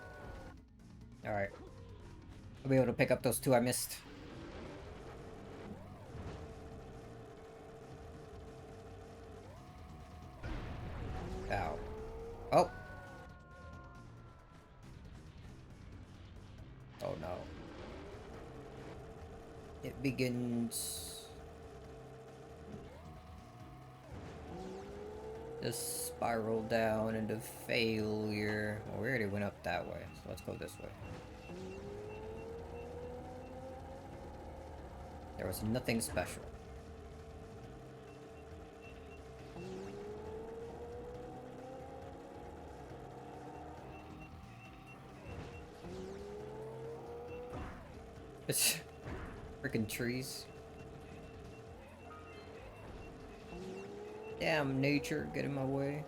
Alright. I'll be able to pick up those two I missed. Ow. Oh! Oh no. It begins... to spiral down into failure. Well, we already went up that way, so let's go this way. There was nothing special. It's freaking trees. Damn nature, get in my way.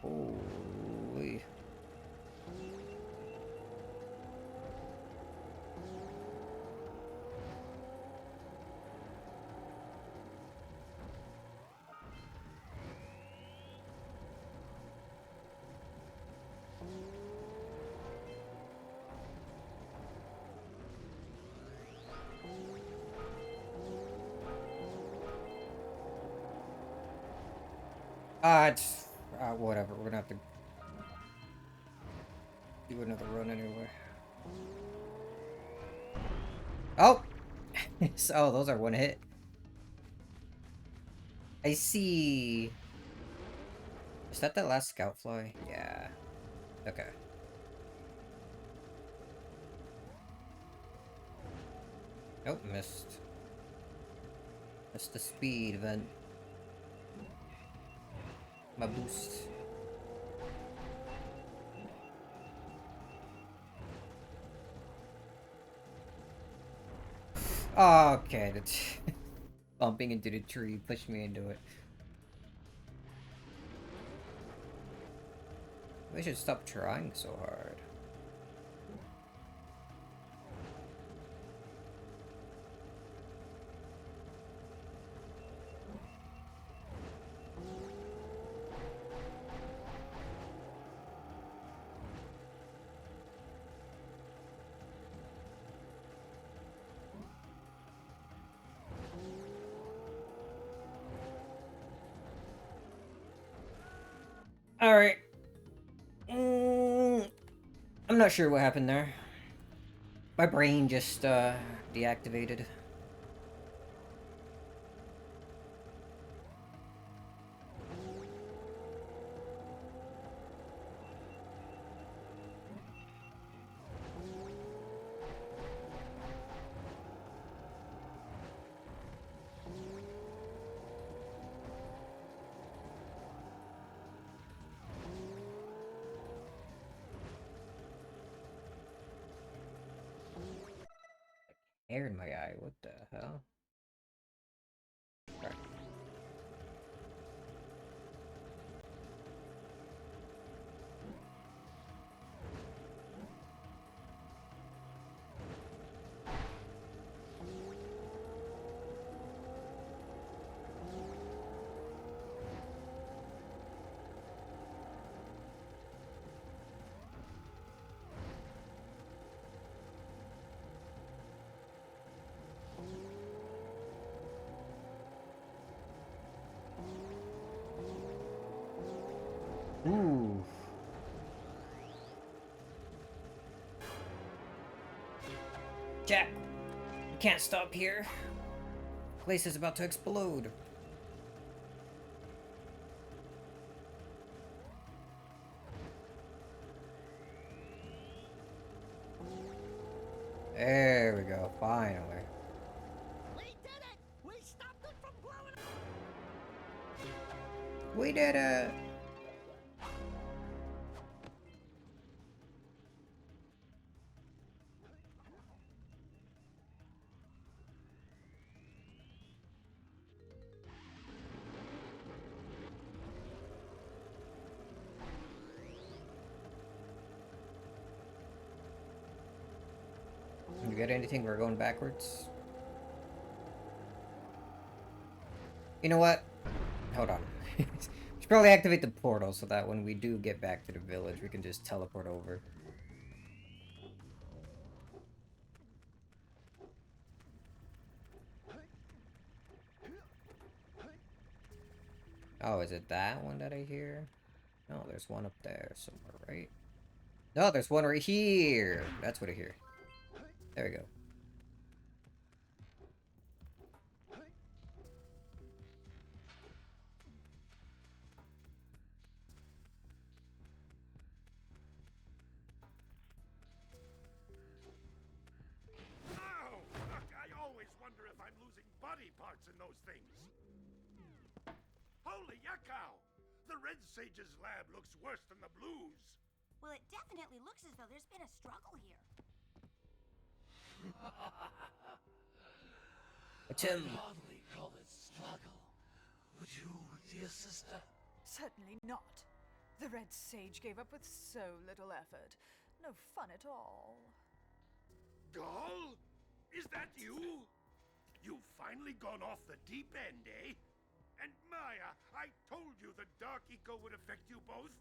Holy. It's... whatever, we're gonna have to do another run anyway. Oh! Oh, those are one hit. I see... Is that the last scout fly? Yeah. Okay. Nope, missed. Missed the speed event. My boost. Okay, that's bumping into the tree pushed me into it. We should stop trying so hard. Alright. I'm not sure what happened there. My brain just, deactivated. Hair in my eye, what the hell? Right. Jack, you can't stop here. Place is about to explode. There we go, finally. We did it! We stopped it from blowing up! We did it! You got anything? We're going backwards. You know what? Hold on. Should probably activate the portal so that when we do get back to the village, we can just teleport over. Oh, is it that one that I hear? No, there's one up there somewhere, right? No, there's one right here! That's what I hear. There we go. Oh, look, I always wonder if I'm losing body parts in those things. Holy yakkow! The Red Sage's lab looks worse than the Blues. Well, it definitely looks as though there's been a struggle here. It's him! I'd hardly call it struggle. Would you, dear sister? Certainly not. The Red Sage gave up with so little effort. No fun at all. Gall? Is that you? You've finally gone off the deep end, eh? And Maya, I told you the Dark Eco would affect you both.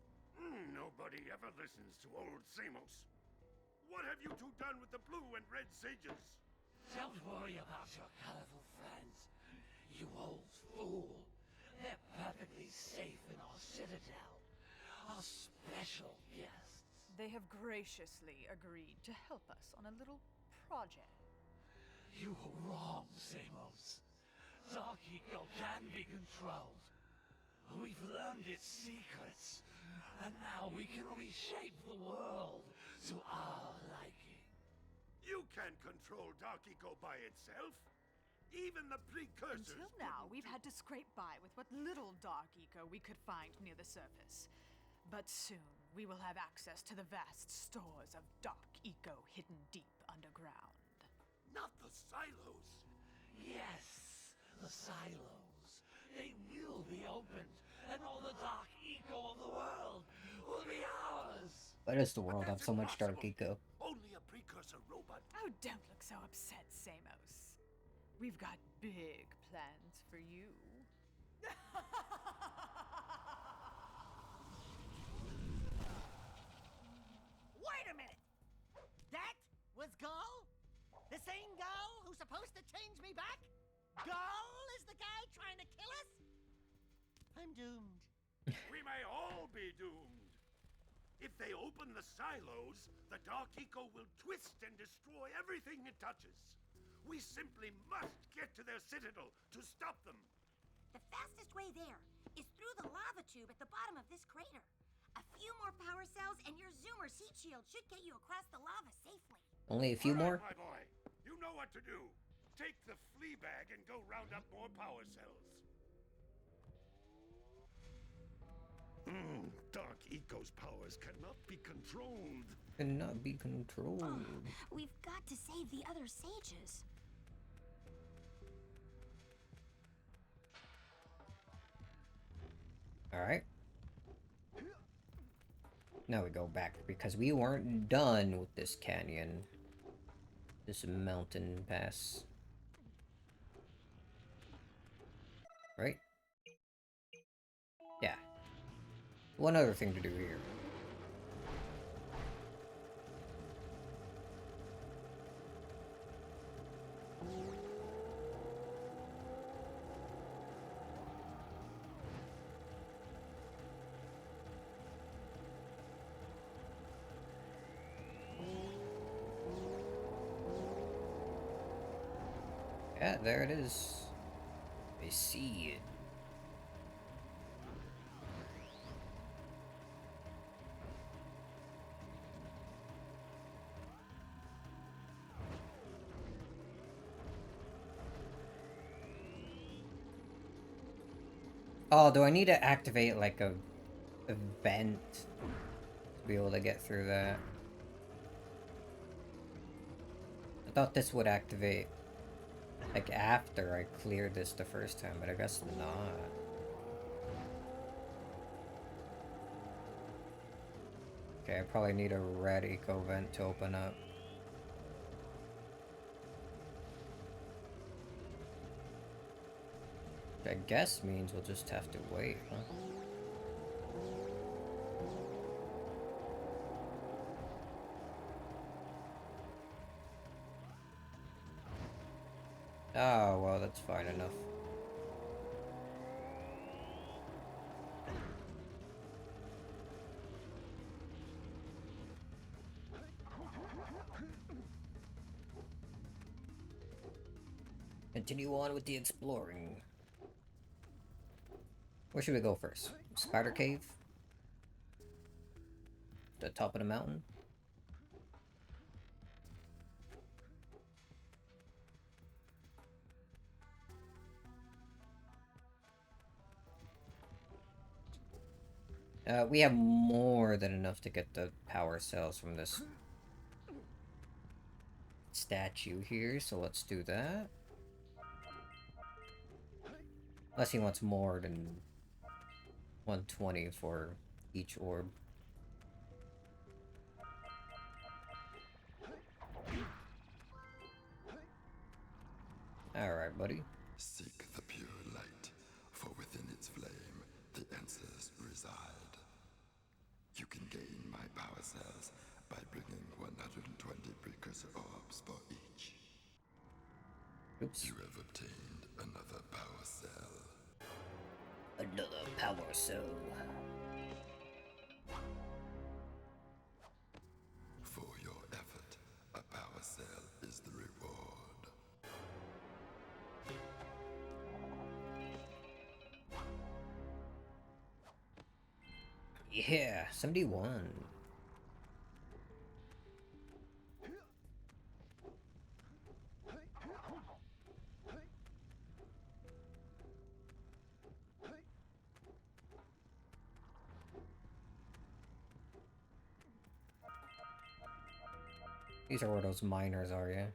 Nobody ever listens to old Samos. What have you two done with the Blue and Red Sages? Don't worry about your colorful friends, you old fool. They're perfectly safe in our citadel. Our special guests. They have graciously agreed to help us on a little project. You were wrong, Samos. Dark Eco can be controlled. We've learned its secrets, and now we can reshape the world to our liking. You can't control Dark Eco by itself. Even the precursors. Until now, we've had to scrape by with what little Dark Eco we could find near the surface. But soon, we will have access to the vast stores of Dark Eco hidden deep underground. Not the silos. Yes, the silos. They will be opened, and all the Dark Eco of the world will be ours. Why does the world have so much Dark Eco? Only a precursor robot. Oh, don't look so upset, Samos. We've got big plans for you. Wait a minute! That was Gall? The same Gall who's supposed to change me back? Gall is the guy trying to kill us? I'm doomed. We may all be doomed. If they open the silos, the Dark Eco will twist and destroy everything it touches. We simply must get to their citadel to stop them. The fastest way there is through the lava tube at the bottom of this crater. A few more power cells and your Zoomer's heat shield should get you across the lava safely. Only a few All more? right, my boy. You know what to do. Take the flea bag and go round up more power cells. Dark Eco's powers cannot be controlled. Cannot be controlled. We've got to save the other sages. Alright. Now we go back, because we weren't done with this canyon. This mountain pass. Right? Yeah. One other thing to do here. Yeah, there it is. I see it. Oh, do I need to activate like a event to be able to get through that? I thought this would activate like after I cleared this the first time, but I guess not. Okay, I probably need a red eco vent to open up. Which I guess means we'll just have to wait, huh? Oh, well, that's fine enough. Continue on with the exploring. Where should we go first? Spider Cave? The top of the mountain? We have more than enough to get the power cells from this statue here, so let's do that. Unless he wants more than 120 for each orb. Alright, buddy. Seek the pure light, for within its flame, the answers reside. You can gain my power cells by bringing 120 precursor orbs for each. Oops. You have obtained another power cell. Another power cell. For your effort, a power cell is the reward. Yeah, 71. These are where those miners are, yeah?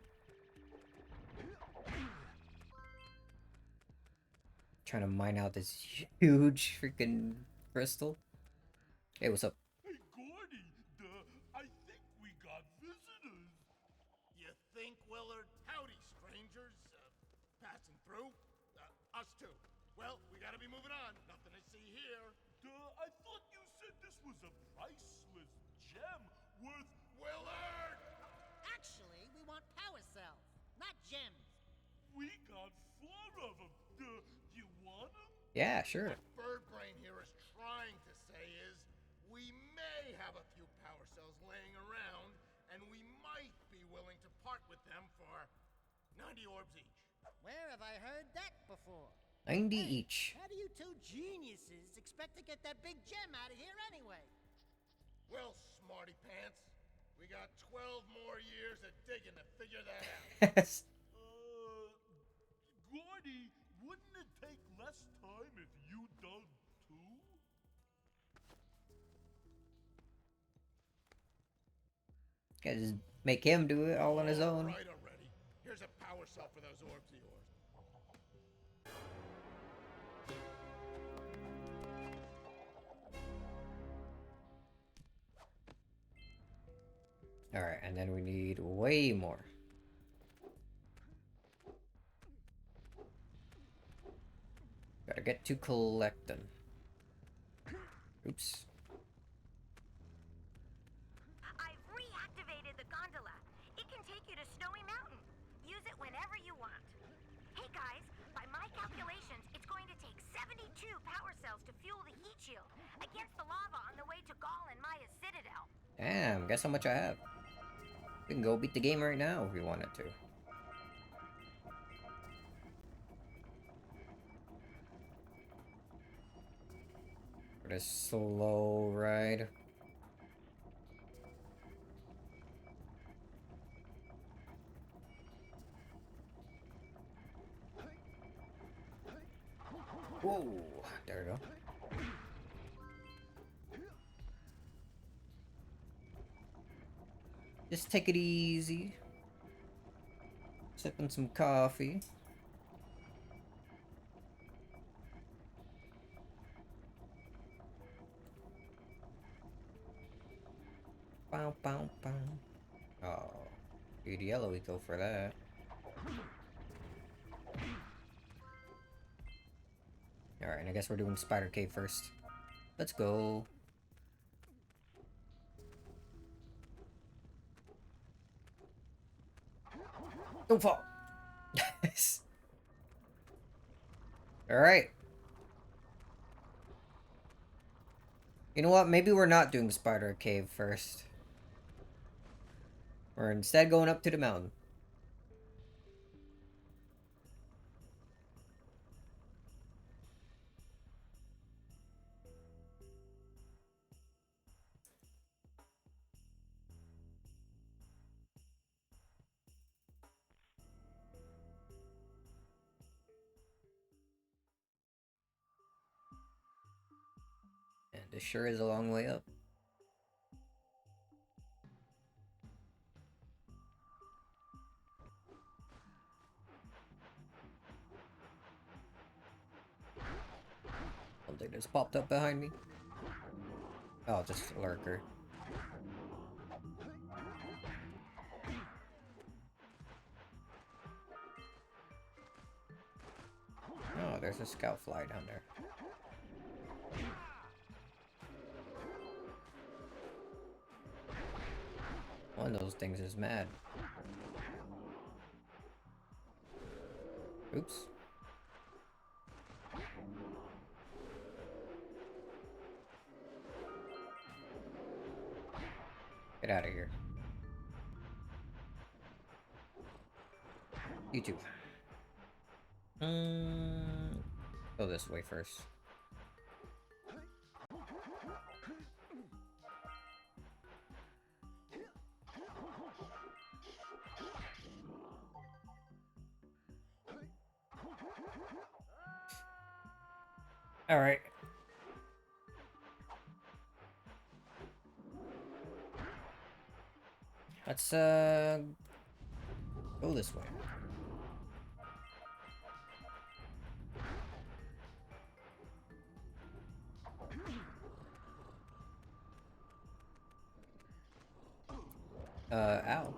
Trying to mine out this huge freaking crystal. Hey, what's up? Hey, Gordy, I think we got visitors. You think, Willard? Howdy, strangers. Passing through? Us too. Well, we gotta be moving on. Nothing to see here. I thought you said this was a priceless gem worth... Willard! Actually, we want power cells, not gems. We got 4 of them. You want them? Yeah, sure. What Bird Brain here is trying to say is, we may have a few power cells laying around, and we might be willing to part with them for 90 orbs each. Where have I heard that before? 90 Hey, each. How do you two geniuses expect to get that big gem out of here anyway? Well, smarty pants, we got 12 more years of digging to figure that out. Yes. Gordy, wouldn't it take less time if you dug too? Gotta just make him do it all on his own. Right already. Here's a power cell for those orbs of yours. Alright, and then we need way more. Gotta get to collect them. Oops. I've reactivated the gondola. It can take you to Snowy Mountain. Use it whenever you want. Hey guys, by my calculations, it's going to take 72 power cells to fuel the heat shield against the lava on the way to Gaul and Maya's Citadel. Damn, guess how much I have. We can go beat the game right now if we wanted to. For this slow ride. Whoa, there we go. Just take it easy. Sipping some coffee. Bow, bow, bow. Oh, dude, yellow, we go for that. Alright, I guess we're doing Spider Cave first. Let's go. Don't fall. Yes. Alright. You know what? Maybe we're not doing Spider Cave first. We're instead going up to the mountain. And this sure is a long way up. Something just popped up behind me. Oh, just a lurker. Oh, there's a scout fly down there. One of those things is mad. Oops. Get out of here. You too. Go this way first. Alright. Let's go this way. Ow.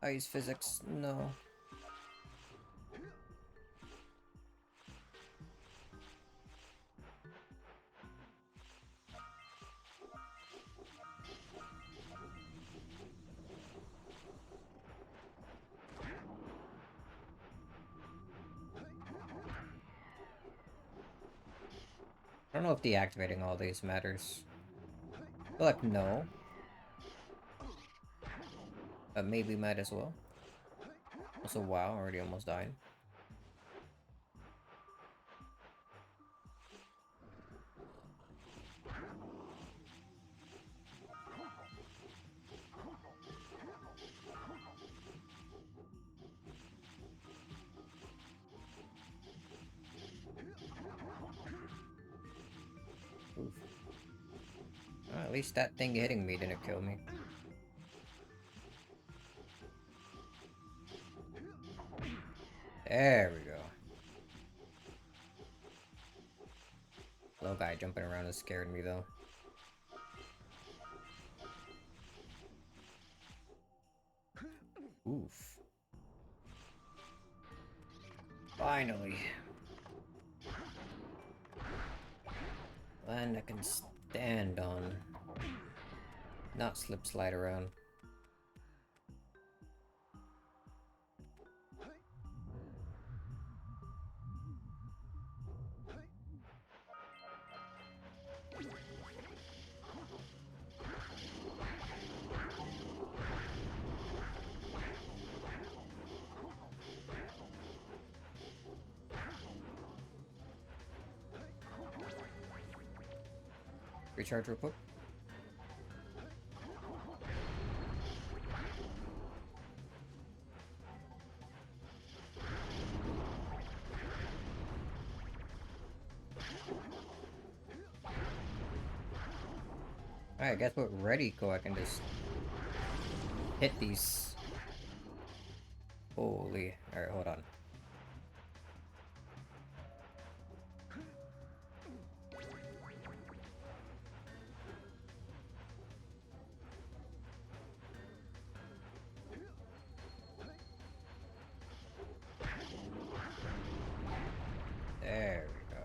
I use physics. No. I don't know if deactivating all these matters. I feel like no. But maybe might as well. Also, wow, already almost died. Oof. Well, at least that thing hitting me didn't kill me. There we go. Little guy jumping around is scaring me though. Oof. Finally. Land I can stand on. Not slip slide around. Recharge real quick. Alright, guess what? Ready go, I can just hit these. Holy. Alright, hold on. There we go.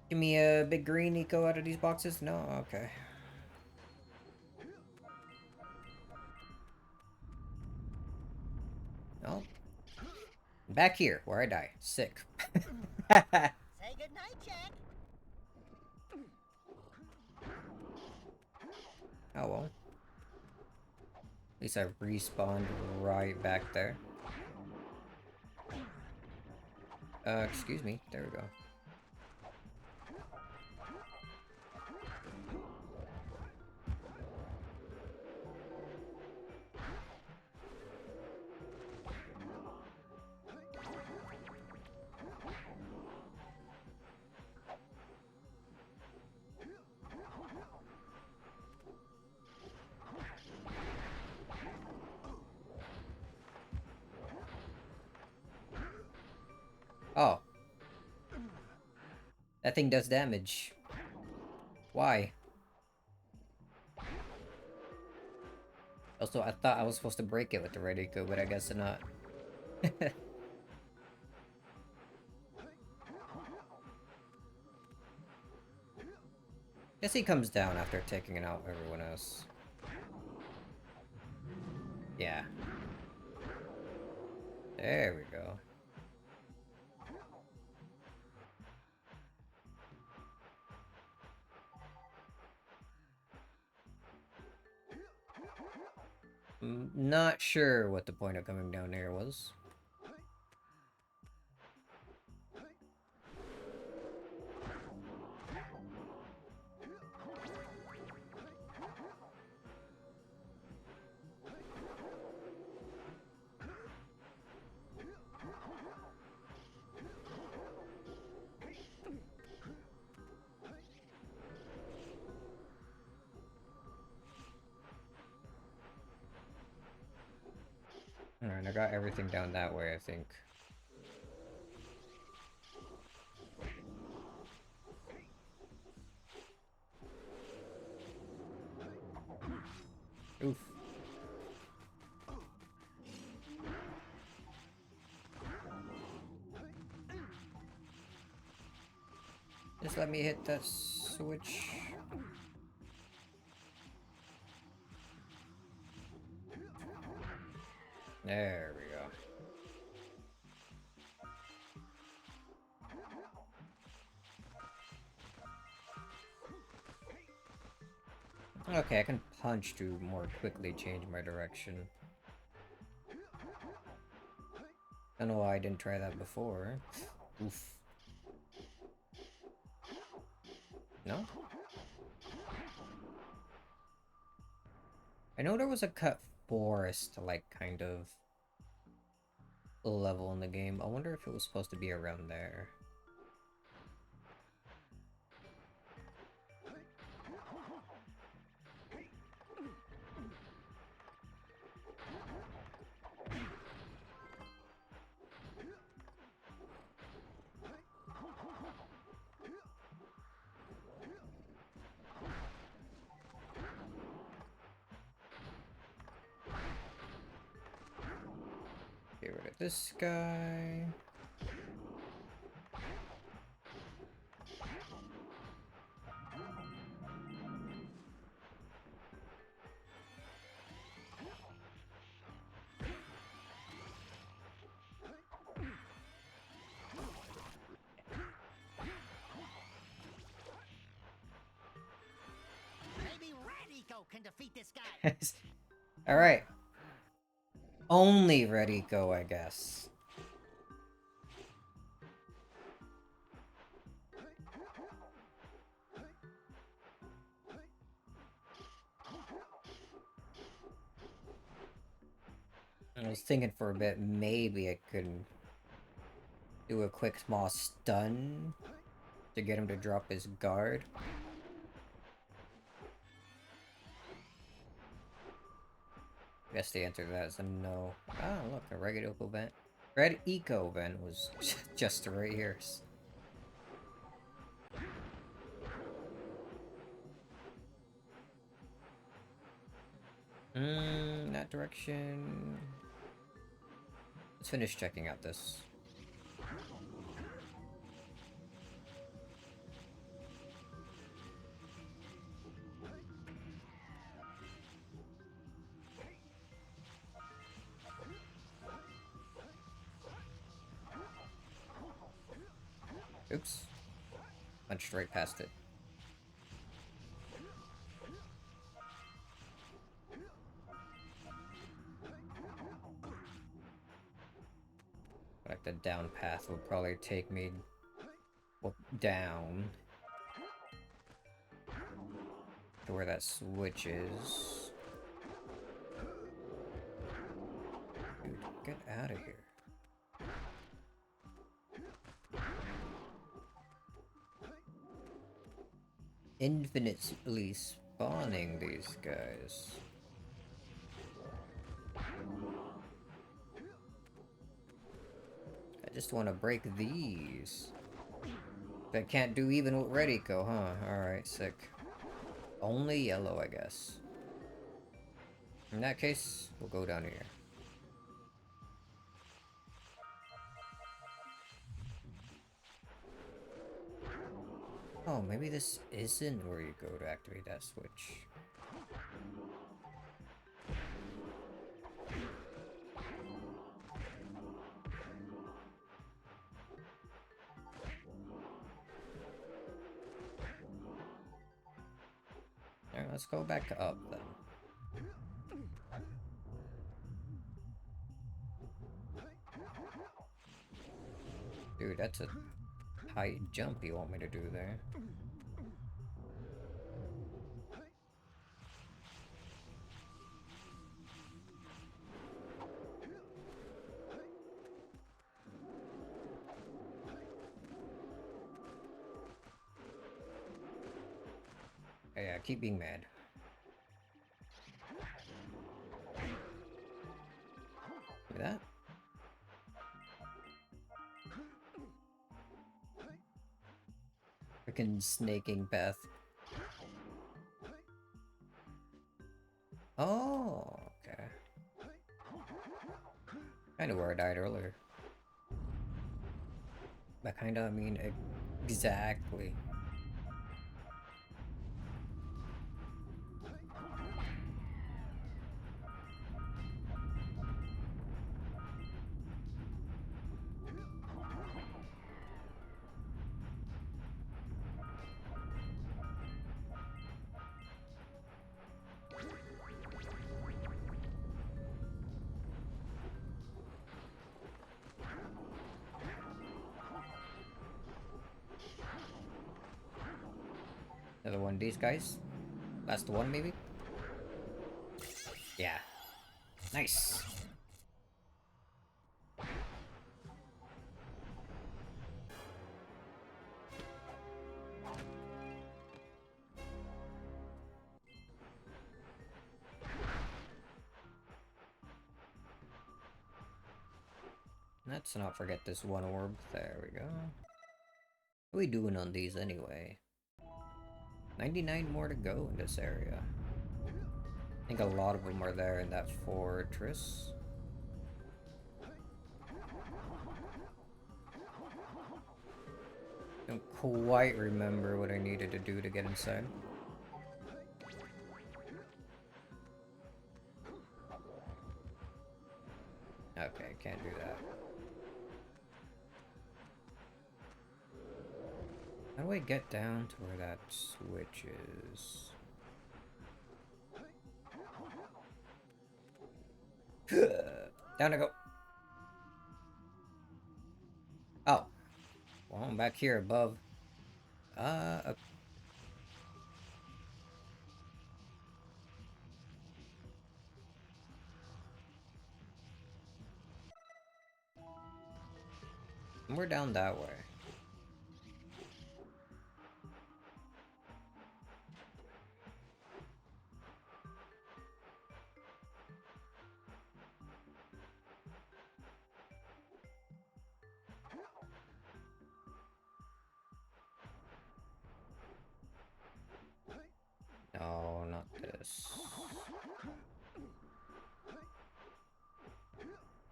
Give me a big green eco out of these boxes? No? Okay. No. Back here, where I die. Sick. Say goodnight, Jack. Oh well. At least I respawned right back there. Excuse me. There we go. Oh. That thing does damage. Why? Also, I thought I was supposed to break it with the red eco, but I guess not. Guess he comes down after taking out everyone else. Yeah. There we go. Not sure what the point of coming down there was. Alright, I got everything down that way, I think. Oof. Just let me hit that switch. There we go. Okay, I can punch to more quickly change my direction. I don't know why I didn't try that before. Oof. No? I know there was a cut forest, like, kind of level in the game. I wonder if it was supposed to be around there. Get rid of this guy. Maybe Red Eco can defeat this guy. Alright. Only red eco, I guess. I was thinking for a bit, maybe I could do a quick small stun to get him to drop his guard. I guess the answer to that is a no. Oh, look, a red eco vent. Red eco vent was just right here. That direction. Let's finish checking out this. Oops. Punched right past it. Like the down path will probably take me down to where that switch is. Dude, get out of here. Infinitely spawning these guys. I just want to break these. I can't do even with Red Eco, huh? Alright, sick. Only yellow, I guess. In that case, we'll go down here. Oh, maybe this isn't where you go to activate that switch. Alright, let's go back up then. Dude, that's a high jump you want me to do there. Oh, yeah, keep being mad. Look at that. Freaking snaking path. Oh, okay. Kinda where I died earlier. By kinda, I mean exactly. Another one of these guys. Last one, maybe? Yeah. Nice. Let's not forget this one orb. There we go. What are we doing on these anyway? 99 more to go in this area. I think a lot of them are there in that fortress. Don't quite remember what I needed to do to get inside. Okay, can't do that. How do I get down to where that switch is? Down I go. Oh. Well, I'm back here above. We're down that way. No, not this.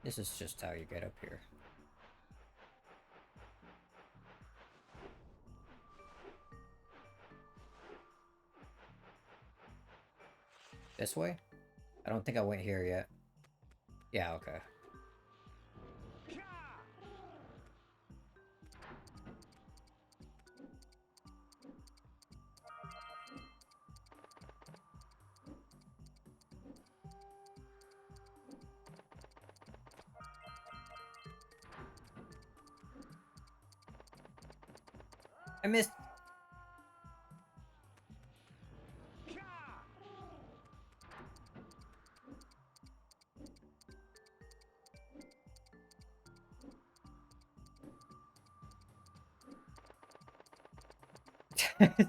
This is just how you get up here. This way? I don't think I went here yet. Yeah, okay. I missed.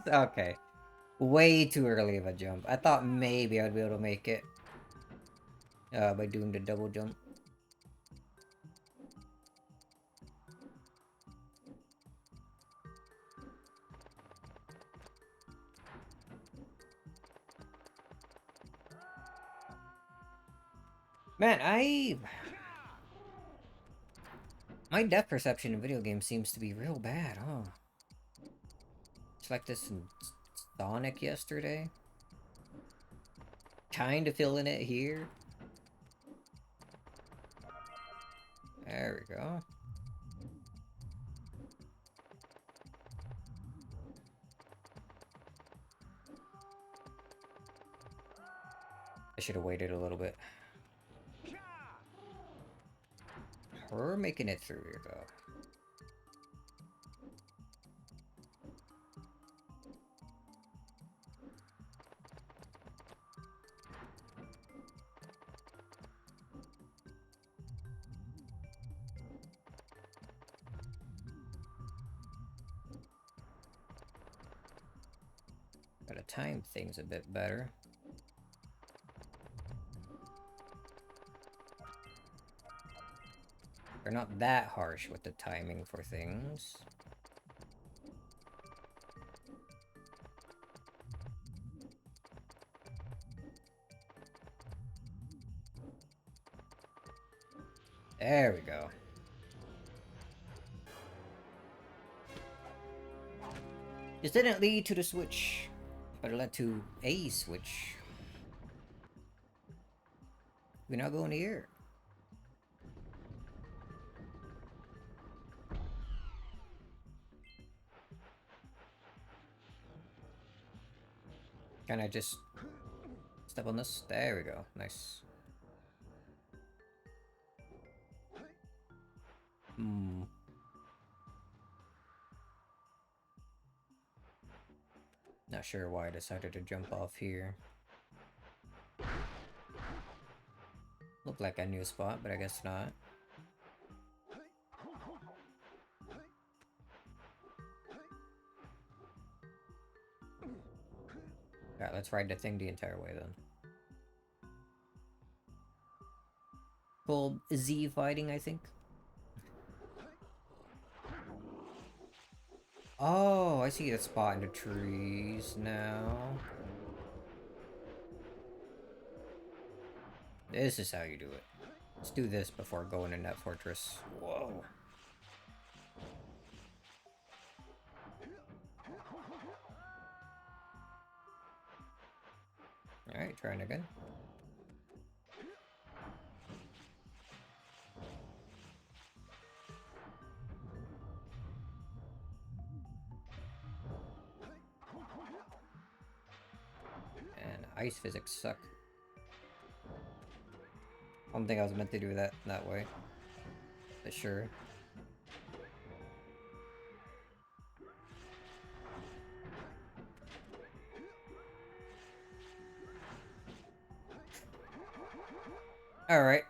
Okay. Way too early of a jump. I thought maybe I'd be able to make it. By doing the double jump. Man, my depth perception in video games seems to be real bad, huh? It's like this in Sonic yesterday. Kinda feeling it here. There we go. I should have waited a little bit. We're making it through here, though. Gotta time things a bit better. They're not that harsh with the timing for things. There we go. This didn't lead to the switch, but it led to a switch. We're now going here. Can I just step on this? There we go. Nice. Not sure why I decided to jump off here. Looked like I knew a spot, but I guess not. Alright, let's ride the thing the entire way then. Full Z fighting, I think. Oh, I see a spot in the trees now. This is how you do it. Let's do this before going in that fortress. Whoa. Alright, trying again. And ice physics suck. I don't think I was meant to do that way. But sure. Alright.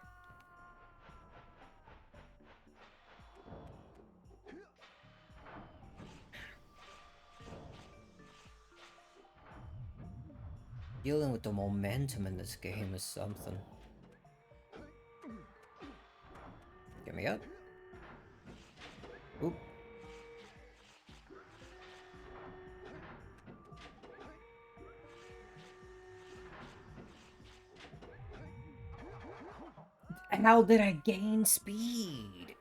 Dealing with the momentum in this game is something. Get me up. Oop. How did I gain speed?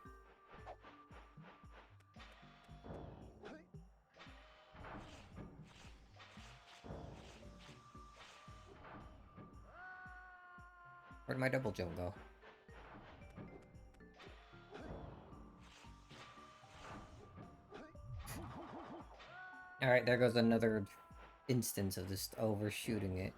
Where'd my double jump go? Alright, there goes another instance of just overshooting it.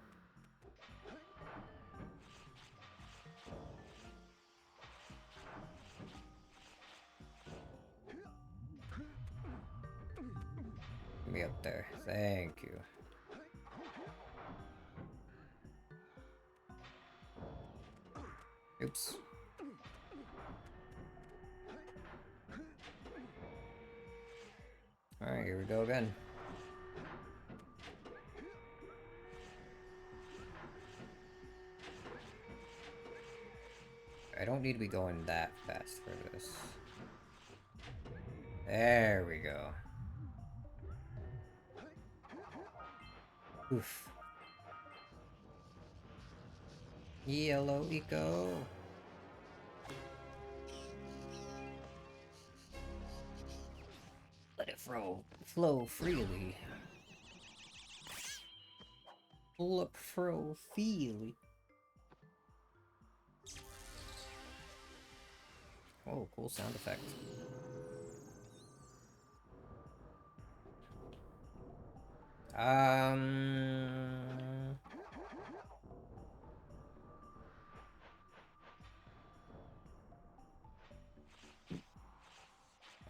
Get me up there. Thank you. Oops. Alright, here we go again. I don't need to be going that fast for this. There we go. Oof. Yellow eco. Let it flow freely. Look, fro, feely. Oh, cool sound effect.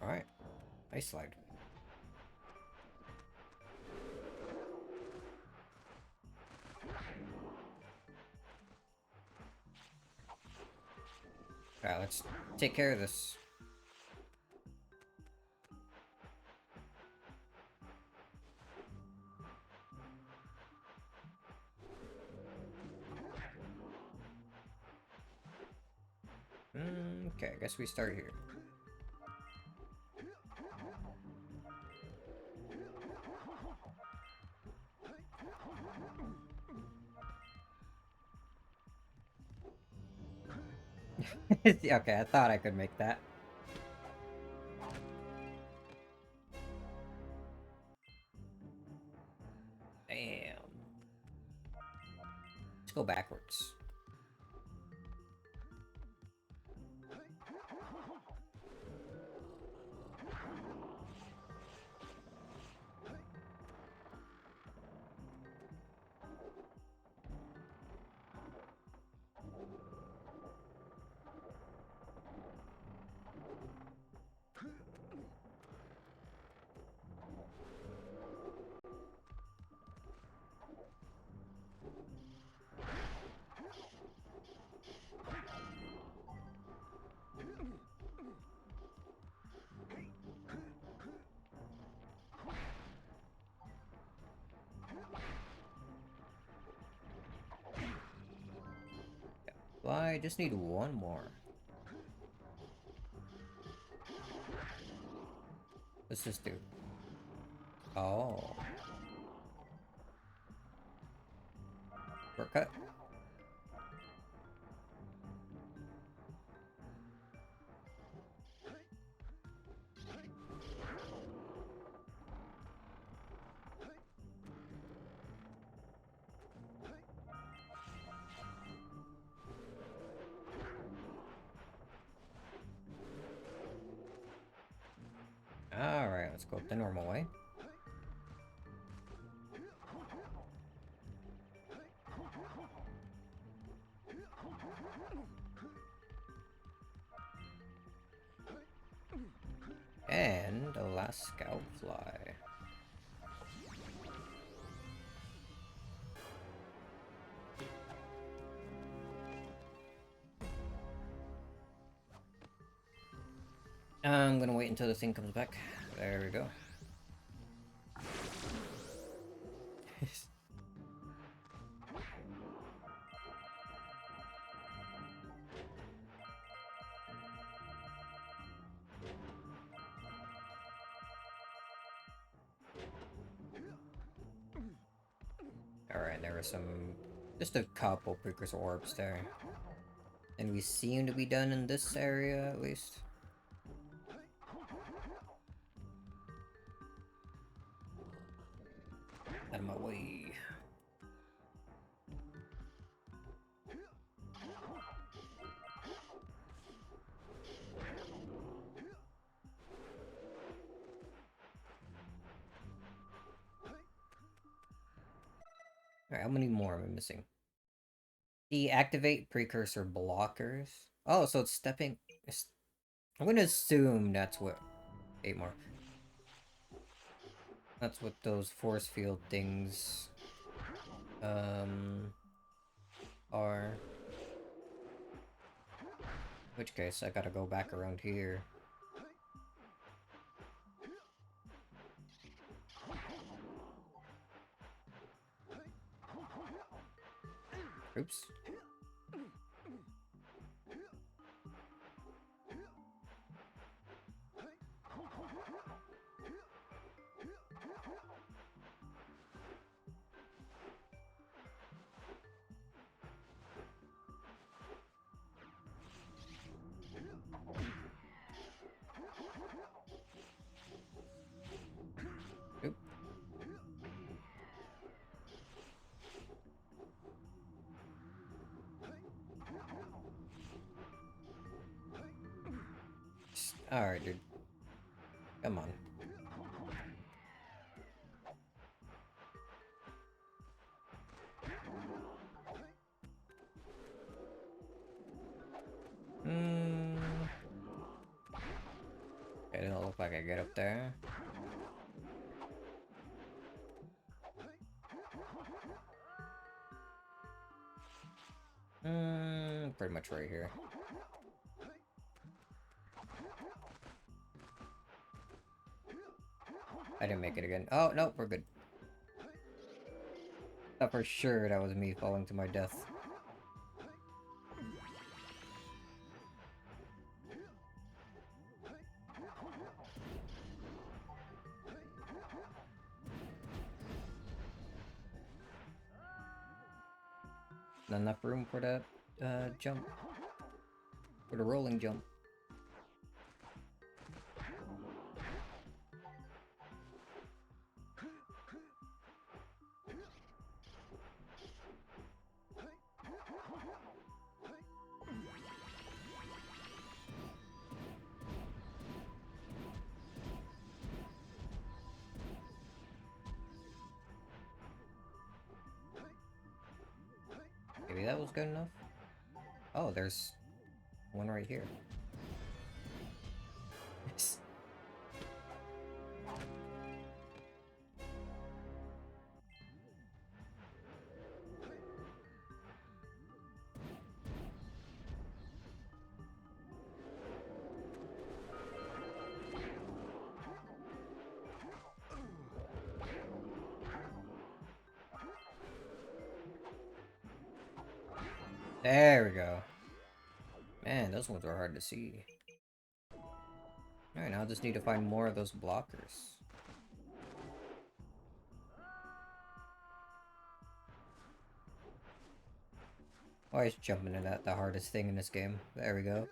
Alright. Nice slide. Alright, let's take care of this. Okay, I guess we start here. Okay, I thought I could make that. Damn. Let's go backwards. Well, I just need one more. What's this do? Oh. Shortcut? Alright, let's go up the normal way. And a last scout fly. I'm gonna wait until the thing comes back. There we go. And there were some, just a couple precursor orbs there. And we seem to be done in this area, at least. Out of my way. Alright, how many more am I missing? Deactivate precursor blockers. Oh, so it's stepping... I'm gonna assume that's what... 8 more. That's what those force field things... are. In which case, I gotta go back around here. Oops. Oop. Alright, dude. Come on. It doesn't look like I get up there. Pretty much right here. I didn't make it again. Oh, no, we're good. Thought for sure that was me falling to my death. Not enough room for that jump. For the rolling jump. Maybe that was good enough? Oh, there's one right here. There we go. Man, those ones are hard to see. Alright, now I just need to find more of those blockers. Always jumping into that, the hardest thing in this game. There we go.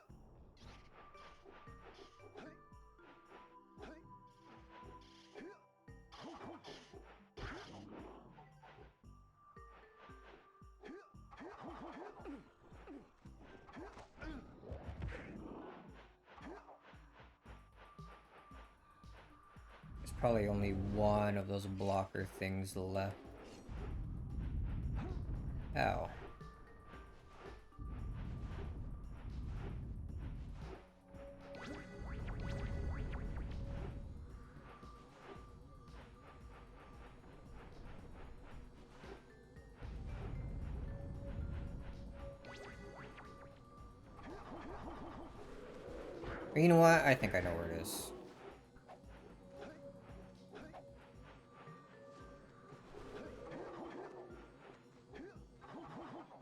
There's probably only one of those blocker things left. Ow. You know what? I think I know where it is.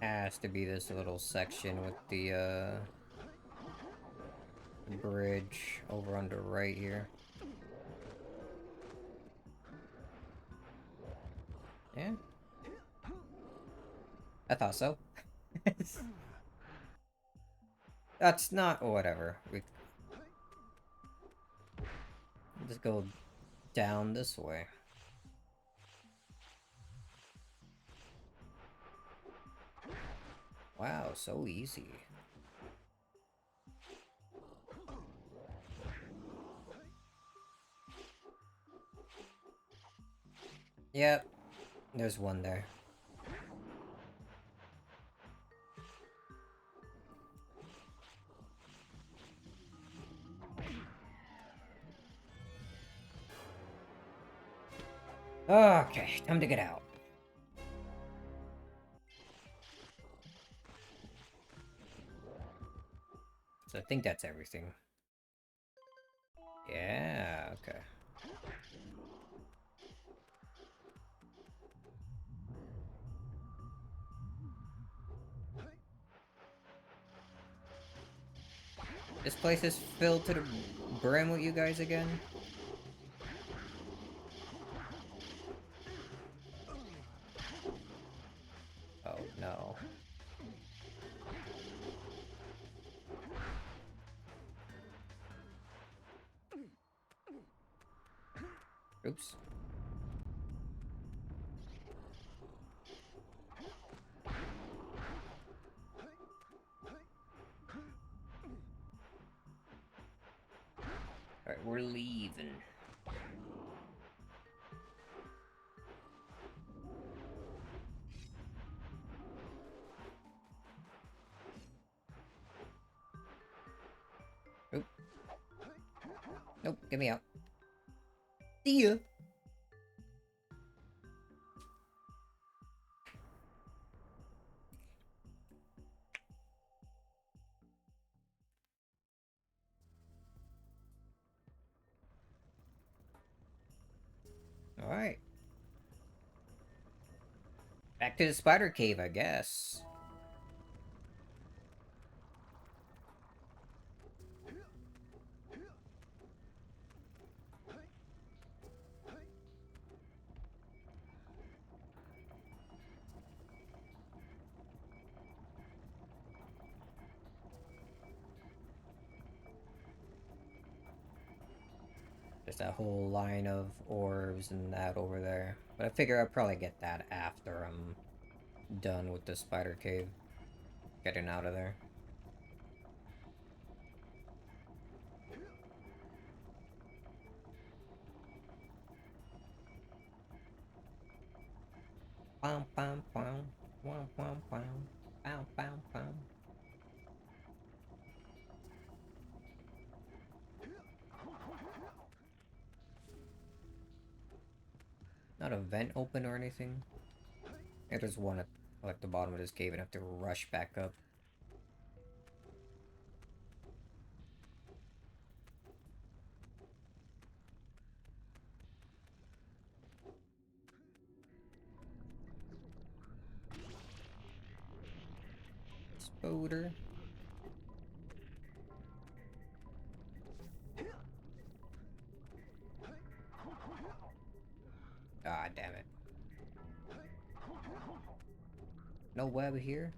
Has to be this little section with the bridge over on the right here. Yeah? I thought so. That's not whatever. We just go down this way. Wow, so easy. Yep, there's one there. Okay, time to get out. So I think that's everything. Yeah, okay. This place is filled to the brim with you guys again? Oh no. Oops. Alright, we're leaving. Oop. Nope, get me out. See ya! Alright. Back to the spider cave, I guess. There's that whole line of orbs and that over there. But I figure I'll probably get that after I'm done with the spider cave. Getting out of there. Bam bam bam. Bam bam bam. Bam bam bam. Not a vent open or anything. I just one at like the bottom of this cave and have to rush back up. Spoder. Ah, damn it. No web here?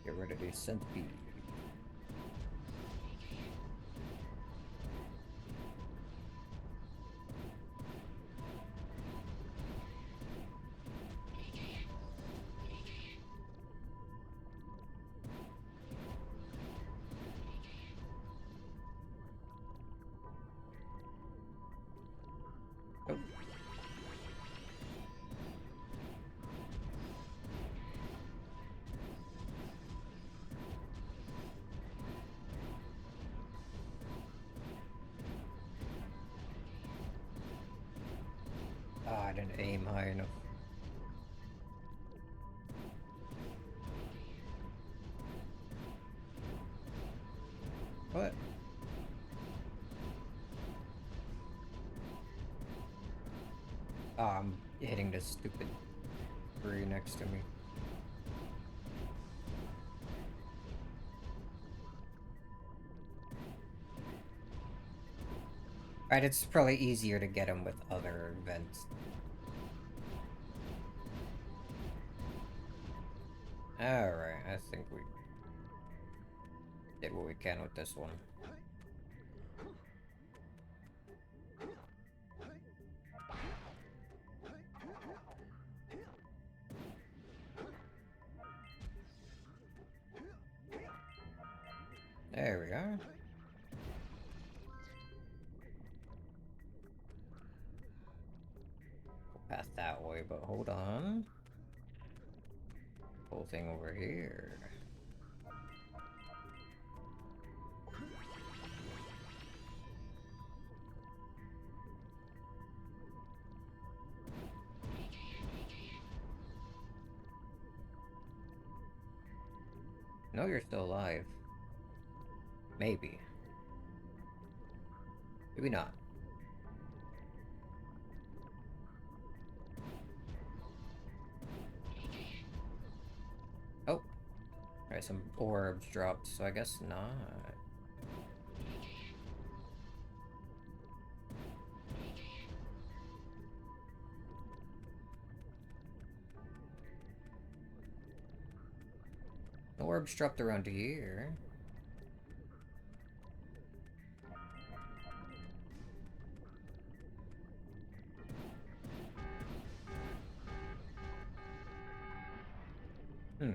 Get rid of these centipede. Oh. Ah, I didn't aim high enough. Oh, I'm hitting this stupid tree next to me. Right, it's probably easier to get him with other events. Alright, I think we did what we can with this one. There we are. Path that way, but hold on. Whole thing over here. No, you're still alive. Maybe. Maybe not. Oh. Alright, some orbs dropped, so I guess not. No orbs dropped around here. Hmm.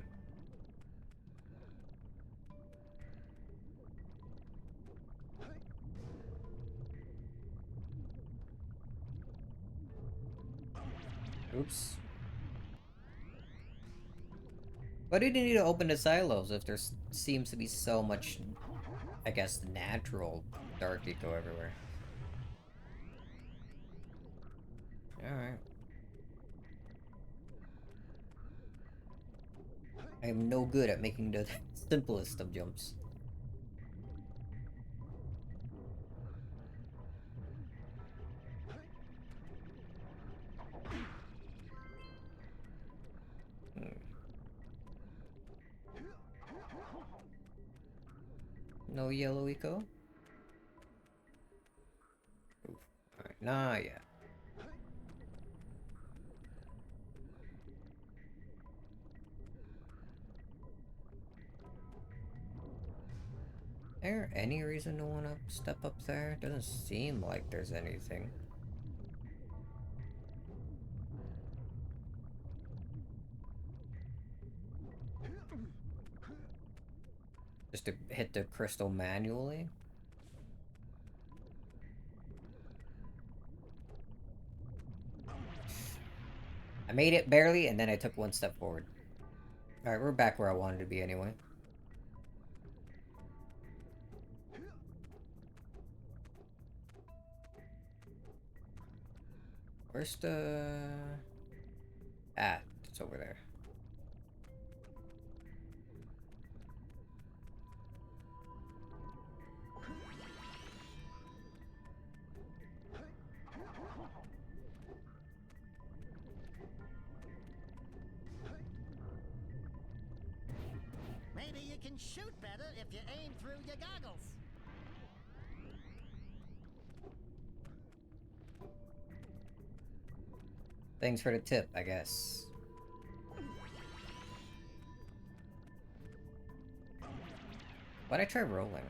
Oops. Why did you need to open the silos if there seems to be so much, I guess, natural dark eco everywhere? Alright. I am no good at making the simplest of jumps. No yellow eco? Oof. Alright, nah, yeah. There any reason to want to step up there? Doesn't seem like there's anything. Just to hit the crystal manually? I made it barely, and then I took one step forward. Alright, we're back where I wanted to be anyway. Where's the... Ah, it's over there. Maybe you can shoot better if you aim through your goggles. Thanks for the tip, I guess. Why'd I try rolling?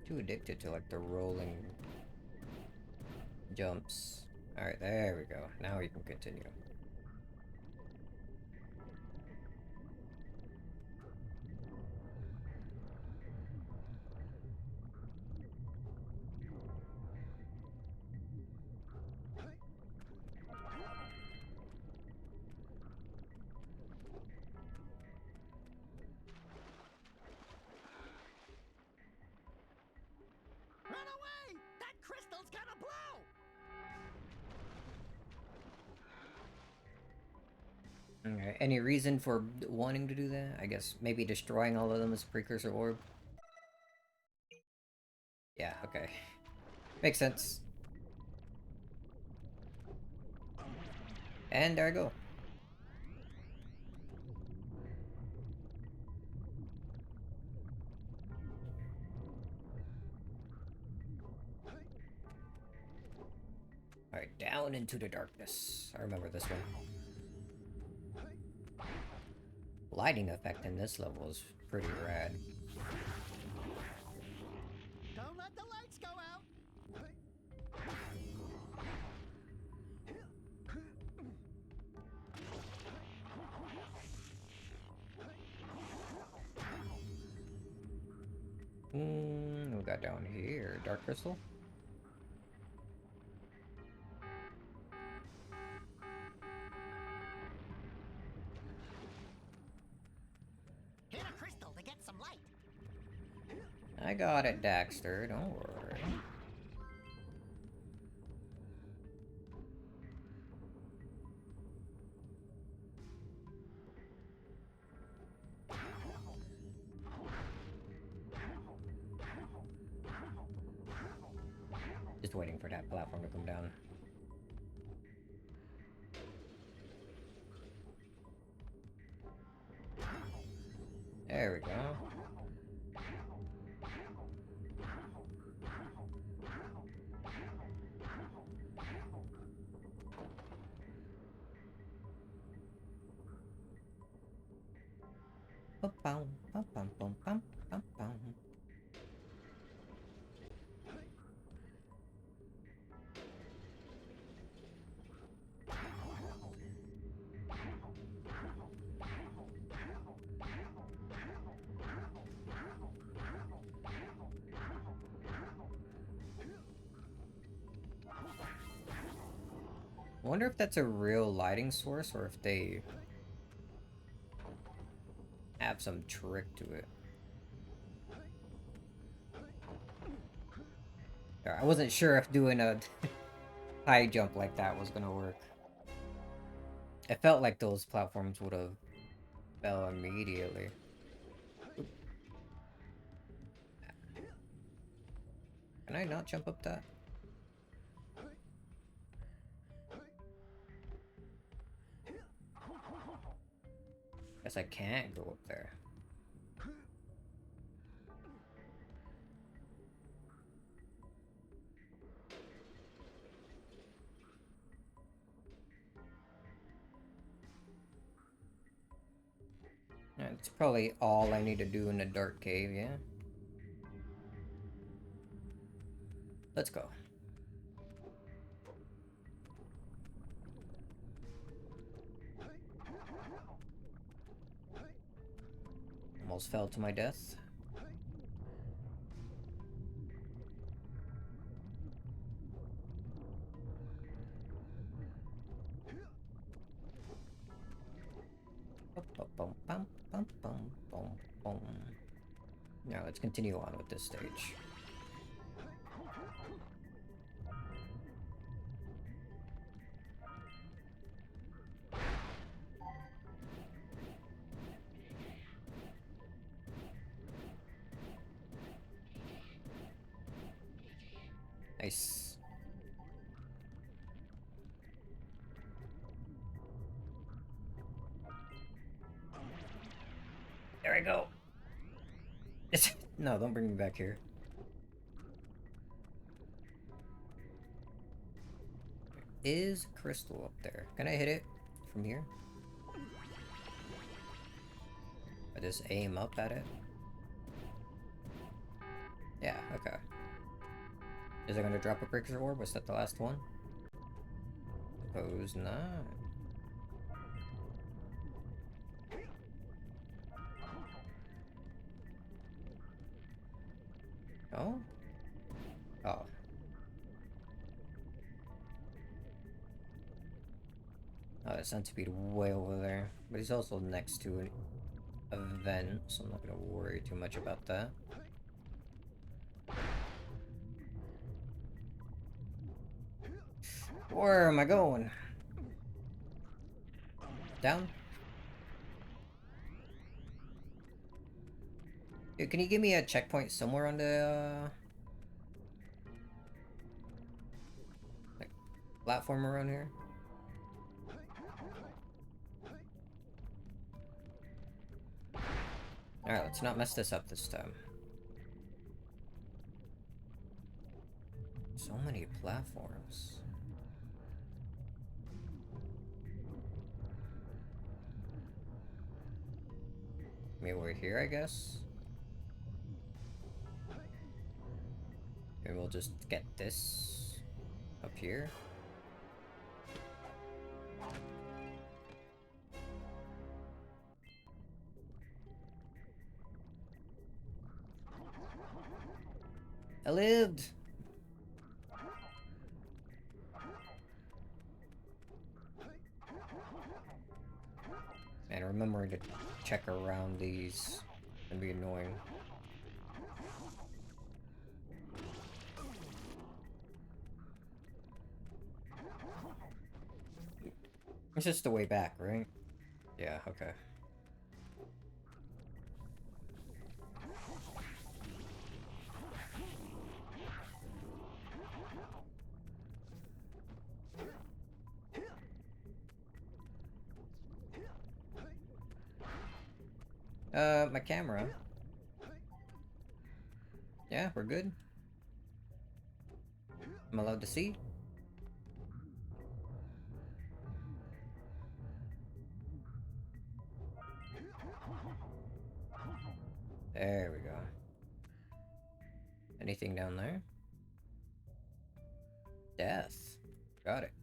Too addicted to like the rolling jumps. Alright, there we go. Now we can continue. Run away! That crystal's gonna blow! Alright, any reason for wanting to do that? I guess maybe destroying all of them as a precursor orb? Yeah, okay. Makes sense. And there I go. Alright, down into the darkness. I remember this one. Lighting effect in this level is pretty rad. Don't let the lights go out. We got down here. Dark crystal? Hit a crystal to get some light. I got it, Daxter. Don't worry. Just waiting for that platform to come down. There we go. Bum, bum, bum, bum, bum, bum, bum. I wonder if that's a real lighting source or if they have some trick to it. I wasn't sure if doing a high jump like that was gonna work. It felt like those platforms would have fell immediately. Oop. Can I not jump up that? Guess I can't go up there. That's probably all I need to do in the dark cave, yeah? Let's go. Almost fell to my death. Now let's continue on with this stage. Nice. There we go. No, don't bring me back here. Is crystal up there? Can I hit it from here? I just aim up at it? Yeah, okay. Is it gonna drop a precursor orb? Was that the last one? Suppose not. Oh? Oh. Oh, that centipede way over there. But he's also next to an event, so I'm not gonna worry too much about that. Where am I going? Down? Dude, can you give me a checkpoint somewhere on the like platform around here? Alright, let's not mess this up this time. So many platforms. Maybe we're here, I guess? Maybe we'll just get this up here. I lived! And remembering to check around these can be annoying. It's just the way back, right? Yeah, okay. My camera. Yeah, we're good. I'm allowed to see. There we go. Anything down there? Death. Got it.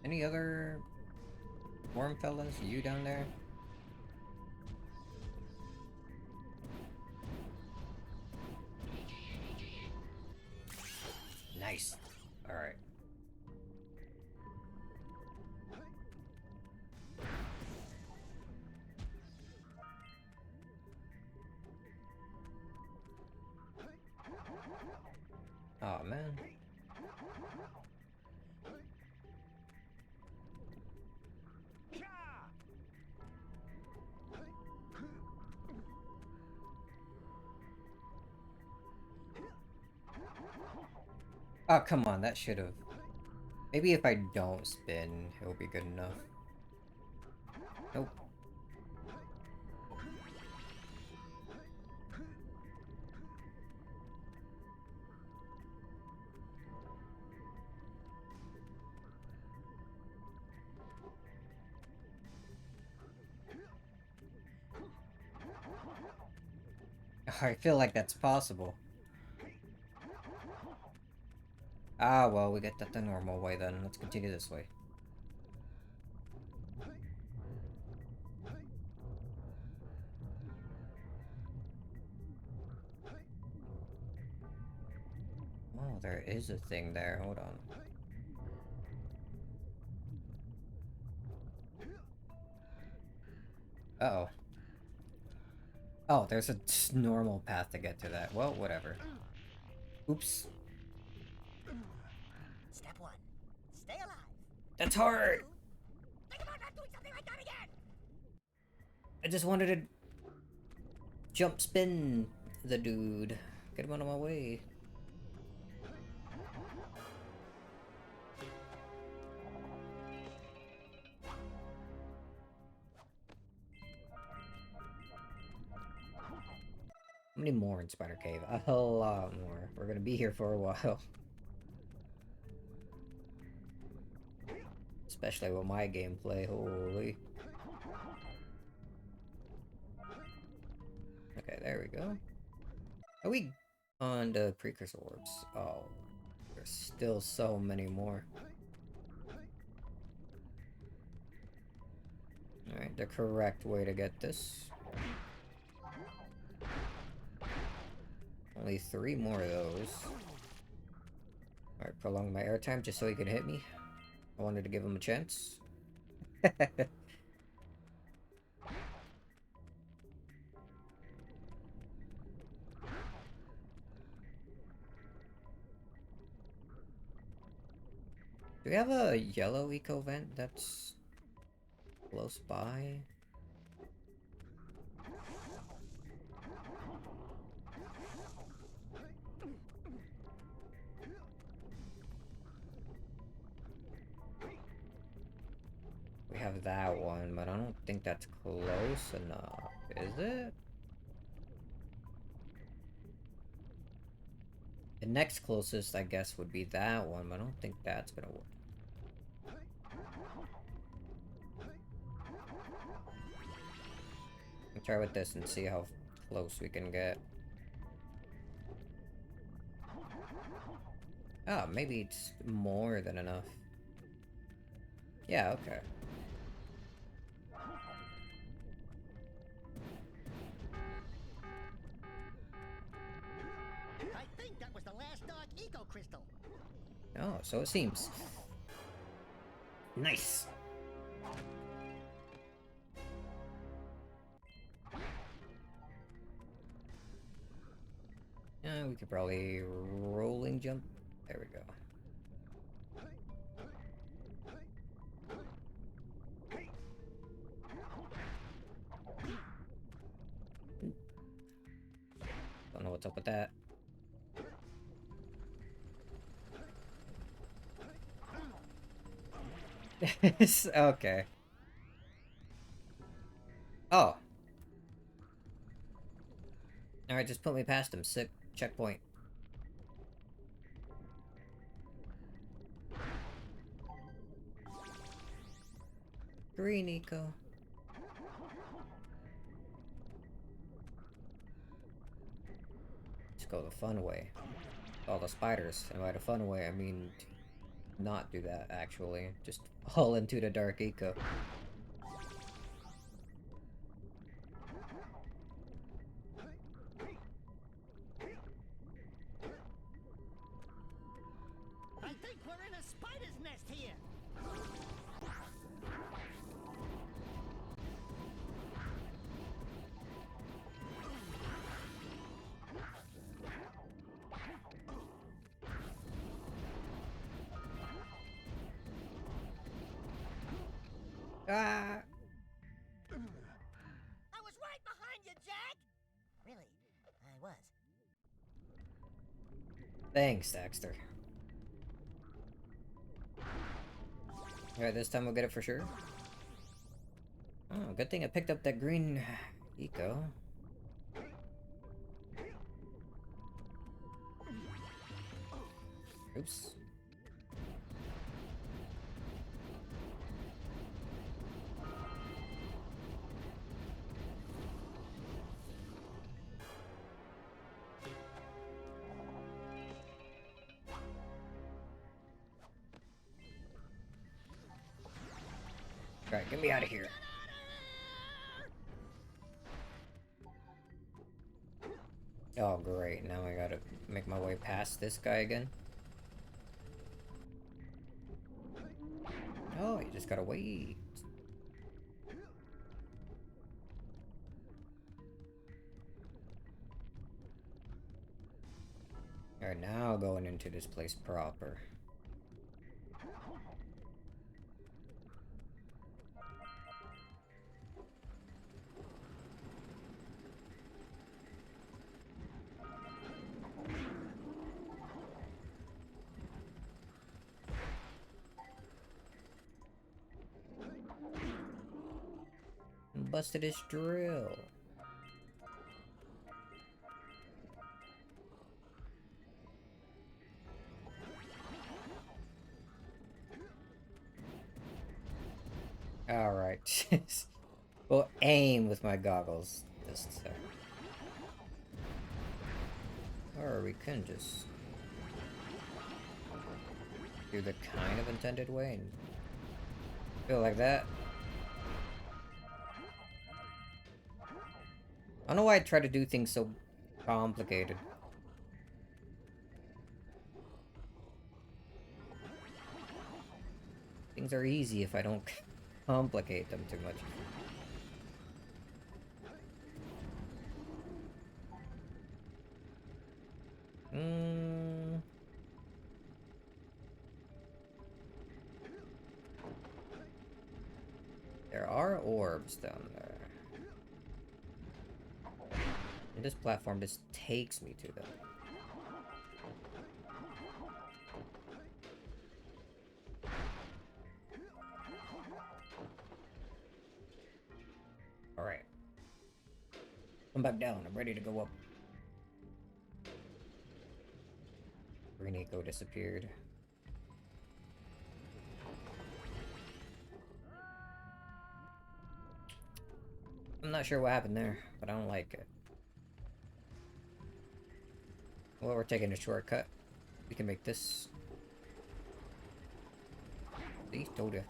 Any other worm fellas? You down there? Nice. Alright. Oh man. Oh, come on, that should have... Maybe if I don't spin, it'll be good enough. Nope. I feel like that's possible. Ah, well, we get that the normal way then. Let's continue this way. Oh, there is a thing there. Hold on. Uh-oh. Oh, there's a normal path to get to that. Well, whatever. Oops. Step one, stay alive. That's hard! Think about not doing something like that again. I just wanted to jump spin the dude. Get him out of my way. How many more in Spider Cave? A lot more. We're gonna be here for a while. Especially with my gameplay, holy. Okay, there we go. Are we on the precursor orbs? Oh, there's still so many more. Alright, the correct way to get this. Only 3 more of those. Alright, prolong my airtime just so he can hit me. I wanted to give him a chance. Do we have a yellow eco vent that's close by? We have that one, but I don't think that's close enough, is it? The next closest, I guess, would be that one, but I don't think that's gonna work. I'll try with this and see how close we can get. Oh, maybe it's more than enough. Yeah, okay. I think that was the last Dark Eco Crystal. Oh, so it seems. Nice! We could probably rolling jump. There we go. Don't know what's up with that. Okay. Oh. Alright, just put me past him. Sick. Checkpoint. Green eco. Let's go the fun way. All the spiders. And by the fun way, I mean not do that, actually. Just fall into the dark eco. I think we're in a spider's nest here. Ah! I was right behind you, Jack! Really, I was. Thanks, Daxter. Alright, this time we'll get it for sure. Oh, good thing I picked up that green eco. Oops. Alright, get me out of here. Oh, great. Now I gotta make my way past this guy again. Oh, you just gotta wait. Alright, now going into this place proper. Busted his drill. Alright. We'll aim with my goggles this time. Or we can just do the kind of intended way and feel like that. I don't know why I try to do things so complicated. Things are easy if I don't complicate them too much. There are orbs down there. And this platform just takes me to them. Alright. I'm back down. I'm ready to go up. Green Eco disappeared. I'm not sure what happened there, but I don't like it. Well, we're taking a shortcut. We can make this. See? Told you.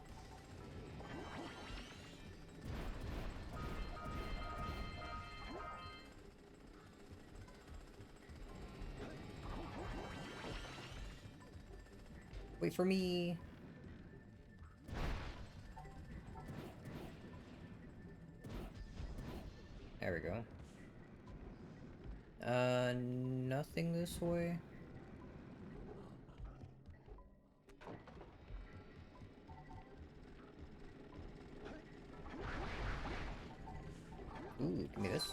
Wait for me. There we go. Nothing this way. Ooh, give me this.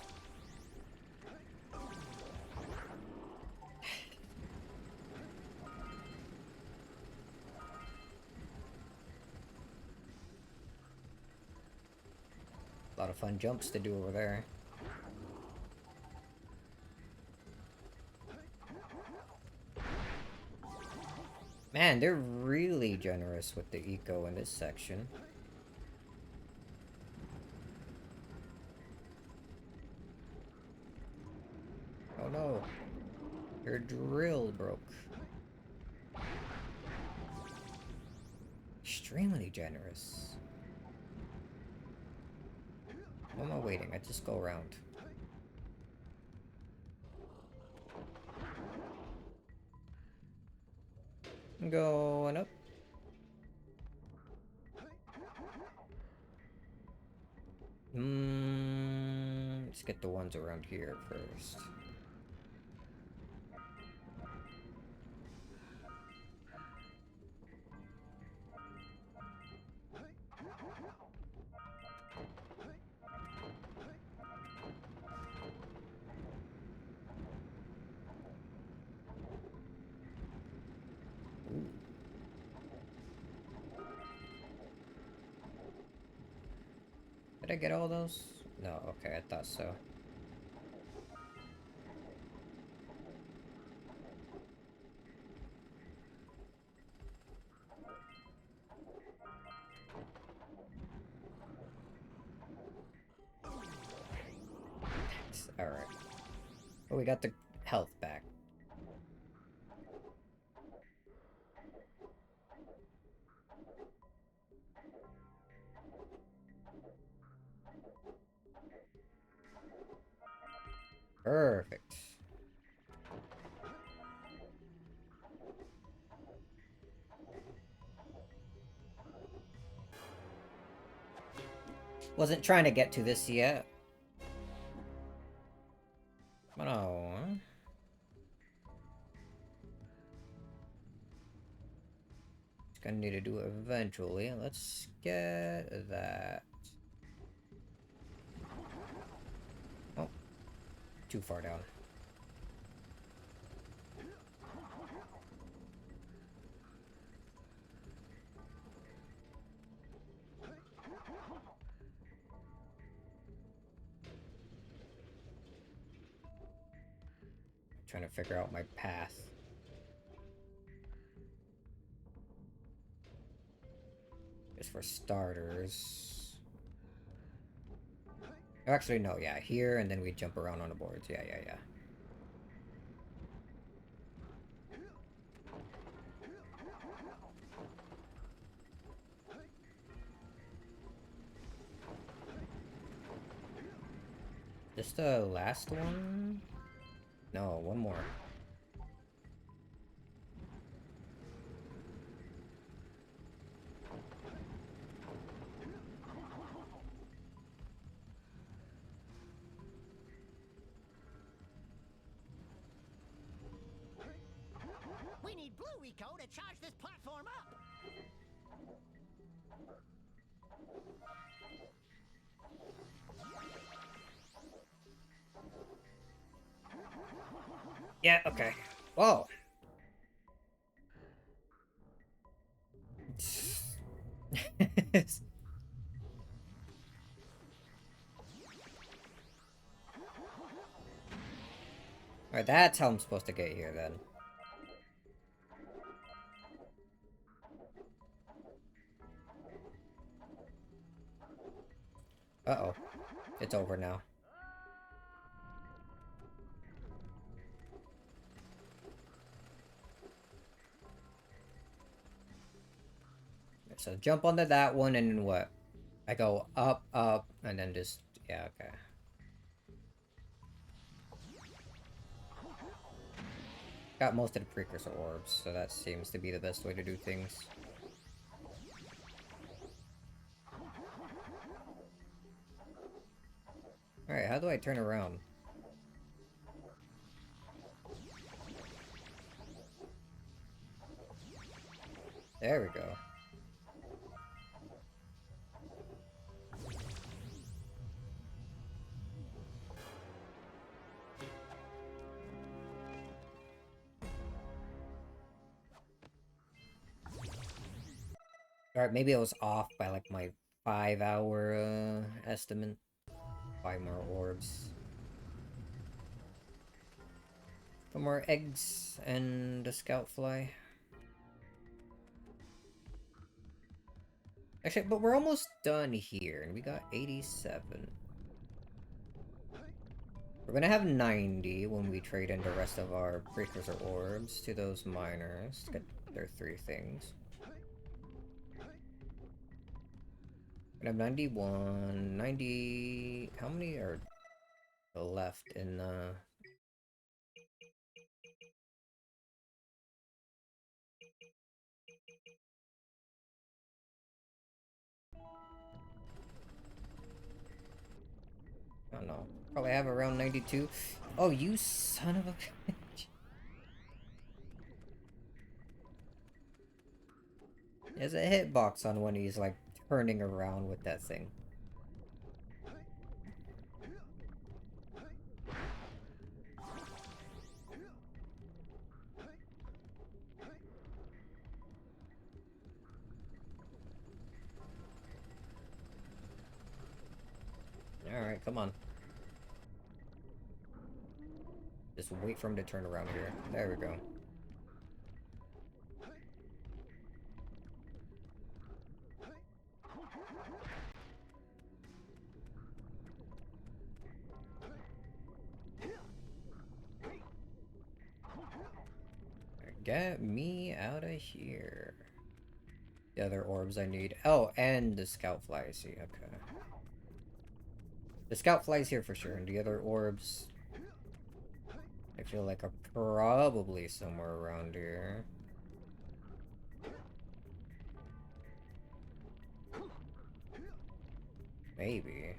A lot of fun jumps to do over there. Man, they're really generous with the eco in this section. Oh no. Your drill broke. Extremely generous. What am I waiting? I just go around. Going up. Let's get the ones around here first. Ooh. Did I get all those? No, okay, I thought so. Alright. Oh, we got the health back. Perfect. Wasn't trying to get to this yet. But oh. It's gonna need to do it eventually. Let's get that. Oh. Too far down. Trying to figure out my path. Just for starters. Actually, no, yeah, here, and then we jump around on the boards. Yeah. Just the last one? No, one more. blue eco to charge this platform up. Yeah, okay. Whoa. Alright, that's how I'm supposed to get here then. Uh-oh. It's over now. So jump onto that one and then what? I go up, up, and then just... Yeah, okay. Got most of the precursor orbs, so that seems to be the best way to do things. Alright, how do I turn around? There we go. Alright, maybe I was off by like my 5-hour estimate. 5 more orbs. 5 more eggs and a scout fly. Actually, but we're almost done here, and we got 87. We're gonna have 90 when we trade in the rest of our precursor orbs to those miners to get their 3 things. We have 91, 90... How many are left in the... I don't know. Probably have around 92. Oh, you son of a bitch. There's a hitbox on when he's like turning around with that thing. Alright, come on. Just wait for him to turn around here. There we go. Get me out of here. The other orbs I need. Oh, and the scout fly, I see. Okay. The scout fly's here for sure, and the other orbs I feel like are probably somewhere around here. Maybe.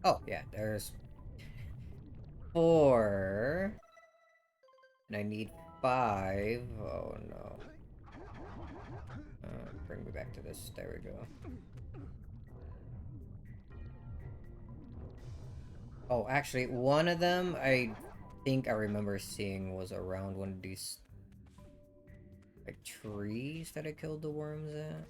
Oh, yeah, there's 4. And I need 5. Oh, no. Bring me back to this. There we go. Oh, actually, one of them I think I remember seeing was around one of these like trees that I killed the worms at.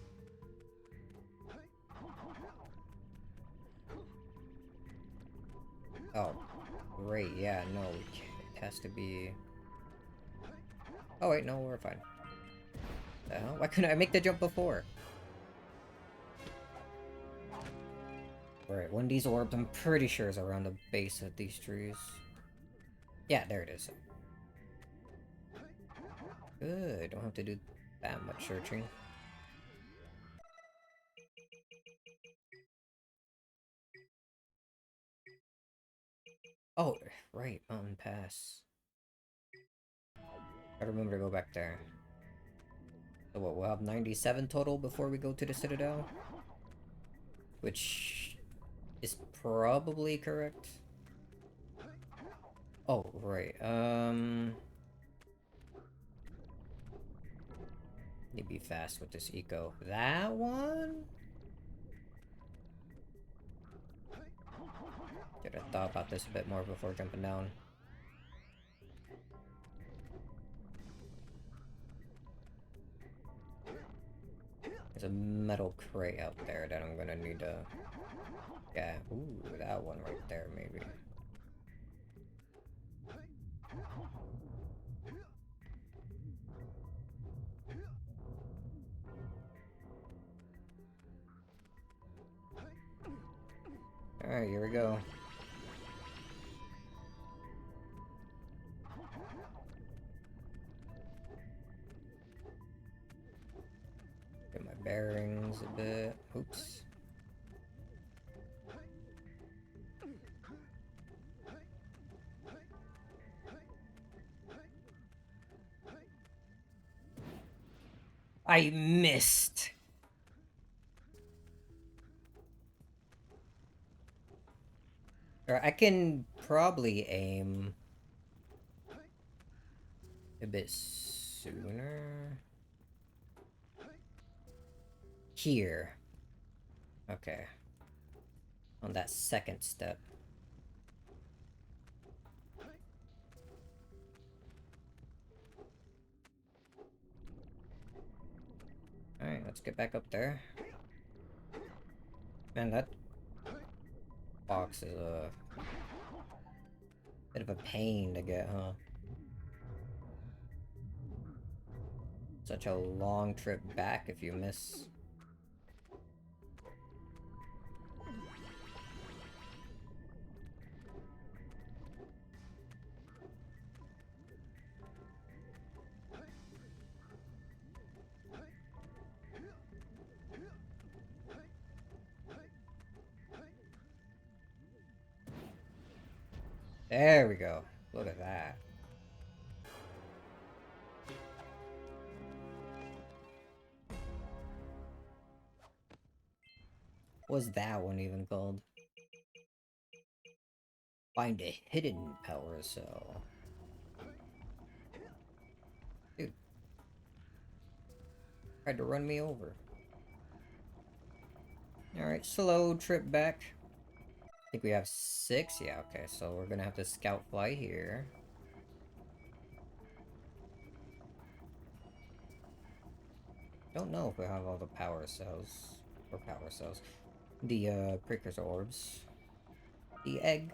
Oh, great. Yeah, no, it has to be... Oh, wait, no, we're fine. The hell? Why couldn't I make the jump before? Alright, one of these orbs I'm pretty sure is around the base of these trees. Yeah, there it is. Good, don't have to do that much searching. Oh, right, Mountain Pass. I remember to go back there. So what, we'll have 97 total before we go to the Citadel? Which is probably correct. Oh, right, need to be fast with this eco. That one? Should have thought about this a bit more before jumping down. There's a metal crate out there that I'm gonna need to... Yeah, ooh, that one right there, maybe. Alright, here we go. Get my bearings a bit. Oops. I missed! Or I can probably aim a bit sooner. Here. Okay. On that second step. Alright, let's get back up there. Man, that box is a bit of a pain to get, huh? Such a long trip back if you miss. There we go. Look at that. What's that one even called? Find a hidden power cell. Dude. Tried to run me over. Alright, slow trip back. I think we have 6? Yeah, okay, so we're gonna have to scout fly here. Don't know if we have all the power cells. Or power cells. The, precursor orbs. The egg.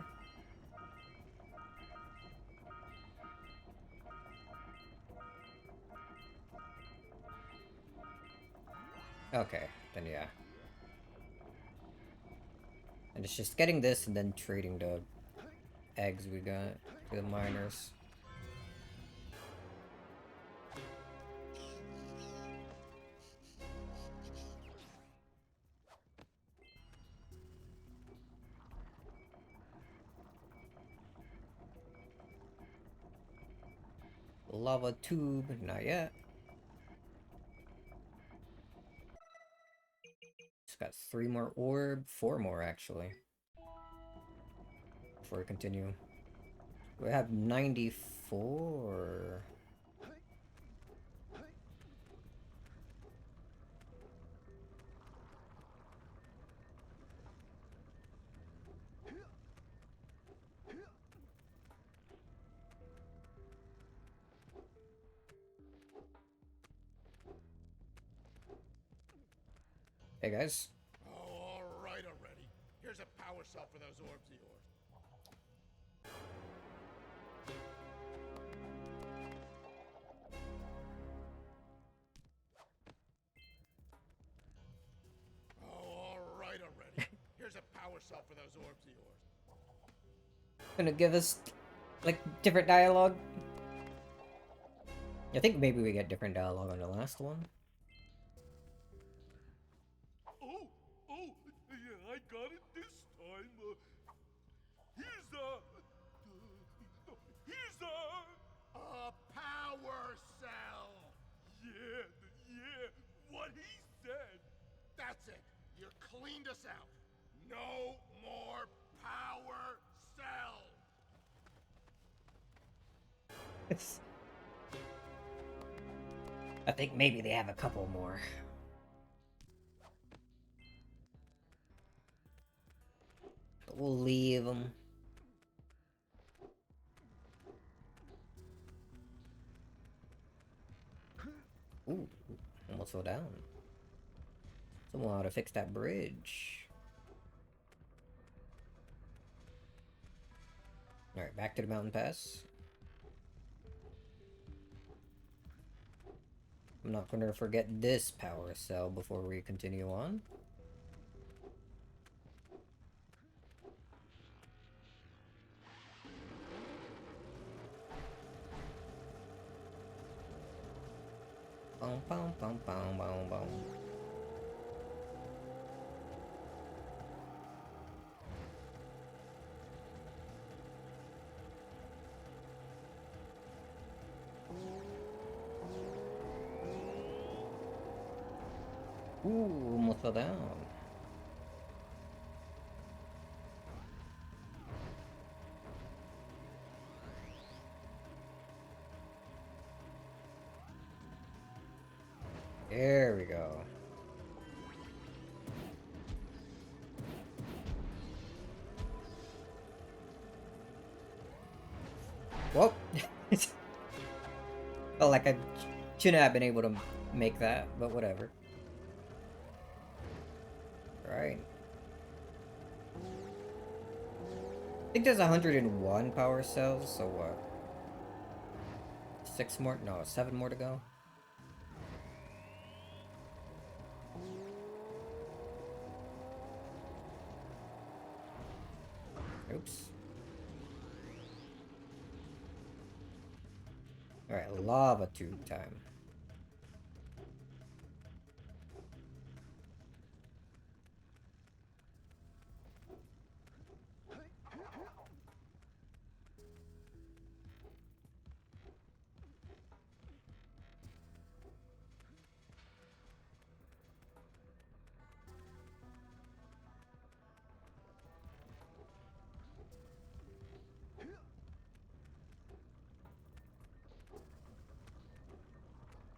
Okay, then yeah. And it's just getting this and then trading the eggs we got to the miners. Lava tube, not yet. Just got 3 more orb, 4 more actually. Before we continue. We have 94. Hey guys. Oh, all right already. Here's a power cell for those orbs of yours. Oh, all right already. Here's a power cell for those orbs of yours. Gonna give us, like, different dialogue. I think maybe we get different dialogue on the last one. Yeah, I got it this time. Here's a power cell. Yeah, cleaned us out. No more power cells. I think maybe they have a couple more. But we'll leave them. Ooh, almost fell down. Someone ought to fix that bridge. Alright, back to the mountain pass. I'm not going to forget this power cell before we continue on. Boom, boom, boom, boom, boom, boom. Ooh, almost fell down. There we go. Whoa! Felt like I shouldn't have been able to make that, but whatever. Right. I think there's 101 power cells, so what? 6 more? No, 7 more to go. Oops. Alright, lava tube time.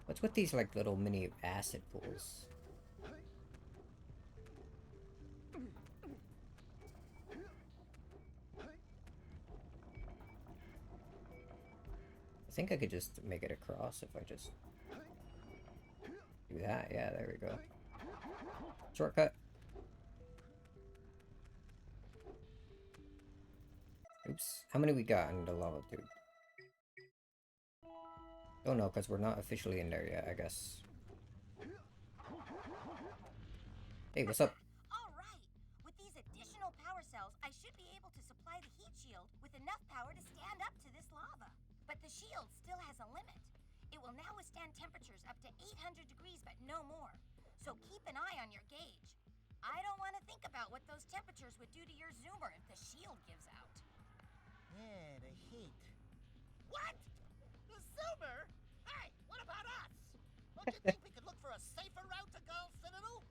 What's with these, like, little mini acid pools? I think I could just make it across if I just do that. Yeah, there we go. Shortcut. Oops. How many we got in the lava tube? Oh no, because we're not officially in there yet, I guess. Hey, what's up? Alright! With these additional power cells, I should be able to supply the heat shield with enough power to stand up to this lava. But the shield still has a limit. It will now withstand temperatures up to 800 degrees, but no more. So keep an eye on your gauge. I don't want to think about what those temperatures would do to your zoomer if the shield gives out. Yeah, the heat. What? The Zoomer? Hey, what about us? Don't you think we could look for a safer route to Gull Citadel?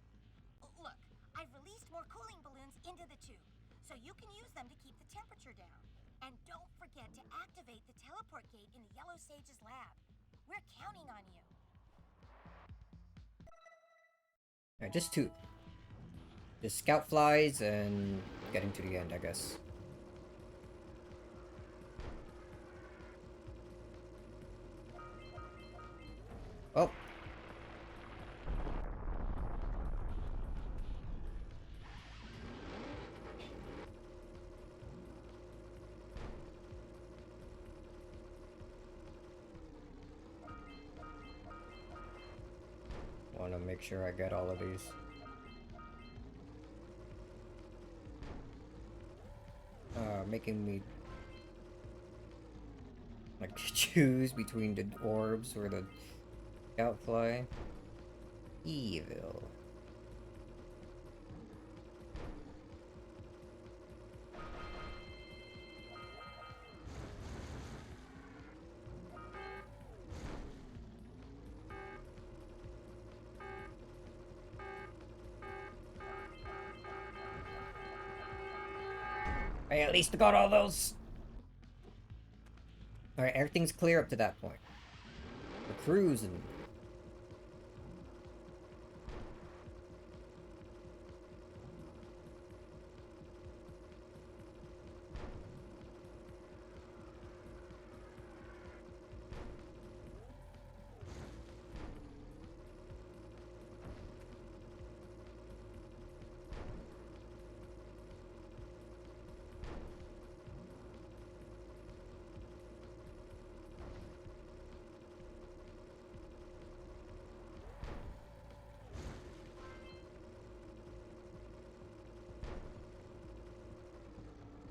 Look, I've released more cooling balloons into the tube, so you can use them to keep the temperature down. And don't forget to activate the teleport gate in the Yellow Sage's lab. We're counting on you. Alright, just 2. Just scout flies and getting to the end, I guess. Oh. Want to make sure I get all of these. Making me like choose between the orbs or the scoutfly. Evil. I at least got all those. Alright, everything's clear up to that point. We're cruising.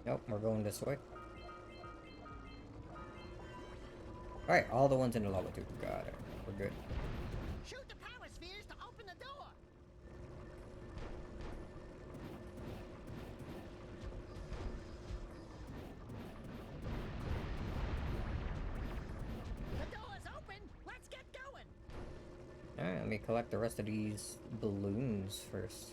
Nope, we're going this way. Alright, all the ones in the lava tube. Got it. We're good. Shoot the power spheres to open the door. The door's open. Let's get going. Alright, let me collect the rest of these balloons first.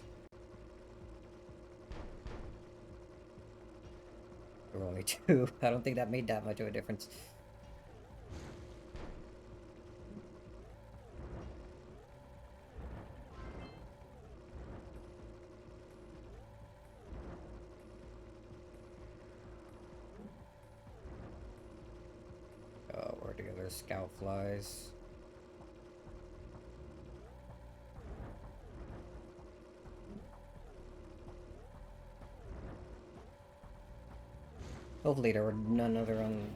There were only two. I don't think that made that much of a difference. Oh, where do the other scout flies? Hopefully there were none other on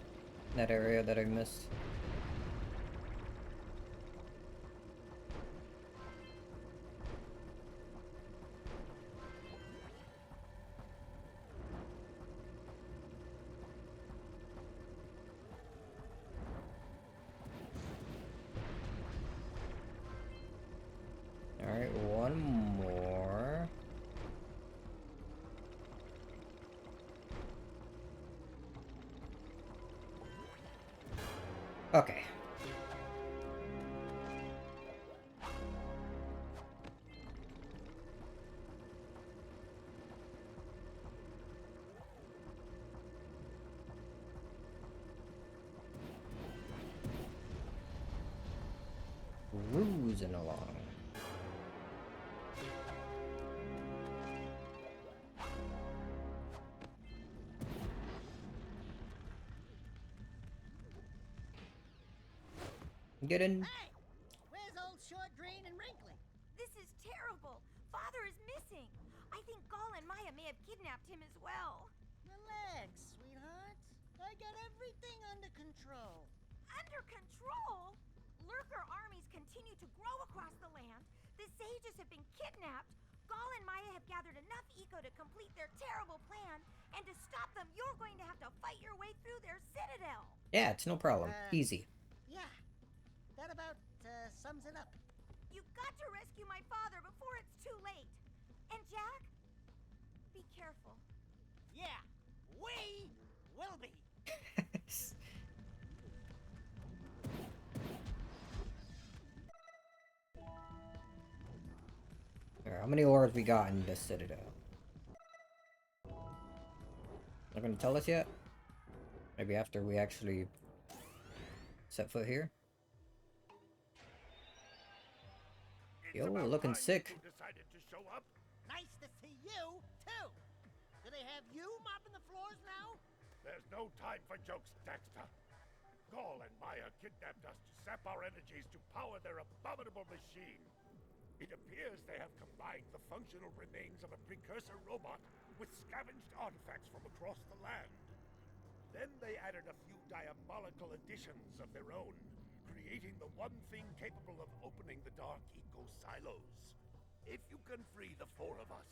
that area that I missed. Alright, one more. Okay. Cruising along. Get in. Hey, where's old Short, Green, and Wrinkly? This is terrible. Father is missing. I think Gall and Maya may have kidnapped him as well. Relax, sweetheart. I got everything under control. Under control? Lurker armies continue to grow across the land. The sages have been kidnapped. Gall and Maya have gathered enough eco to complete their terrible plan. And to stop them, you're going to have to fight your way through their citadel. Yeah, it's no problem. Easy. Yeah, that about sums it up. You've got to rescue my father before it's too late. And Jack, be careful. Yeah, we will be. Alright, how many orbs we got in this citadel? Not gonna tell us yet? Maybe after we actually set foot here? Yo, looking sick. Decided to show up. Nice to see you, too. Do they have you mopping the floors now? There's no time for jokes, Daxter. Gall and Maya kidnapped us to sap our energies to power their abominable machine. It appears they have combined the functional remains of a precursor robot with scavenged artifacts from across the land. Then they added a few diabolical additions of their own, creating the one thing capable of opening the dark eco silos. If you can free the four of us,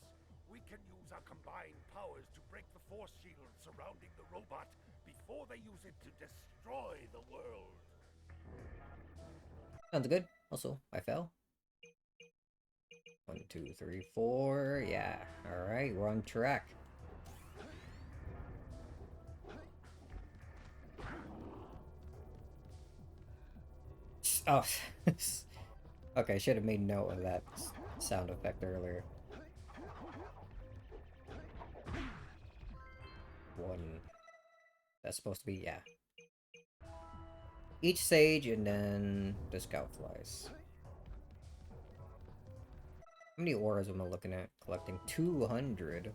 we can use our combined powers to break the force shield surrounding the robot before they use it to destroy the world. Sounds good. Also, I fell. 1, 2, 3, 4. Yeah. Alright, we're on track. Oh. Okay, I should have made note of that sound effect earlier. That's supposed to be, yeah. Each sage and then the scout flies. How many auras am I looking at? Collecting 200.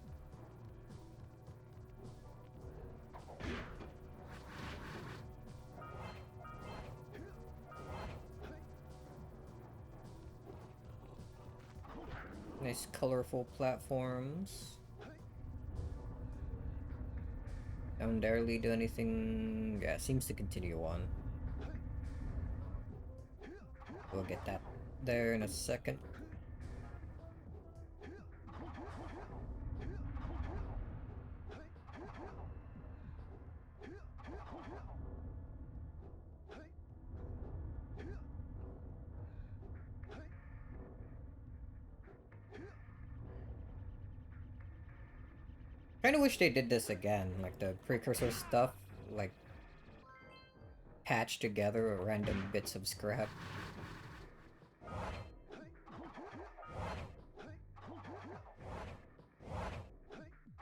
Nice colorful platforms. Don't barely do anything. Yeah, seems to continue on. We'll get that there in a second. Kinda wish they did this again, like the precursor stuff, like patched together random bits of scrap. I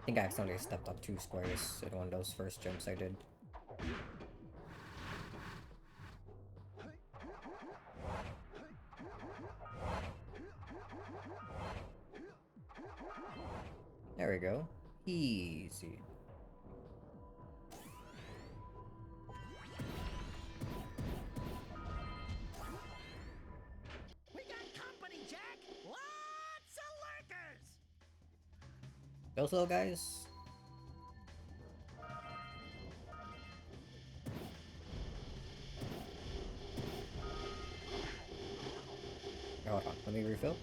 think I accidentally stepped on 2 squares in one of those first jumps I did. There we go. Easy. We got company, Jack! Lots of lurkers! Those little guys? Hold on, let me refill.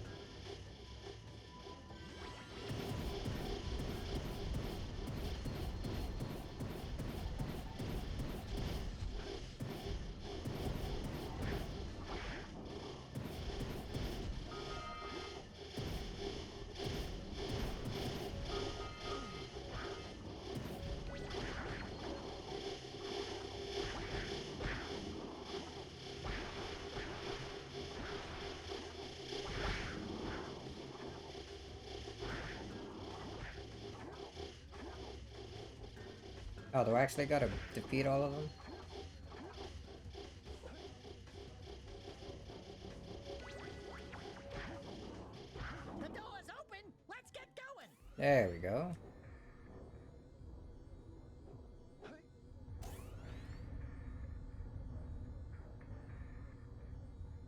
Oh, do I actually gotta defeat all of them? The door's open! Let's get going! There we go.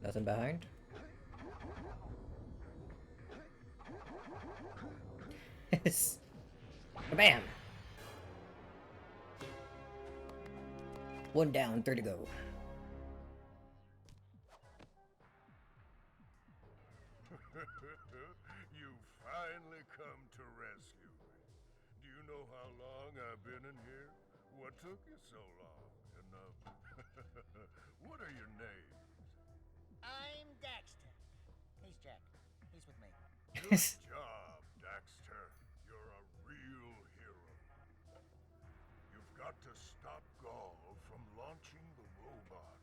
Nothing behind? Bam! 1 down, 3 to go. You finally come to rescue me. Do you know how long I've been in here? What took you so long? And, what are your names? I'm Daxter. He's Jack. He's with me. Good job, Daxter. You're a real hero. You've got to stop Gaul from launching the robot.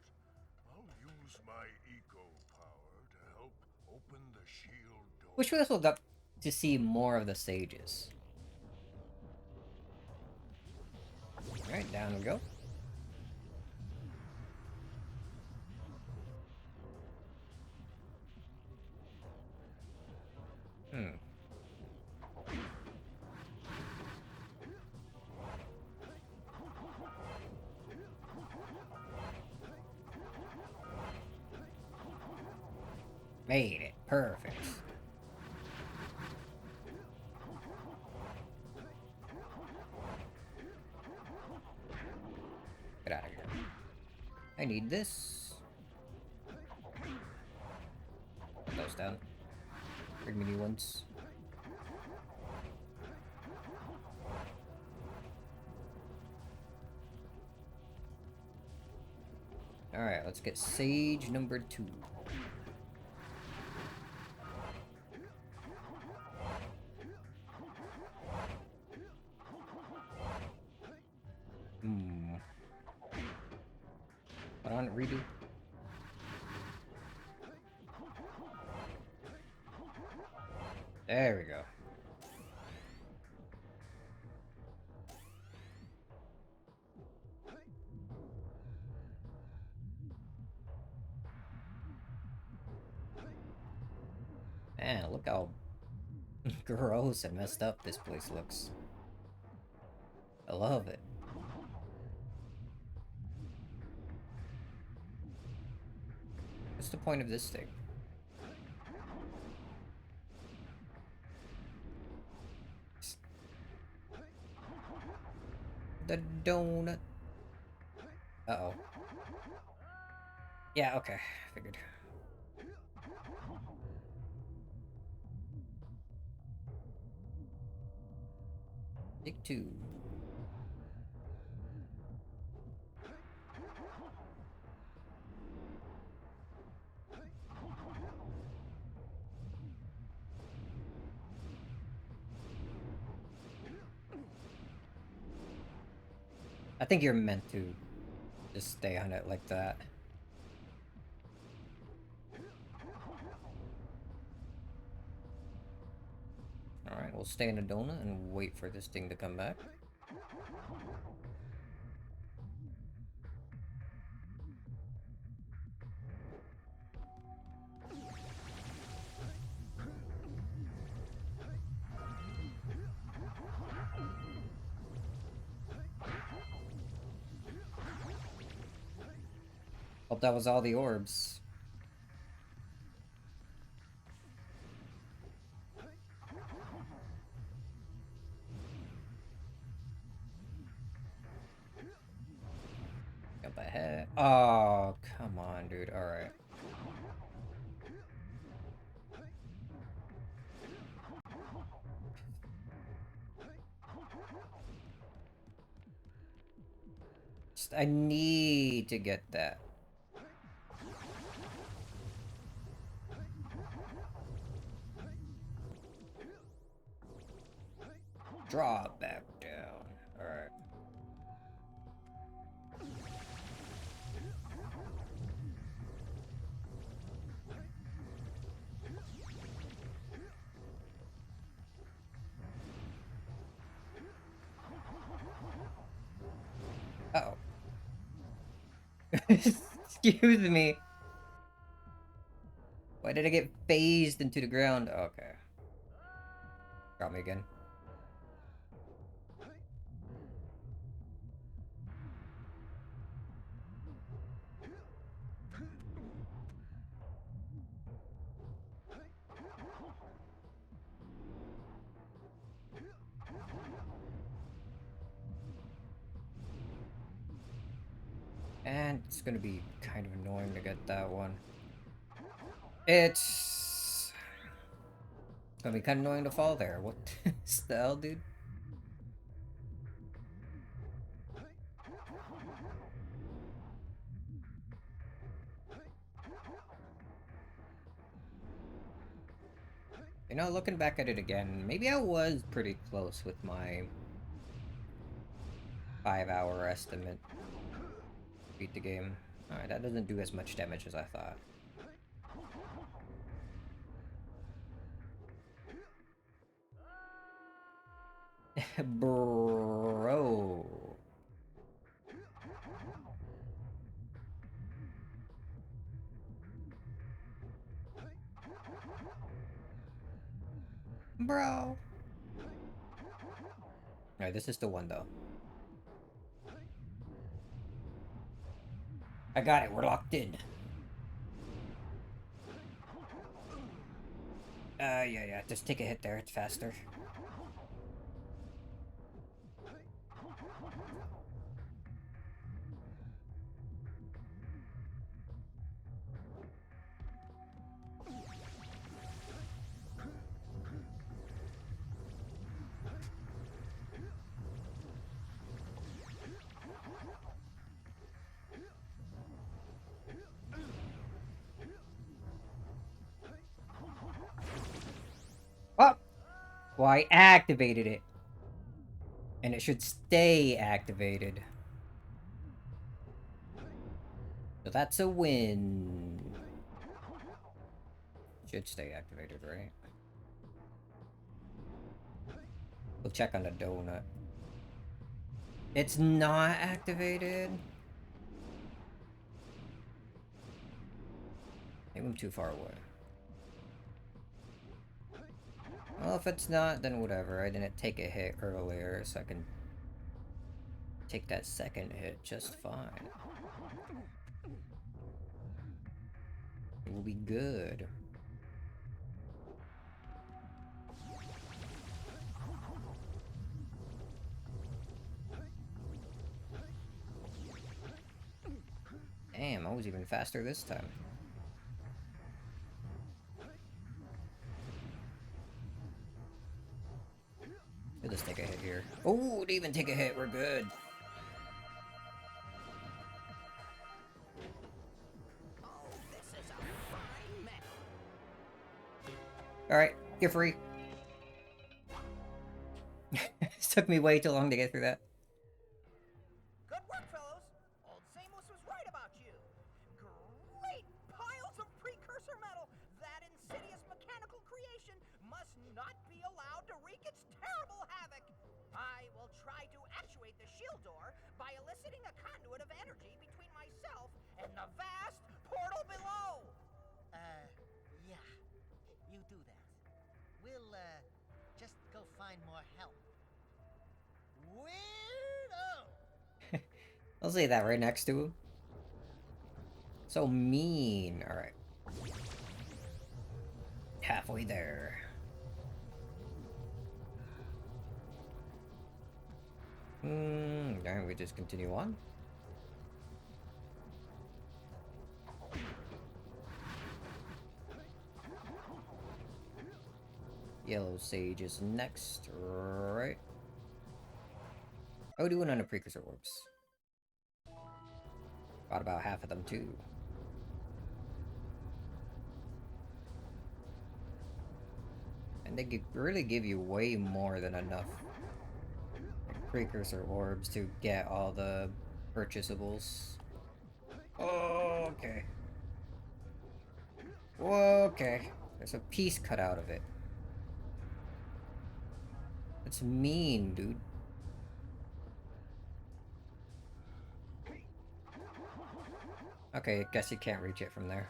I'll use my eco power to help open the shield door. Wish we also got to see more of the sages. Alright, down we go. Made it. Perfect. Get out of here. I need this. Put those down. Bring me new ones. Alright, let's get Sage number 2. Hold on, redo. There we go. Look how gross and messed up this place looks. I love it. What's the point of this thing? The donut. Uh-oh. Yeah, okay. Figured. Take two. I think you're meant to just stay on it like that. Alright, we'll stay in a donut and wait for this thing to come back. Hope that was all the orbs. Got the head. Oh, come on, dude. Alright. I need to get that. Draw back down. Alright. Uh-oh. Excuse me. Why did I get phased into the ground? Okay. Got me again. And it's gonna be kind of annoying to get that one. It's gonna be kind of annoying to fall there. What the hell, dude? You know, looking back at it again, maybe I was pretty close with my 5-hour estimate. Beat the game. Alright, that doesn't do as much damage as I thought. Bro. Bro. Alright, this is the one though. I got it, we're locked in. Yeah, just take a hit there, it's faster. Oh! Well, I activated it. And it should stay activated. So that's a win. Should stay activated, right? We'll check on the donut. It's not activated? Maybe I'm too far away. if it's not, then whatever. I didn't take a hit earlier, so I can take that second hit just fine. It will be good. Damn, I was even faster this time. We'll just take a hit here. Oh, didn't even take a hit. We're good. Alright, you're free. It took me way too long to get through that. Good work, fellows. Old Samos was right about you. Great piles of precursor metal. That insidious mechanical creation must not be allowed to wreak its terrible havoc. I will try to actuate the shield door by eliciting a conduit of energy between myself and the vast portal below. Yeah. You do that. We'll, just go find more help. Weirdo! I'll say that right next to him. So mean. Alright. Halfway there. Then we just continue on. Yellow Sage is next, right? Oh, doing on the precursor orbs. Got about half of them too. And they really give you way more than enough precursor orbs to get all the purchasables. Oh, okay. Okay. There's a piece cut out of it. That's mean, dude. Okay, I guess you can't reach it from there.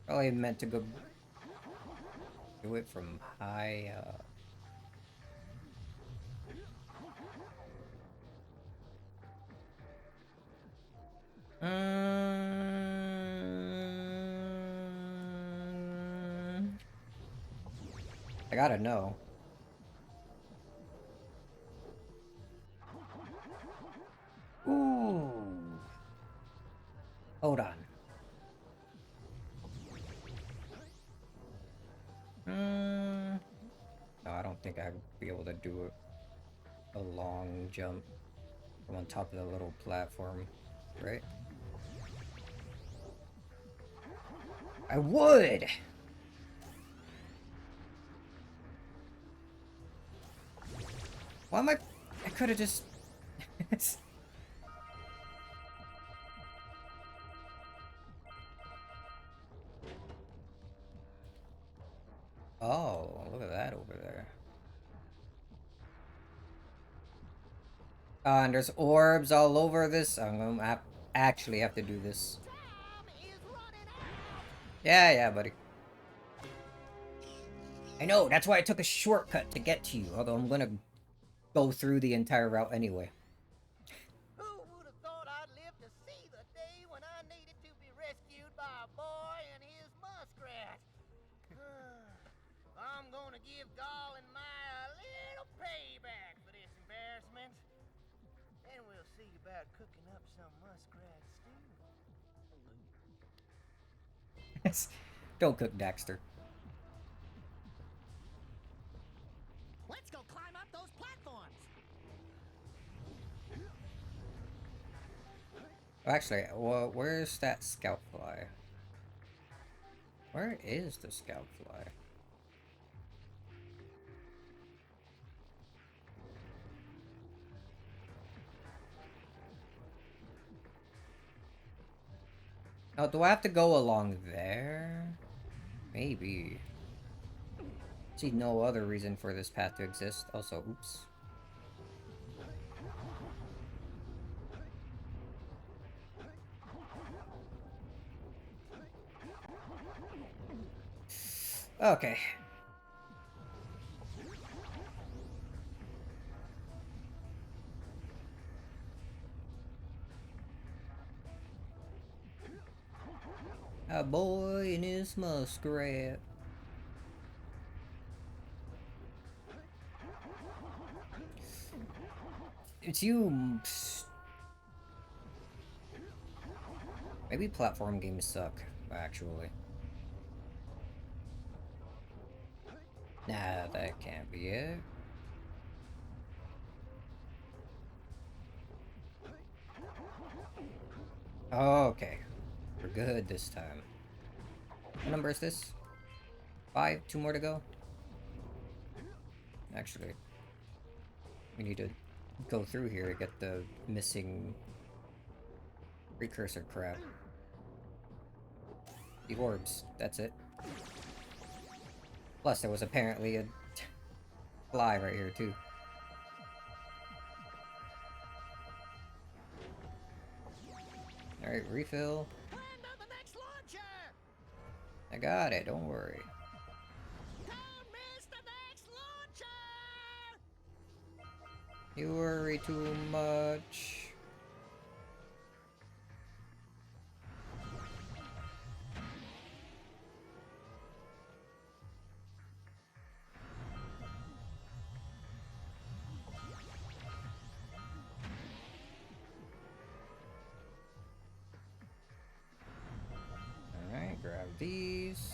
Probably meant to go do it from high up. I gotta know. Ooh. Hold on. No, I don't think I'd be able to do a long jump from on top of the little platform, right? I would! Why am I could've just... Oh, look at that over there. And there's orbs all over this. I'm gonna actually have to do this. Yeah, buddy. I know, that's why I took a shortcut to get to you, although I'm gonna go through the entire route anyway. Who would have thought I'd live to see the day when I needed to be rescued by a boy and his muskrat? I'm gonna give Gall and Maya a little payback for this embarrassment. Then we'll see about cooking up some muskrat stew. Don't cook Daxter. Let's go climb up those platforms. Actually, well, where's that scout fly? Where is the scout fly? Oh, do I have to go along there? Maybe. See no other reason for this path to exist. Also, oops. Okay. A boy and his muskrat. It's you. Maybe platform games suck, actually. Nah, that can't be it. Oh, okay. We're good this time. What number is this? 5? 2 more to go? Actually, we need to go through here to get the missing precursor crap. The orbs, that's it. Plus, there was apparently a fly right here, too. Alright, refill. I got it, don't worry. You worry too much. Alright, grab these.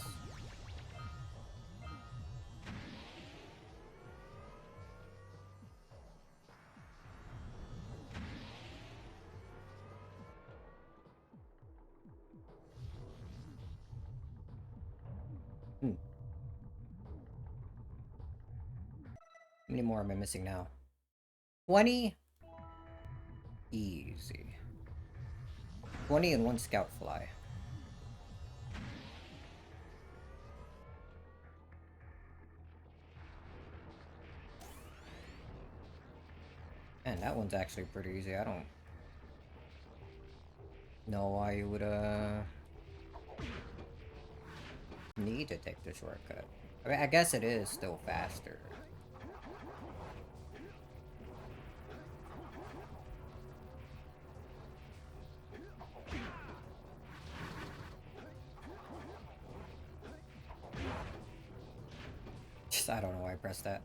How many more am I missing now? 20? Easy. 20 and 1 scout fly. Man, that one's actually pretty easy. I don't know why you would, need to take the shortcut. I mean, I guess it is still faster. Just, I don't know why I pressed that.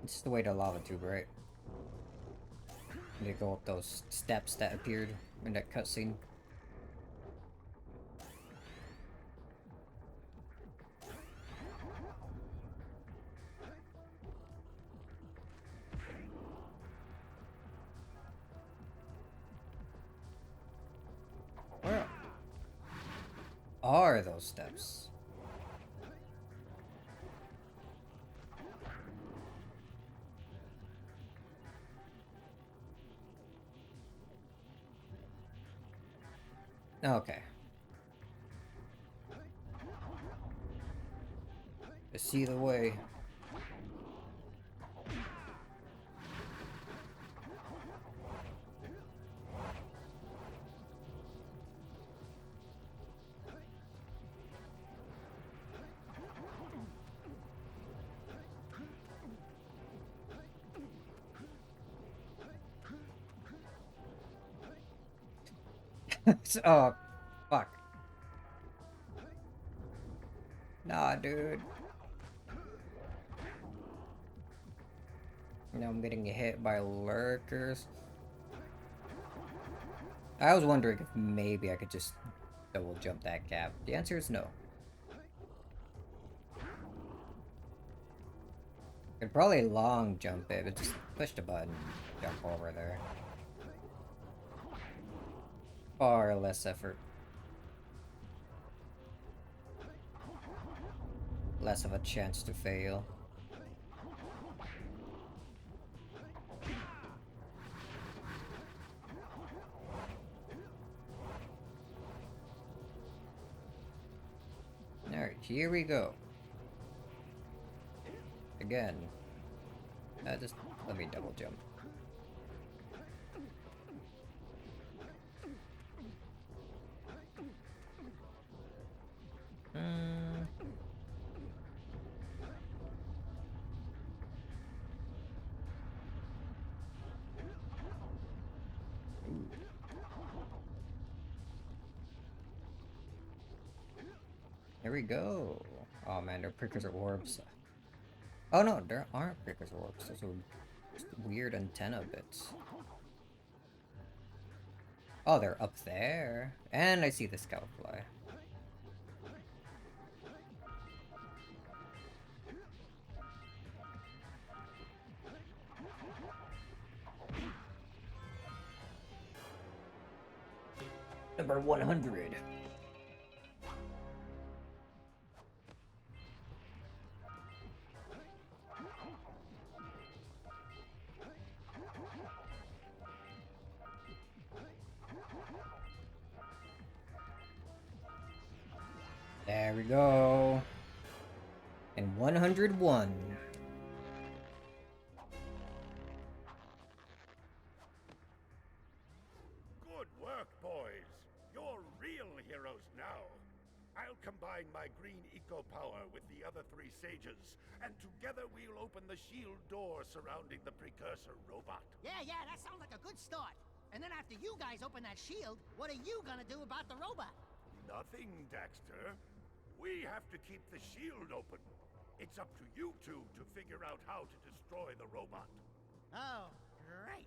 It's the way to lava tube, right? Need to go up those steps that appeared in that cutscene. Where are those steps? Okay. I see the way. Oh, fuck. Nah, dude. Now I'm getting hit by lurkers. I was wondering if maybe I could just double jump that gap. The answer is no. Could probably long jump it, but just push the button, jump over there. Far less effort. Less of a chance to fail. Alright, here we go. Again. Just let me double jump. There we go. Oh man, they're precursor orbs. Oh no, there aren't precursor orbs. Those are just weird antenna bits. Oh, they're up there. And I see the scout fly. Number 100. There we go. And 101. Good work, boys. You're real heroes now. I'll combine my green eco power with the other three sages, and together we'll open the shield door surrounding the precursor robot. Yeah, that sounds like a good start. And then after you guys open that shield, what are you gonna do about the robot? Nothing, Daxter. We have to keep the shield open. It's up to you two to figure out how to destroy the robot. Oh, great.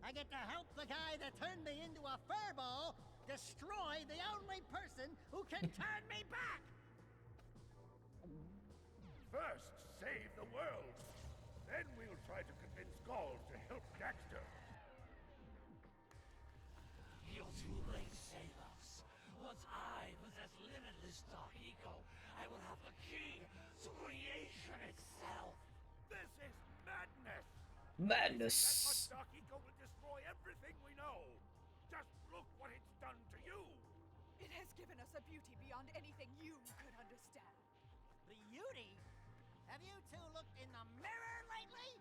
I get to help the guy that turned me into a furball destroy the only person who can turn me back! First, save the world. Then we'll try to convince Gaul to help Daxter. You're too late, Salos. Once I possess limitless dark eco, I will have the key to creation itself. This is madness! Madness. That dark eco will destroy everything we know. Just look what it's done to you. It has given us a beauty beyond anything you could understand. Beauty? Have you two looked in the mirror lately?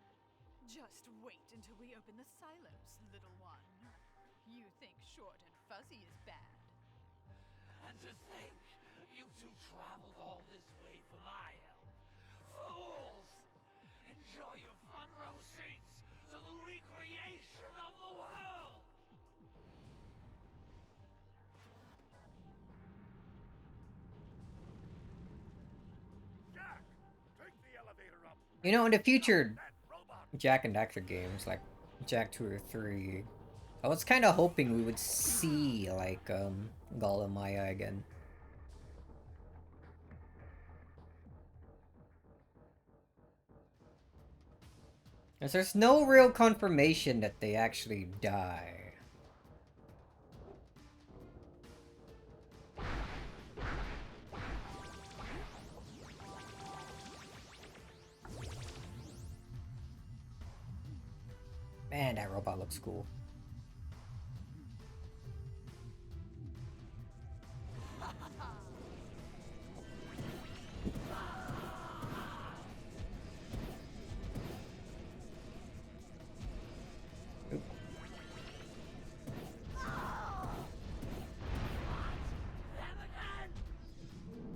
Just wait until we open the silos, little one. You think short and fuzzy is bad. And to think you two traveled all this way for my help. Fools! Enjoy your front row seats to the recreation of the world! Jack, take the elevator up. You know, in the future Jak and Daxter games, like Jak 2 or 3, I was kind of hoping we would see, like, Gaul and Maya again. Because there's no real confirmation that they actually die. Man, that robot looks cool.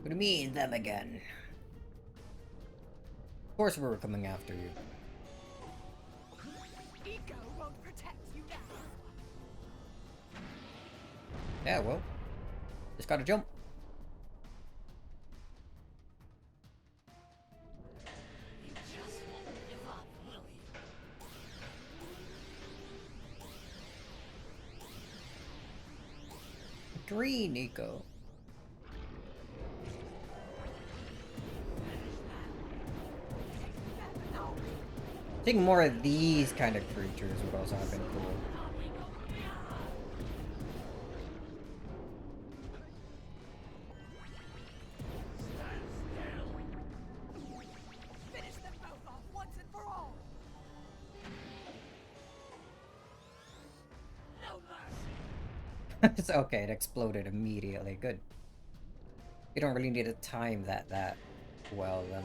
What do you mean, them again? Of course we were coming after you. Eco won't protect you now. Yeah, well, just gotta jump. You just won't give up, will you? Green Eco. I think more of these kind of creatures would also have been cool. Finish them both off once and for all. It's okay, it exploded immediately. Good. You don't really need to time that well then.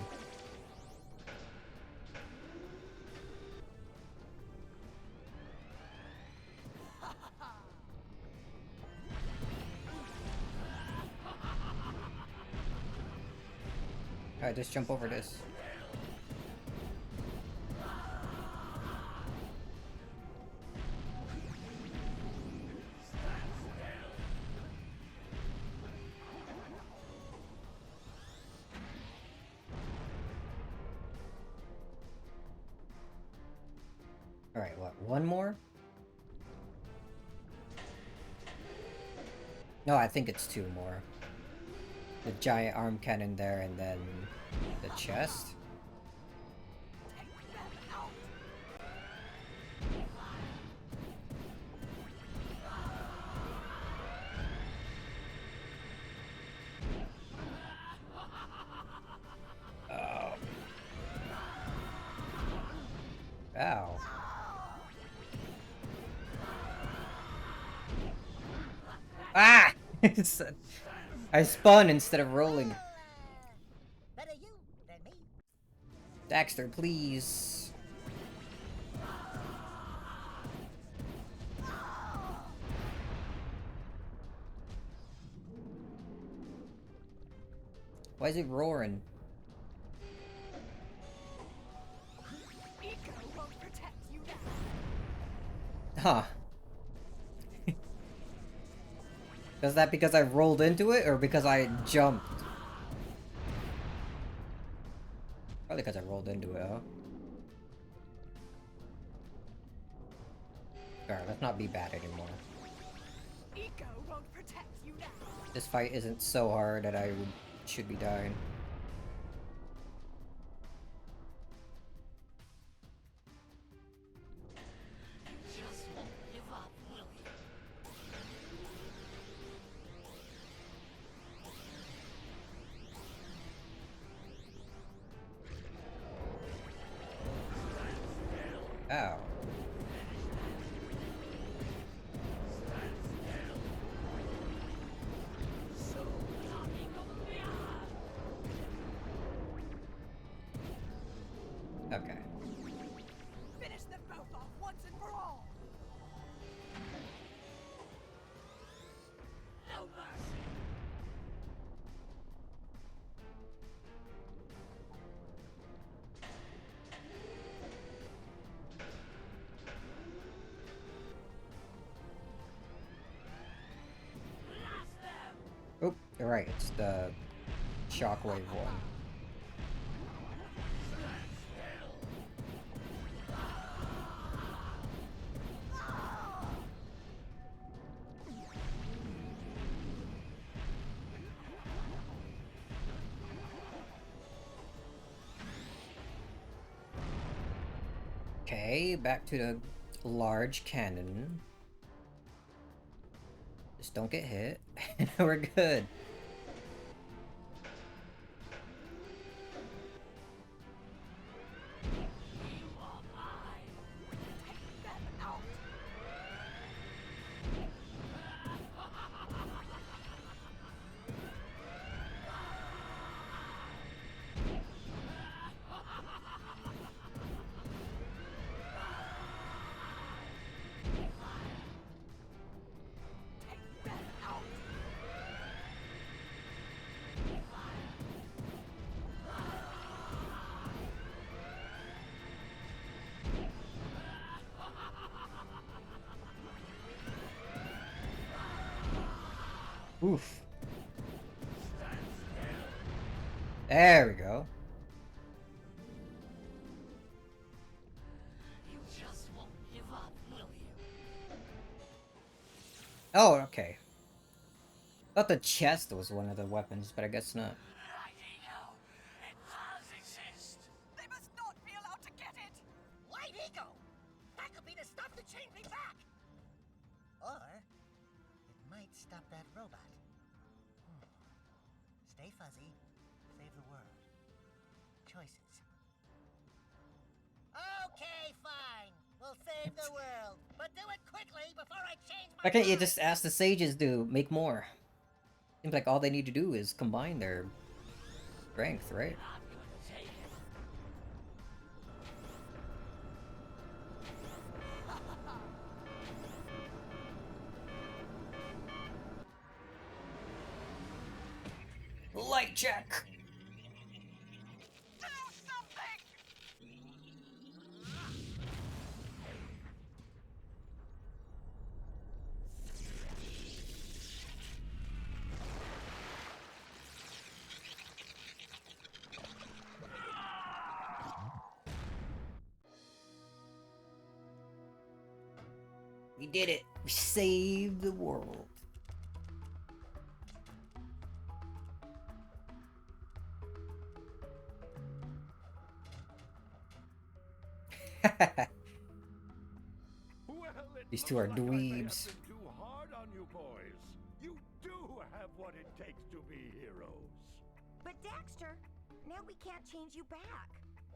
Alright, just jump over this. one more? No, I think it's two more. The giant arm cannon there, and then the chest. Oh. Ow. Ah! I spun instead of rolling. Better you than me. Daxter, please. Why is it roaring? Eco won't protect you now. Huh. Is that because I rolled into it, or because I jumped? Probably because I rolled into it, huh? Alright, let's not be bad anymore. Eco won't protect you now. This fight isn't so hard that I should be dying. Just won't give up, will you? Ow. Okay. Finish them both off once and for all. No mercy. Oh, you're right, it's the shockwave one. Okay, back to the large cannon. Just don't get hit. We're good. Oof. There we go. You just won't give up, will you? Oh, okay. Thought the chest was one of the weapons, but I guess not. Eco, it does exist. They must not be allowed to get it. Light Eco! That could be the stuff to change me back! Or it might stop that robot. Stay fuzzy. Save the world. Choices. Okay, fine. We'll save the world. But do it quickly before I change my Why can't you mind. just ask the sages to make more? Seems like all they need to do is combine their strength, right? I'm gonna take it. Light check! Do something! We did it! We saved the world. Well, it These two looks are like I may have dweebs. been too hard on you boys. You do have what it takes to be heroes. But Daxter, now we can't change you back.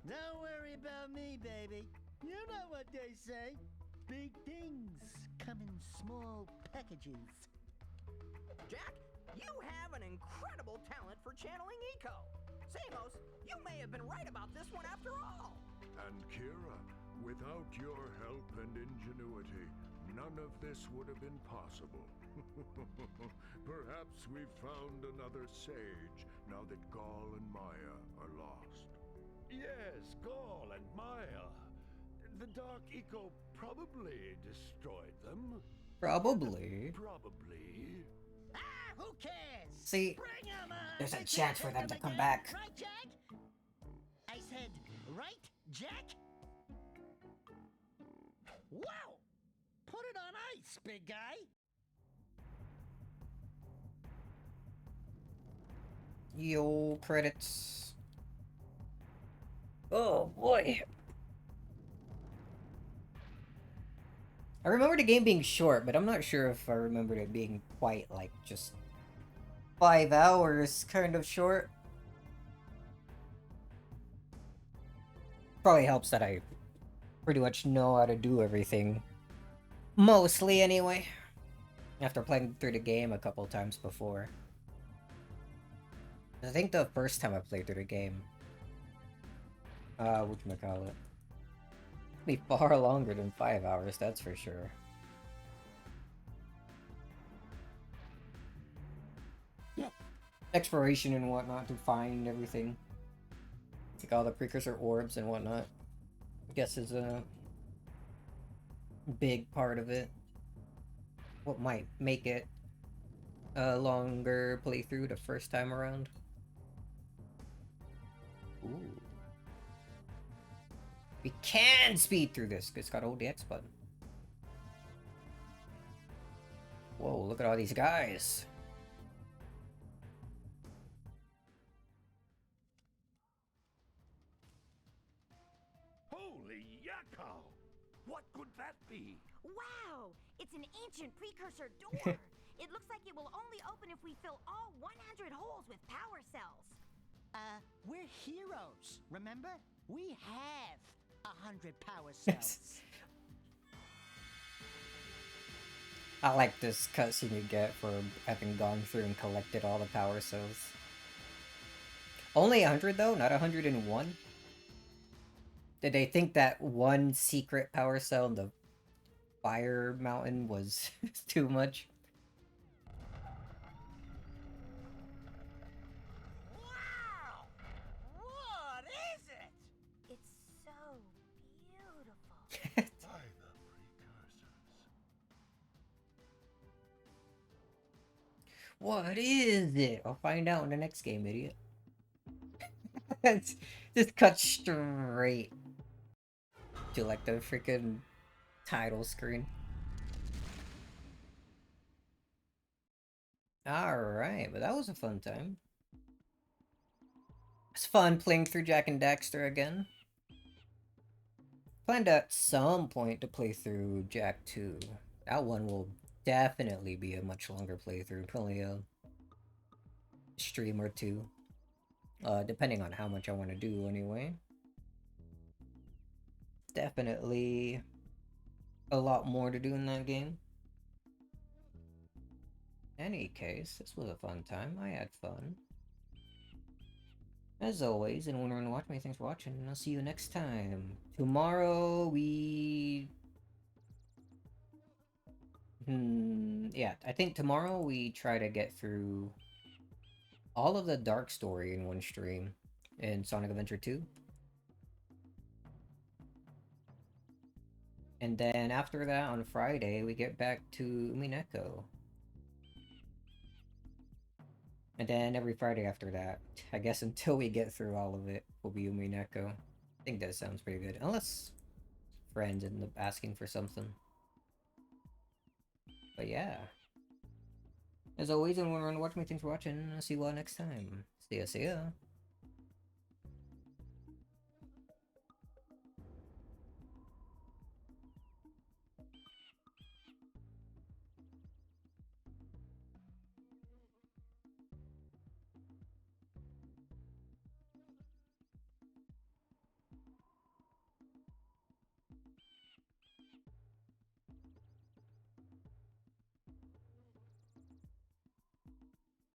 Don't worry about me, baby. You know what they say. Big things come in small packages. Jack, you have an incredible talent for channeling eco. Samos, you may have been right about this one after all. And Kira, without your help and ingenuity, none of this would have been possible. Perhaps we've found another sage now that Gaul and Maya are lost. Yes, Gaul and Maya. The Dark Eco probably destroyed them. Probably. Probably. Ah, who cares? See, Bring 'em on! there's a Let's chance for hit them to 'em come again. back. Right, Jack? I said, right, Jack? Wow! Put it on ice, big guy. Yo, credits. Oh boy. I remember the game being short, but I'm not sure if I remembered it being quite like just 5 hours kind of short. Probably helps that I pretty much know how to do everything. Mostly anyway. After playing through the game a couple times before. I think the first time I played through the game, whatchamacallit, be far longer than 5 hours, that's for sure. Exploration and whatnot to find everything. Like all the precursor orbs and whatnot. I guess is a big part of it. What might make it a longer playthrough the first time around. Ooh. We can speed through this, because it's got hold the X button. Whoa, look at all these guys. Holy yakko! What could that be? Wow! It's an ancient precursor door. It looks like it will only open if we fill all 100 holes with power cells. We're heroes, remember? We have 100 power cells. I like this cutscene you get for having gone through and collected all the power cells. Only 100 though, not 101? Did they think that one secret power cell in the fire mountain was too much? Wow! What is it? It's so beautiful. By the precursors. What is it? I'll find out in the next game, idiot. Just cut straight to like the freaking title screen. Alright, but that was a fun time. It's fun playing through Jak and Daxter again. Planned at some point to play through Jak 2. That one will definitely be a much longer playthrough, probably a stream or two. Depending on how much I want to do anyway. Definitely a lot more to do in that game. Any case, this was a fun time. I had fun. As always, and when we're gonna watch me, thanks for watching, and I'll see you next time. Tomorrow yeah, I think tomorrow we try to get through all of the Dark story in one stream in Sonic Adventure 2. And then after that, on Friday, we get back to Umineko. And then every Friday after that, I guess until we get through all of it, will be Umineko. I think that sounds pretty good. Unless friends end up asking for something. But yeah. As always, anyone want to watch me, thanks for watching. I'll see you all next time. See ya, see ya.